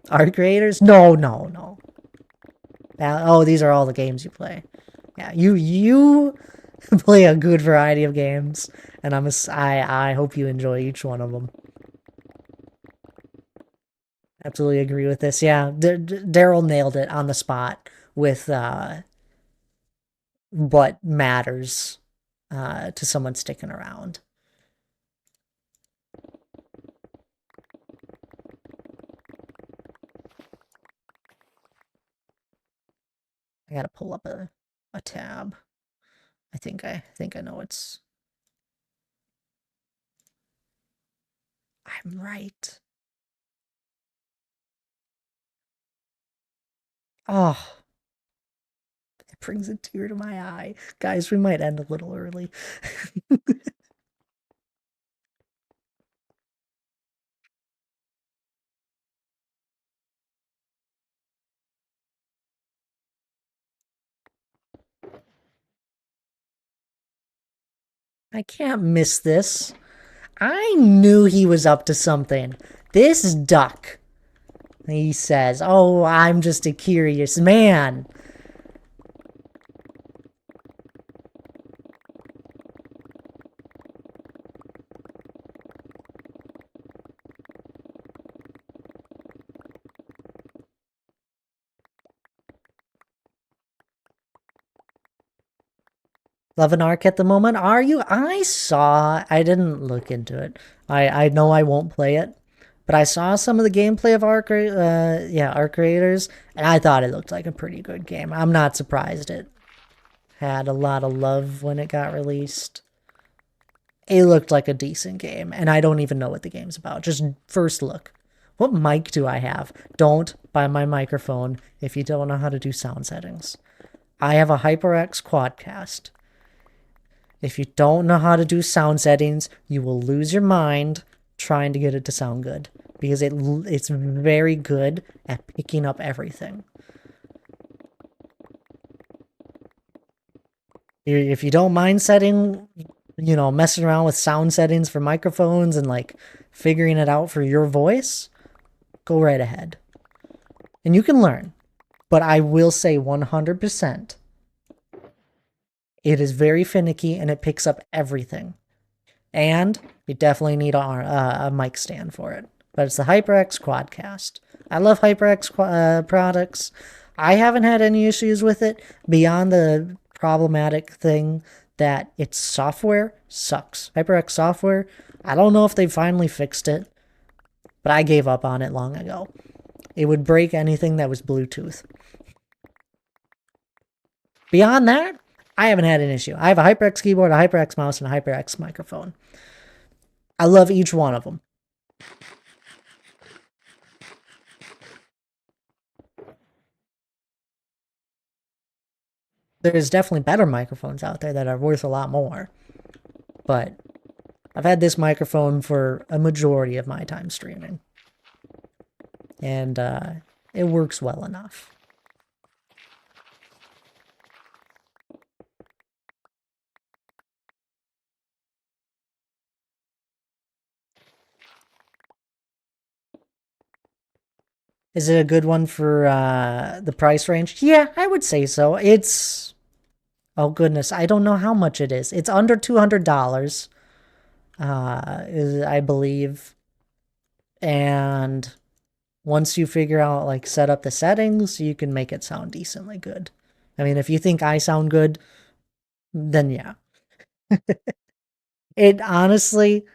Art creators? No. Oh, these are all the games you play. Yeah, you play a good variety of games, and I hope you enjoy each one of them. Absolutely agree with this. Yeah, Daryl nailed it on the spot with what matters to someone sticking around. I gotta pull up a tab. I think I know it's. I'm right. Oh, it brings a tear to my eye. Guys, we might end a little early. I can't miss this. I knew he was up to something. This duck. He says, "Oh, I'm just a curious man." Love an arc at the moment. Are you? I didn't look into it. I know I won't play it, but I saw some of the gameplay of Arc Raiders, and I thought it looked like a pretty good game. I'm not surprised it had a lot of love when it got released. It looked like a decent game, and I don't even know what the game's about. Just first look. What mic do I have? Don't buy my microphone if you don't know how to do sound settings. I have a HyperX Quadcast. If you don't know how to do sound settings, you will lose your mind trying to get it to sound good because it's very good at picking up everything. If you don't mind messing around with sound settings for microphones and like figuring it out for your voice, go right ahead. And you can learn. But I will say 100%, it is very finicky and it picks up everything. And you definitely need a mic stand for it. But it's the HyperX Quadcast. I love HyperX products. I haven't had any issues with it beyond the problematic thing that its software sucks. HyperX software, I don't know if they finally fixed it, but I gave up on it long ago. It would break anything that was Bluetooth. Beyond that, I haven't had an issue. I have a HyperX keyboard, a HyperX mouse, and a HyperX microphone. I love each one of them. There's definitely better microphones out there that are worth a lot more. But I've had this microphone for a majority of my time streaming. And it works well enough. Is it a good one for the price range? Yeah, I would say so. It's... Oh, goodness. I don't know how much it is. It's under $200, I believe. And once you figure out, like, set up the settings, you can make it sound decently good. I mean, if you think I sound good, then yeah. It honestly,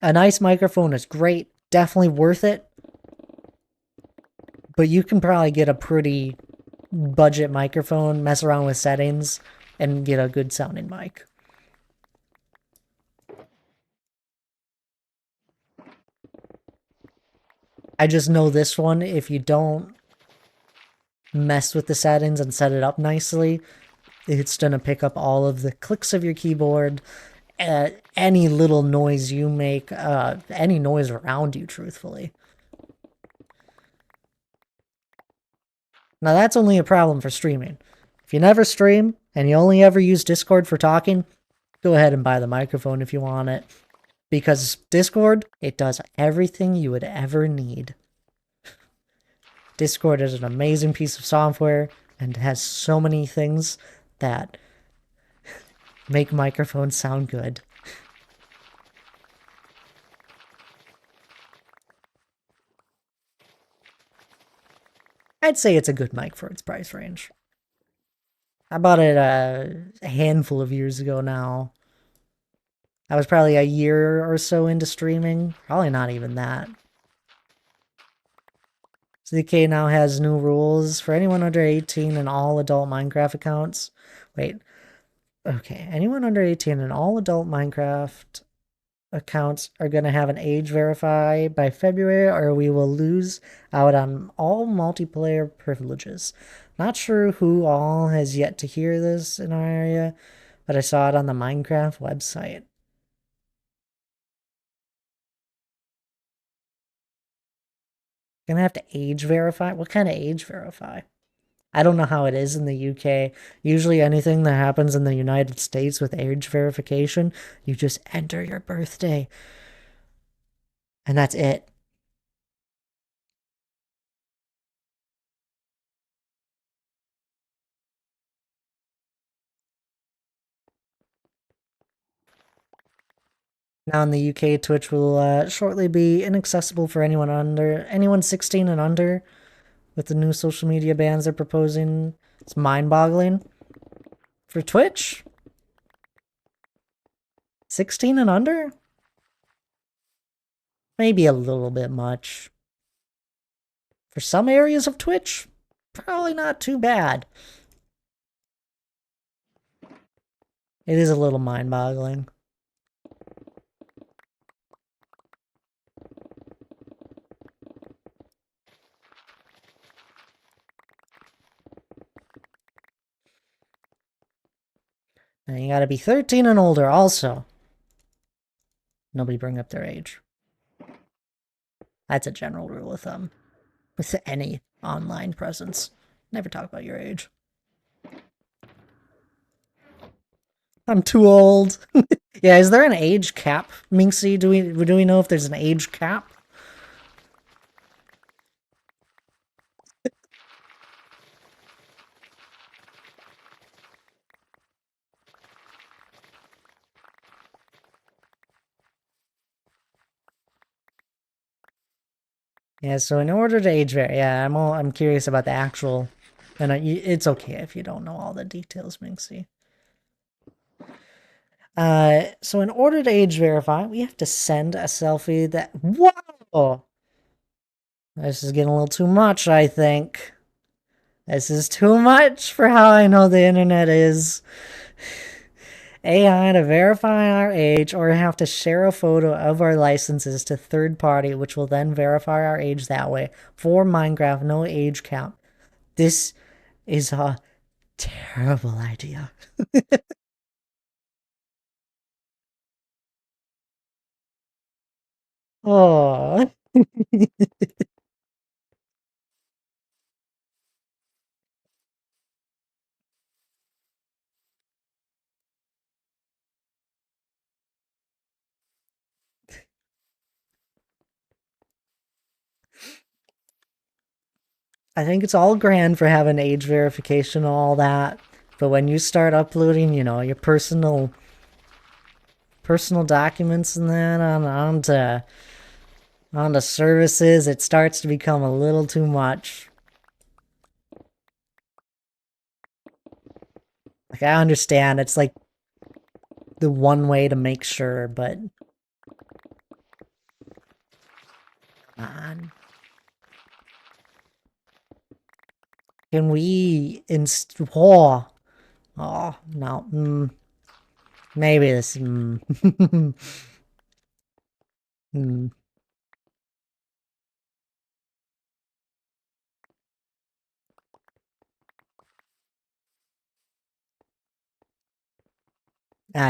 a nice microphone is great. Definitely worth it. But you can probably get a pretty budget microphone, mess around with settings, and get a good sounding mic. I just know this one, if you don't mess with the settings and set it up nicely, it's going to pick up all of the clicks of your keyboard, any little noise you make, any noise around you, truthfully. Now, that's only a problem for streaming. If you never stream and you only ever use Discord for talking, go ahead and buy the microphone if you want it. Because Discord, it does everything you would ever need. Discord is an amazing piece of software and has so many things that make microphones sound good. I'd say it's a good mic for its price range. I bought it a handful of years ago now. I was probably a year or so into streaming. Probably not even that. CK now has new rules for anyone under 18 and all adult Minecraft accounts. Wait. Okay, anyone under 18 and all adult Minecraft accounts are going to have an age verify by February, or we will lose out on all multiplayer privileges. Not sure who all has yet to hear this in our area, but I saw it on the Minecraft website. Gonna have to age verify? What kind of age verify? I don't know how it is in the UK. Usually anything that happens in the United States with age verification, you just enter your birthday. And that's it. Now in the UK, Twitch will shortly be inaccessible for anyone 16 and under with the new social media bans they're proposing. It's mind-boggling. For Twitch? 16 and under? Maybe a little bit much. For some areas of Twitch, probably not too bad. It is a little mind-boggling. And you gotta be 13 and older also. Nobody bring up their age. That's a general rule of thumb. With any online presence. Never talk about your age. I'm too old. Yeah, is there an age cap, Minxie? Do we know if there's an age cap? Yeah, so in order to age vary, yeah, I'm curious about the actual, and it's okay if you don't know all the details, Minxie. So in order to age verify, we have to send a selfie that, whoa! This is getting a little too much, I think. This is too much for how I know the internet is. AI to verify our age, or have to share a photo of our licenses to third party, which will then verify our age that way. For Minecraft, no age count. This is a terrible idea. Oh. I think it's all grand for having age verification and all that, but when you start uploading, you know, your personal documents and that onto services, it starts to become a little too much. Like, I understand it's like the one way to make sure, but come on. Can we oh, oh no. Maybe this I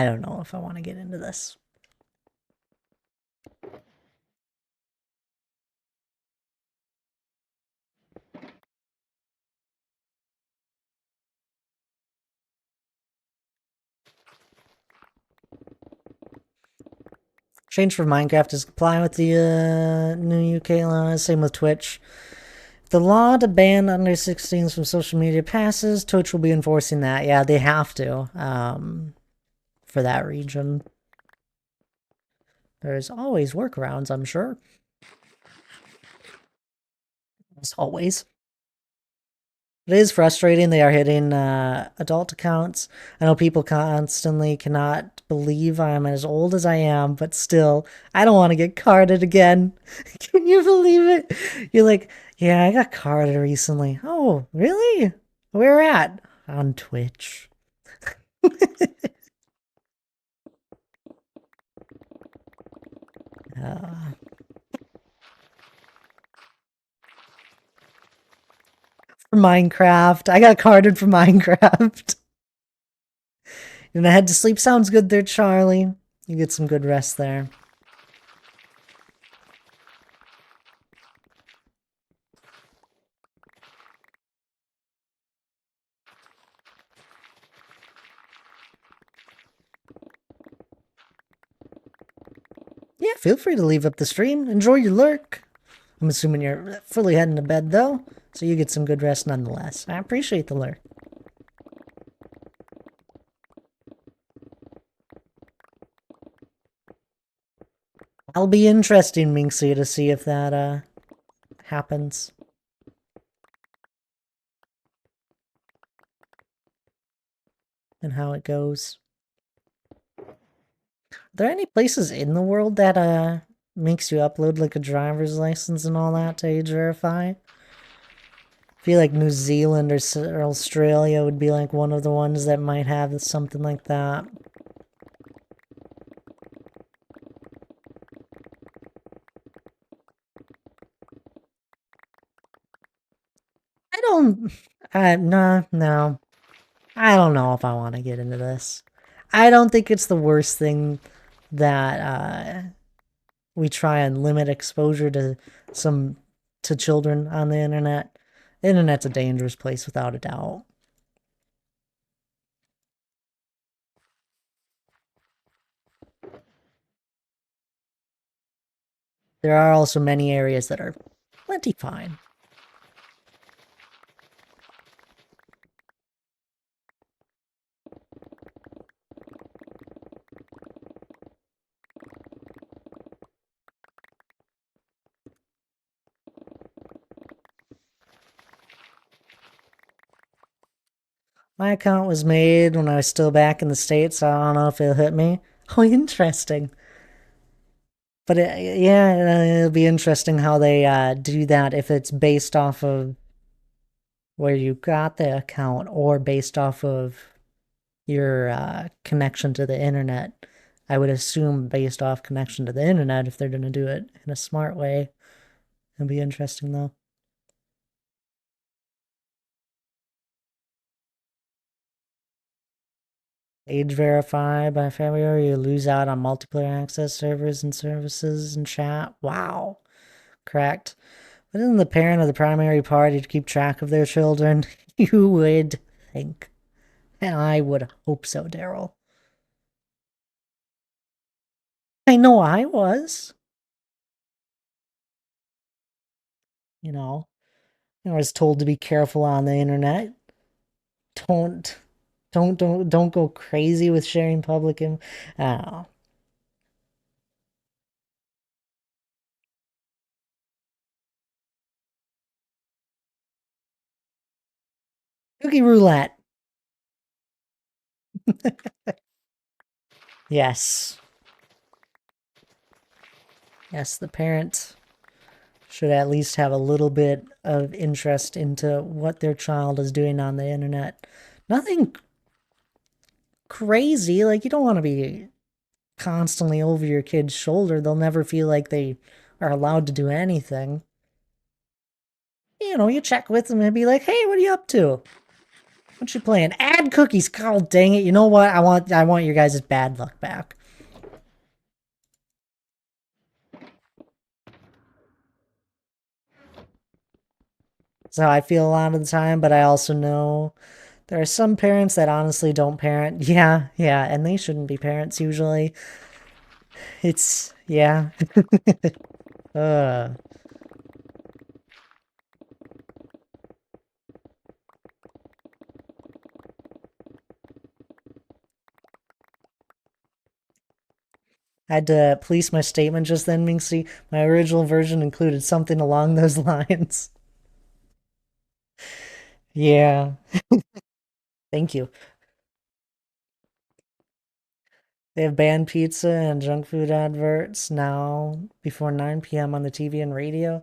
don't know if I want to get into this. Change for Minecraft is comply with the new UK laws. Same with Twitch. If the law to ban under 16s from social media passes, Twitch will be enforcing that. Yeah, they have to. For that region. There's always workarounds, I'm sure. As always. It is frustrating they are hitting adult accounts. I know people constantly cannot believe I'm as old as I am, but still, I don't want to get carded again. Can you believe it? You're like, yeah, I got carded recently. Oh, really? Where at? On Twitch. Uh, for Minecraft. I got carded for Minecraft. And I had to sleep. Sounds good there, Charlie. You get some good rest there. Yeah, feel free to leave up the stream. Enjoy your lurk. I'm assuming you're fully heading to bed, though, so you get some good rest nonetheless. I appreciate the lurk. I'll be interesting, Minxie, to see if that, happens. And how it goes. Are there any places in the world that, makes you upload, like, a driver's license and all that to age verify? I feel like New Zealand or Australia would be, like, one of the ones that might have something like that. I don't... no. I don't know if I want to get into this. I don't think it's the worst thing that we try and limit exposure to children on the internet. The internet's a dangerous place without a doubt. There are also many areas that are plenty fine. My account was made when I was still back in the States, so I don't know if it'll hit me. Oh, interesting. But yeah, it'll be interesting how they do that if it's based off of where you got the account or based off of your connection to the internet. I would assume based off connection to the internet if they're going to do it in a smart way. It'll be interesting though. Age verify by February, you lose out on multiplayer access servers and services and chat. Wow. Correct. But isn't the parent of the primary party to keep track of their children? You would think. And I would hope so, Daryl. I know I was. You know, I was told to be careful on the internet. Don't don't go crazy with sharing public I don't know. Cookie roulette. Yes. Yes, the parent should at least have a little bit of interest into what their child is doing on the internet. Nothing crazy. Like, you don't want to be constantly over your kid's shoulder. They'll never feel like they are allowed to do anything. You know, you check with them and be like, hey, what are you up to? What you playing? Add cookies. God dang it. You know what? I want your guys' bad luck back. That's how I feel a lot of the time, but I also know there are some parents that honestly don't parent. Yeah, and they shouldn't be parents usually. It's, yeah. uh. I had to police my statement just then, Minxie. My original version included something along those lines. Yeah. Thank you. They have banned pizza and junk food adverts now before 9 p.m. on the TV and radio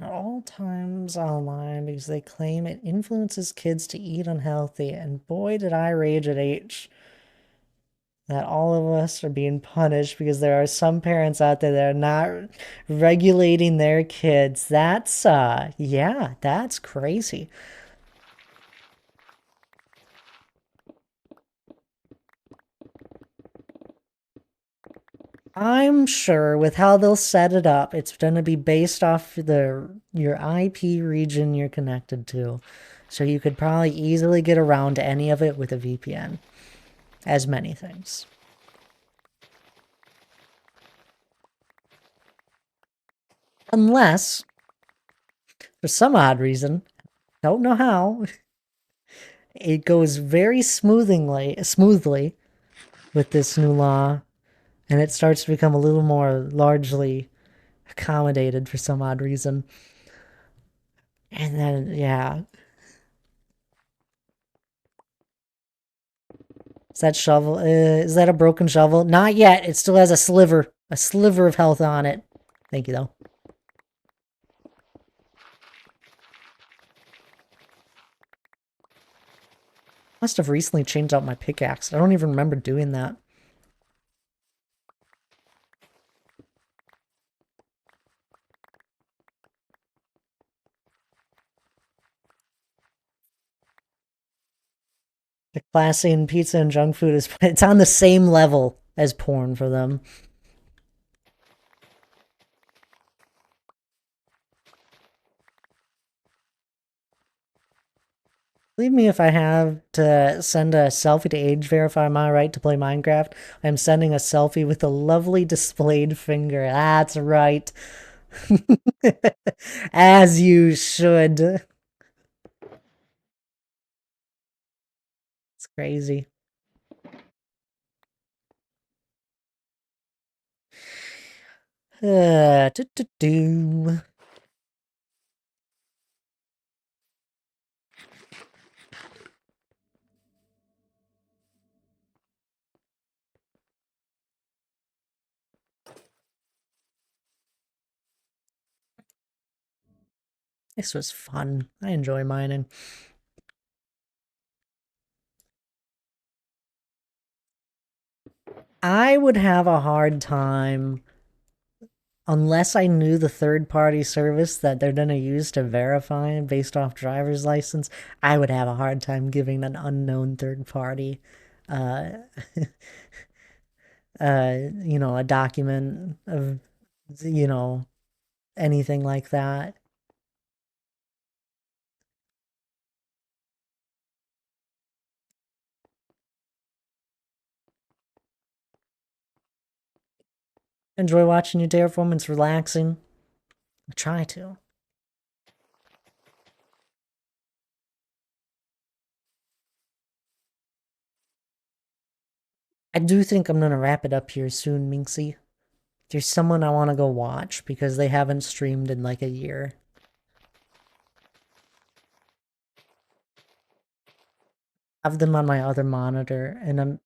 at all times online because they claim it influences kids to eat unhealthy. And boy, did I rage at H that all of us are being punished because there are some parents out there that are not regulating their kids. That's, yeah, that's crazy. I'm sure with how they'll set it up, it's going to be based off your IP region you're connected to. So you could probably easily get around any of it with a VPN, as many things. Unless, for some odd reason, don't know how, it goes very smoothly with this new law, and it starts to become a little more largely accommodated for some odd reason. And then, yeah, is that shovel? Is that a broken shovel? Not yet. It still has a sliver of health on it. Thank you, though. Must have recently changed out my pickaxe. I don't even remember doing that. The classy in pizza and junk food is it's on the same level as porn for them. Believe me, if I have to send a selfie to age verify my right to play Minecraft, I'm sending a selfie with a lovely displayed finger. That's right. As you should. It's crazy. Do, do, do. This was fun. I enjoy mining. I would have a hard time unless I knew the third party service that they're going to use to verify based off driver's license. I would have a hard time giving an unknown third party uh a document of you know anything like that. Enjoy watching you terraform. It's relaxing. I try to. I do think I'm gonna wrap it up here soon, Minxie. There's someone I want to go watch because they haven't streamed in like a year. I have them on my other monitor, and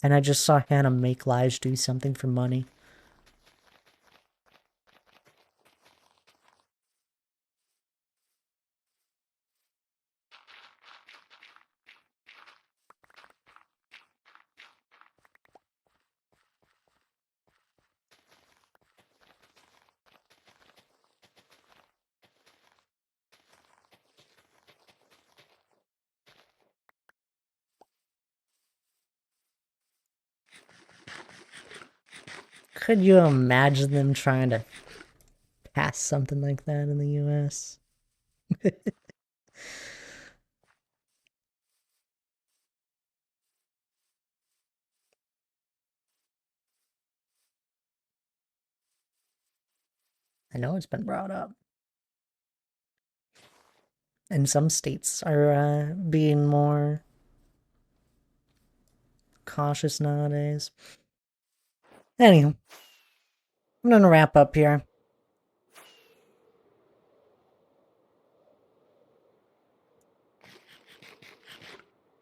I just saw Hannah make Lige do something for money. Could you imagine them trying to pass something like that in the US? I know it's been brought up. And some states are being more cautious nowadays. Anywho, I'm gonna wrap up here.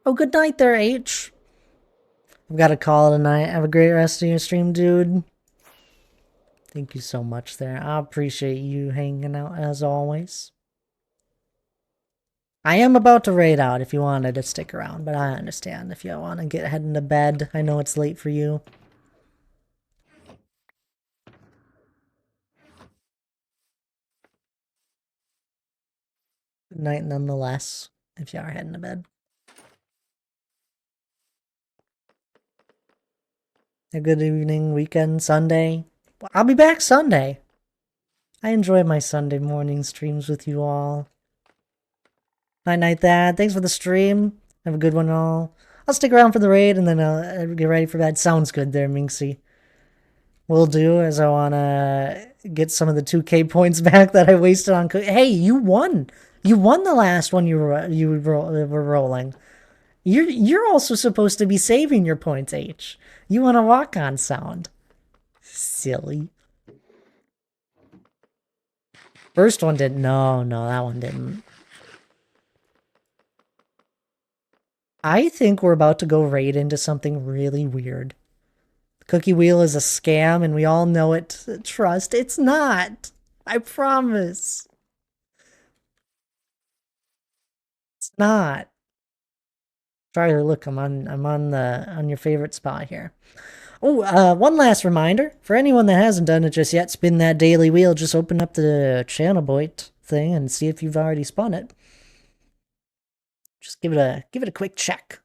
Oh, good night there, H. I've got to call it a night. Have a great rest of your stream, dude. Thank you so much there. I appreciate you hanging out as always. I am about to raid out if you wanted to stick around, but I understand if you want to get heading to bed. I know it's late for you. Good night nonetheless, if you are heading to bed. A good evening, weekend, Sunday. I'll be back Sunday. I enjoy my Sunday morning streams with you all. Night, Dad. Thanks for the stream. Have a good one, all. I'll stick around for the raid and then I'll get ready for bed. Sounds good there, Minxie. Will do, as I want to get some of the 2K points back that I wasted on. Hey, you won. You won the last one you were rolling. You're also supposed to be saving your points, H. You want a walk-on sound. Silly. First one didn't. No, that one didn't. I think we're about to go raid into something really weird. Cookie Wheel is a scam, and we all know it. Trust, it's not. I promise. It's not. Charlie, look, I'm on your favorite spot here. Oh, one last reminder for anyone that hasn't done it just yet: spin that daily wheel. Just open up the Channelboit thing and see if you've already spun it. Just give it a quick check.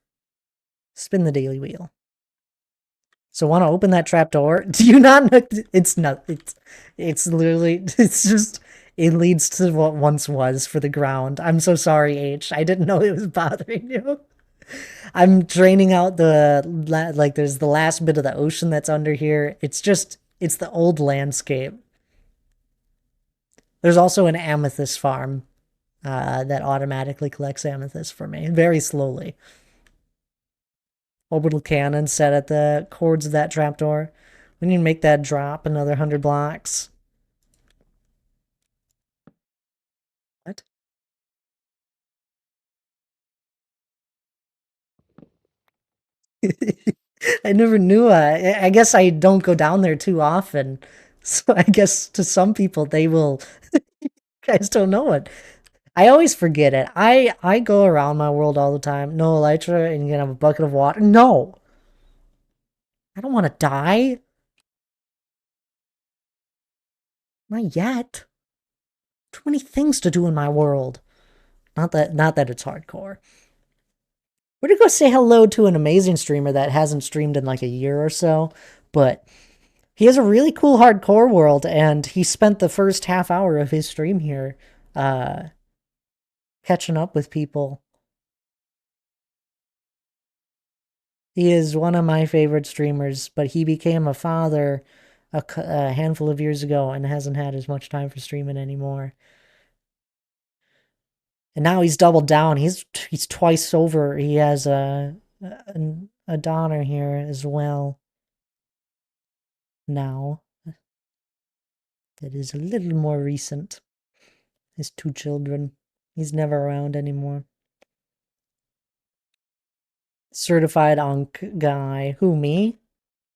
Spin the daily wheel. So want to open that trap door? Do you not know? It's not. It's literally. It's just. It leads to what once was for the ground. I'm so sorry, H. I didn't know it was bothering you. I'm draining out like there's the last bit of the ocean that's under here. It's the old landscape. There's also an amethyst farm that automatically collects amethyst for me very slowly. Orbital cannon set at the cords of that trapdoor. We need to make that drop another 100 blocks. What? I never knew. I guess I don't go down there too often. So I guess to some people they will. You guys don't know it. I always forget it. I go around my world all the time. No elytra, and you can have a bucket of water. No. I don't want to die. Not yet. Too many things to do in my world. Not that it's hardcore. We're gonna go say hello to an amazing streamer that hasn't streamed in like a year or so, but he has a really cool hardcore world, and he spent the first half hour of his stream here catching up with people. He is one of my favorite streamers, but he became a father a handful of years ago and hasn't had as much time for streaming anymore. And now he's doubled down. He's twice over. He has a daughter here as well. Now, that is a little more recent. His 2 children. He's never around anymore. Certified Ankh guy. Who, me?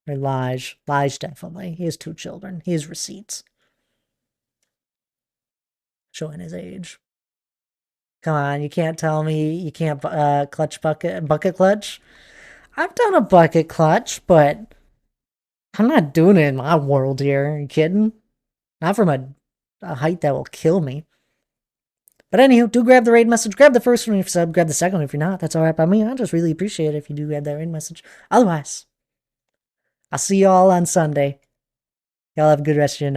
Or Lige? Lige, definitely. He has 2 children. He has receipts showing his age. Come on, you can't tell me you can't clutch bucket clutch. I've done a bucket clutch, but I'm not doing it in my world here. Are you kidding? Not from a height that will kill me. But anywho, do grab the raid message. Grab the first one if you're sub. Grab the second one if you're not. That's alright by me. I just really appreciate it if you do grab that raid message. Otherwise, I'll see y'all on Sunday. Y'all have a good rest of your night.